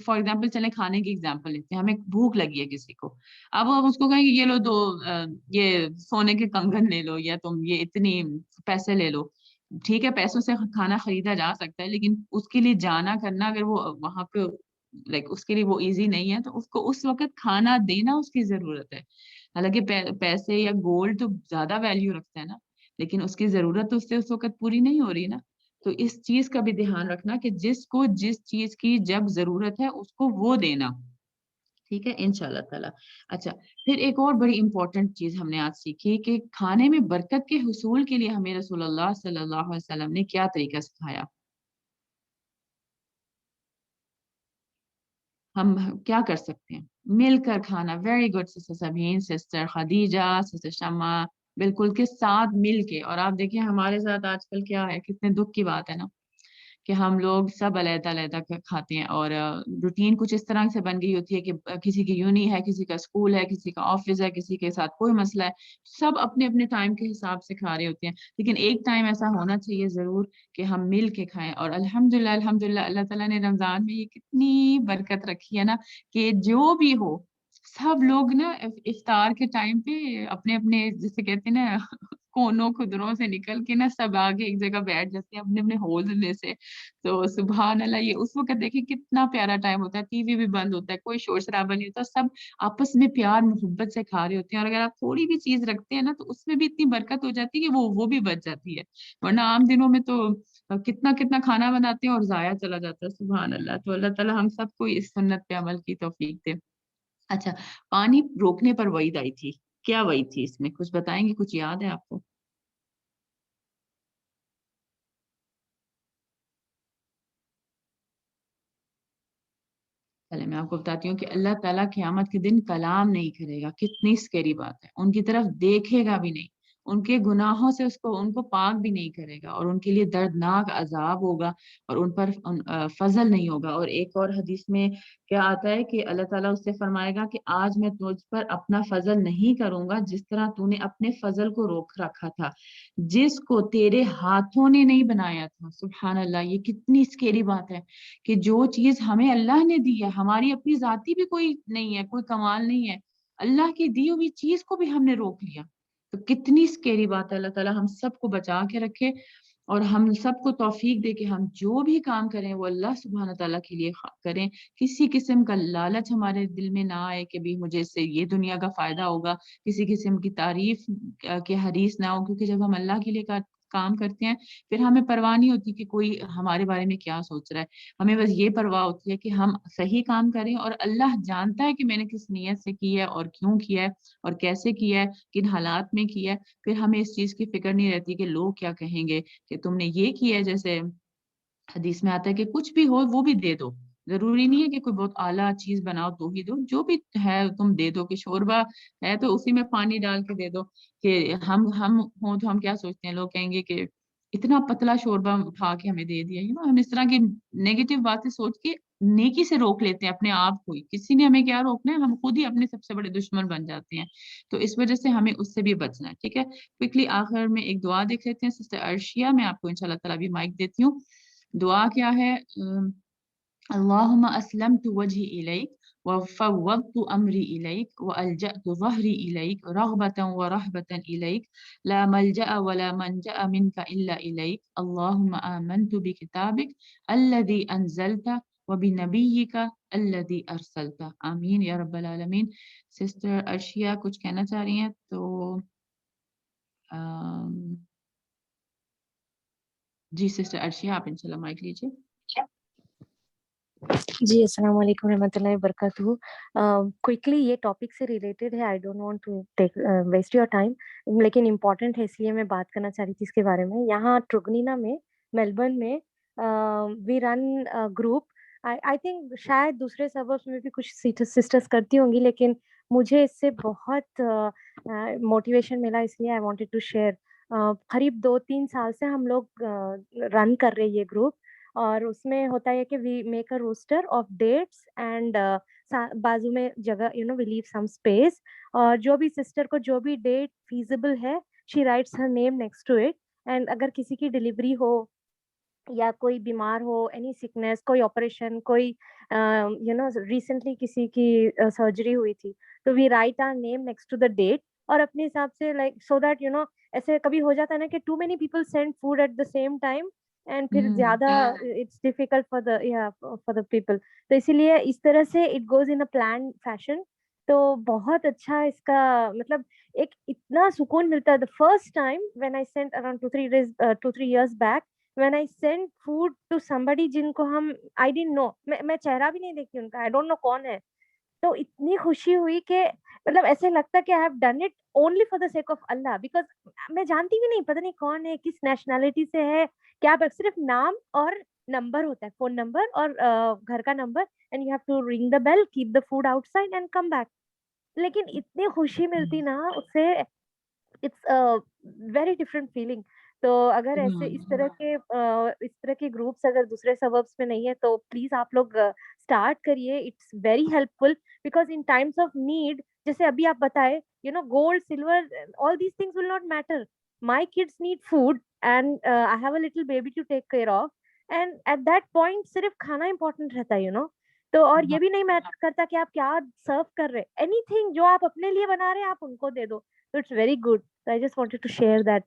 فار ایگزامپل، چلیں کھانے کی ایگزامپل لیتے ہیں، ہمیں بھوک لگی ہے کسی کو، اب ہم اس کو کہیں گے یہ لو دو یہ سونے کے کنگن لے لو، یا تم یہ اتنی پیسے لے لو، ٹھیک ہے پیسوں سے کھانا خریدا جا سکتا ہے، لیکن اس کے لیے جانا کرنا اگر وہ وہاں پہ لائک اس کے لیے وہ ایزی نہیں ہے، تو اس کو اس وقت کھانا دینا اس کی ضرورت ہے۔ حالانکہ پیسے یا گولڈ تو زیادہ ویلیو رکھتا ہے نا، لیکن اس کی ضرورت تو اس سے اس وقت پوری نہیں ہو رہی نا. تو اس چیز کا بھی دھیان رکھنا کہ جس کو جس چیز کی جب ضرورت ہے اس کو وہ دینا. ٹھیک ہے انشاءاللہ تعالی. اچھا پھر ایک اور بڑی امپورٹنٹ چیز ہم نے آج سیکھی کہ کھانے میں برکت کے حصول کے لیے ہمیں رسول اللہ صلی اللہ علیہ وسلم نے کیا طریقہ سکھایا. ہم کیا کر سکتے ہیں؟ مل کر کھانا. Very good sister سبین، sister Khadija, sister شمع، بالکل کے ساتھ مل کے. اور آپ دیکھیں ہمارے ساتھ آج کل کیا ہے، کتنے دکھ کی بات ہے نا کہ ہم لوگ سب علیحدہ علیحدہ کھاتے ہیں، اور روٹین کچھ اس طرح سے بن گئی ہوتی ہے کہ کسی کی یونی ہے، کسی کا اسکول ہے، کسی کا آفس ہے، کسی کے ساتھ کوئی مسئلہ ہے، سب اپنے اپنے ٹائم کے حساب سے کھا رہے ہوتے ہیں. لیکن ایک ٹائم ایسا ہونا چاہیے ضرور کہ ہم مل کے کھائیں. اور الحمدللہ اللہ تعالیٰ نے رمضان میں یہ کتنی برکت رکھی ہے نا کہ جو بھی ہو سب لوگ نا افطار کے ٹائم پہ اپنے اپنے جسے کہتے ہیں نا کونوں خدروں سے نکل کے نا سب آگے ایک جگہ بیٹھ جاتے ہیں اپنے اپنے ہولز میں سے. تو سبحان اللہ، یہ اس وقت دیکھیں کتنا پیارا ٹائم ہوتا ہے. ٹی وی بھی بند ہوتا ہے، کوئی شور شرابہ نہیں ہوتا، سب آپس میں پیار محبت سے کھا رہے ہوتے ہیں. اور اگر آپ تھوڑی بھی چیز رکھتے ہیں نا تو اس میں بھی اتنی برکت ہو جاتی ہے کہ وہ بھی بچ جاتی ہے. ورنہ عام دنوں میں تو کتنا کتنا کھانا بناتے ہیں اور ضائع چلا جاتا ہے. سبحان اللہ. تو اللہ تعالیٰ ہم سب کو اس سنت پہ عمل کی توفیق دے. اچھا پانی روکنے پر وعید آئی تھی، کیا وعید تھی اس میں؟ کچھ بتائیں گے؟ کچھ یاد ہے آپ کو؟ چلے میں آپ کو بتاتی ہوں کہ اللہ تعالیٰ قیامت کے دن کلام نہیں کرے گا. کتنی سکیری بات ہے. ان کی طرف دیکھے گا بھی نہیں، ان کے گناہوں سے ان کو پاک بھی نہیں کرے گا، اور ان کے لیے دردناک عذاب ہوگا، اور ان پر فضل نہیں ہوگا. اور ایک اور حدیث میں کیا آتا ہے کہ اللہ تعالیٰ اس سے فرمائے گا کہ آج میں تجھ پر اپنا فضل نہیں کروں گا جس طرح تو نے اپنے فضل کو روک رکھا تھا جس کو تیرے ہاتھوں نے نہیں بنایا تھا. سبحان اللہ. یہ کتنی سکیری بات ہے کہ جو چیز ہمیں اللہ نے دی ہے، ہماری اپنی ذاتی بھی کوئی نہیں ہے، کوئی کمال نہیں ہے، اللہ کی دی ہوئی چیز کو بھی ہم نے روک لیا. تو کتنی سکیری بات ہے. اللہ تعالیٰ ہم سب کو بچا کے رکھے اور ہم سب کو توفیق دے کہ ہم جو بھی کام کریں وہ اللہ سبحانہ تعالیٰ کے لیے کریں. کسی قسم کا لالچ ہمارے دل میں نہ آئے کہ بھی مجھے اس سے یہ دنیا کا فائدہ ہوگا، کسی قسم کی تعریف کے حریص نہ ہو. کیونکہ جب ہم اللہ کے لیے کام کرتے ہیں پھر ہمیں پرواہ نہیں ہوتی کہ کوئی ہمارے بارے میں کیا سوچ رہا ہے. ہمیں بس یہ پرواہ ہوتی ہے کہ ہم صحیح کام کریں، اور اللہ جانتا ہے کہ میں نے کس نیت سے کی ہے اور کیوں کیا ہے اور کیسے کیا ہے، کن حالات میں کیا ہے. پھر ہمیں اس چیز کی فکر نہیں رہتی کہ لوگ کیا کہیں گے کہ تم نے یہ کیا ہے. جیسے حدیث میں آتا ہے کہ کچھ بھی ہو وہ بھی دے دو. ضروری نہیں ہے کہ کوئی بہت اعلیٰ چیز بناؤ تو ہی دو، جو بھی ہے تم دے دو. کہ شوربہ ہے تو اسی میں پانی ڈال کے دے دو. کہ ہم ہوں تو ہم کیا سوچتے ہیں، لوگ کہیں گے کہ اتنا پتلا شوربہ اٹھا کے ہمیں دے دیا. ہم اس طرح کی نیگیٹو باتیں سوچ کے نیکی سے روک لیتے ہیں اپنے آپ کو ہی. کسی نے ہمیں کیا روکنا ہے، ہم خود ہی اپنے سب سے بڑے دشمن بن جاتے ہیں. تو اس وجہ سے ہمیں اس سے بھی بچنا ہے. ٹھیک ہے کوئکلی آخر میں ایک دعا دیکھ لیتے ہیں. سسٹر عرشیہ میں آپ کو انشاءاللہ تعالیٰ بھی مائک دیتی ہوں. دعا کیا ہے؟ اللہم اسلمت وجہی الیک وفوضت امری الیک والجأت ظہری الیک رغبتا ورہبتا الیک لا ملجأ ولا منجأ منک الا الیک. اللہم آمنت بکتابک الذی انزلت وبنبیک الذی ارسلت. آمین یا رب العالمین. سسٹر عرشیہ کچھ کہنا چاہ رہی ہیں تو جی سسٹر عرشیہ آپ انشاءاللہ مائک لیجیے. جی السلام علیکم رحمۃ اللہ وبرکاتہ. کوئکلی یہ ٹاپک سے ریلیٹڈ ہے. I don't want to take waste your time, لیکن امپورٹنٹ ہے اس لیے میں بات کرنا چاہ رہی تھی اس کے بارے میں. یہاں ٹروگنینا میں میلبرن میں وی رن گروپ. آئی تھنک شاید دوسرے سببs میں بھی کچھ سسٹرس کرتی ہوں گی، لیکن مجھے اس سے بہت موٹیویشن ملا، اس لیے آئی وانٹیڈ ٹو شیئر. قریب 2-3 سال سے ہم لوگ رن کر رہے یہ گروپ، اور اس میں ہوتا ہے کہ we make a roster of dates and بازو میں جگہ وی لیو سم اسپیس، اور جو بھی سسٹر کو جو بھی ڈیٹ فیزیبل ہے she writes her name next to it. And اگر کسی کی ڈلیوری ہو یا کوئی بیمار ہو، اینی سکنس، کوئی آپریشن، کوئی ریسنٹلی کسی کی سرجری ہوئی تھی، تو we write our name next to the date. اور اپنے حساب سے لائک سو دیٹ ایسے کبھی ہو جاتا ہے نا کہ too many people send food at the same time, and پھر زیادہ it's difficult for the people. تو اسی لیے اس طرح سے it goes in a plan fashion. تو بہت اچھا اس کا مطلب ایک اتنا سکون ملتا ہے. the first time when I sent around 2-3 years back when I sent food to somebody جن کو ہم I didn't know, میں چہرہ بھی نہیں دیکھی ان کا, I don't know کون ہے, تو اتنی خوشی ہوئی کہ مطلب ایسے لگتا کہ I have done it only for the sake of Allah, because میں جانتی بھی نہیں, پتہ نہیں کون ہے, کس نیشنلٹی سے ہے, کیا, صرف نام اور نمبر ہوتا ہے, فون نمبر اور گھر کا number, and you have to ring the bell, keep the food outside and come back. لیکن اتنی خوشی ملتی نا اس سے, اٹس ویری ڈفرنٹ فیلنگ. تو اگر ایسے اس طرح کے گروپس اگر دوسرے سببس میں نہیں ہے تو پلیز آپ لوگ اسٹارٹ کریے. It's very helpful because in times of need, جیسے ابھی آپ بتائے, gold, silver, all these things will not matter. My kids need food and I have a little baby to take care of, and at that point صرف کھانا important رہتا ہے, تو اور یہ بھی نہیں میٹر کرتا کہ آپ کیا سرو کر رہے, اینی تھنگ جو آپ اپنے لیے بنا رہے ہیں آپ ان کو دے دو. So it's very good. So I just wanted to share that.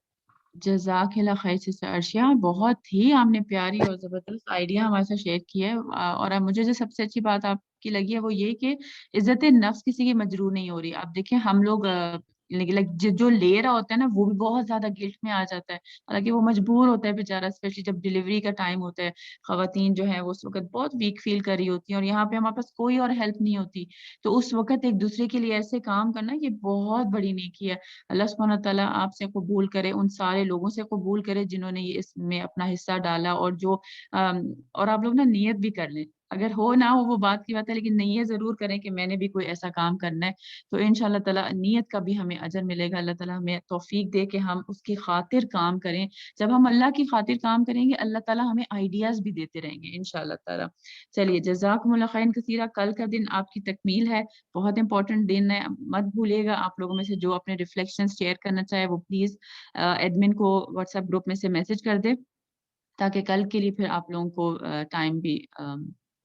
جزاک اللہ خیر سسٹر عرشیہ, بہت ہی آپ نے پیاری اور زبردست آئیڈیا ہمارے ساتھ شیئر کیا ہے. اور مجھے جو سب سے اچھی بات آپ کی لگی ہے وہ یہ کہ عزت نفس کسی کی مجروح نہیں ہو رہی. آپ دیکھیں ہم لوگ جو لے رہا ہوتا ہے نا وہ بھی بہت زیادہ گلٹ میں آ جاتا ہے, حالانکہ وہ مجبور ہوتا ہے بیچارہ, اسپیشلی جب ڈلیوری کا ٹائم ہوتا ہے. خواتین جو ہیں وہ اس وقت بہت ویک فیل کر رہی ہوتی ہیں اور یہاں پہ ہمارے پاس کوئی اور ہیلپ نہیں ہوتی, تو اس وقت ایک دوسرے کے لیے ایسے کام کرنا یہ بہت بڑی نیکی ہے. اللہ سبحانہ تعالیٰ آپ سے قبول کرے, ان سارے لوگوں سے قبول کرے جنہوں نے یہ اس میں اپنا حصہ ڈالا, اور جو اور آپ لوگ نا نیت بھی کر لیں, اگر ہو نہ ہو وہ بات کی بات ہے, لیکن نیت ضرور کریں کہ میں نے بھی کوئی ایسا کام کرنا ہے, تو انشاءاللہ تعالیٰ نیت کا بھی ہمیں اجر ملے گا. اللہ تعالیٰ ہمیں توفیق دے کہ ہم اس کی خاطر کام کریں. جب ہم اللہ کی خاطر کام کریں گے اللہ تعالیٰ ہمیں آئیڈیاز بھی دیتے رہیں گے انشاءاللہ تعالیٰ. چلیے جزاکم اللہ خیر کثیرہ. کل کا دن آپ کی تکمیل ہے, بہت امپورٹنٹ دن ہے, مت بھولیے گا. آپ لوگوں میں سے جو اپنے ریفلیکشن شیئر کرنا چاہے وہ پلیز ایڈمن کو واٹس ایپ گروپ میں سے میسج کر دے, تاکہ کل کے لیے پھر آپ لوگوں کو ٹائم بھی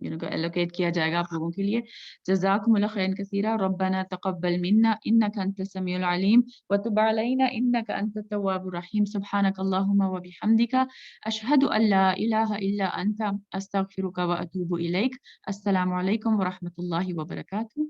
الوکیٹ کیا جائے گا آپ لوگوں کے لیے. جزاکم اللہ خیر کثیرہ. ربنا تقبل منا انک انت السمیع العلیم وتب علینا انک انت التواب الرحیم. سبحانک اللہم وبحمدک اشہد ان لا الہ الا انت استغفرک واتوب الیک. السلام علیکم ورحمۃ اللہ وبرکاتہ.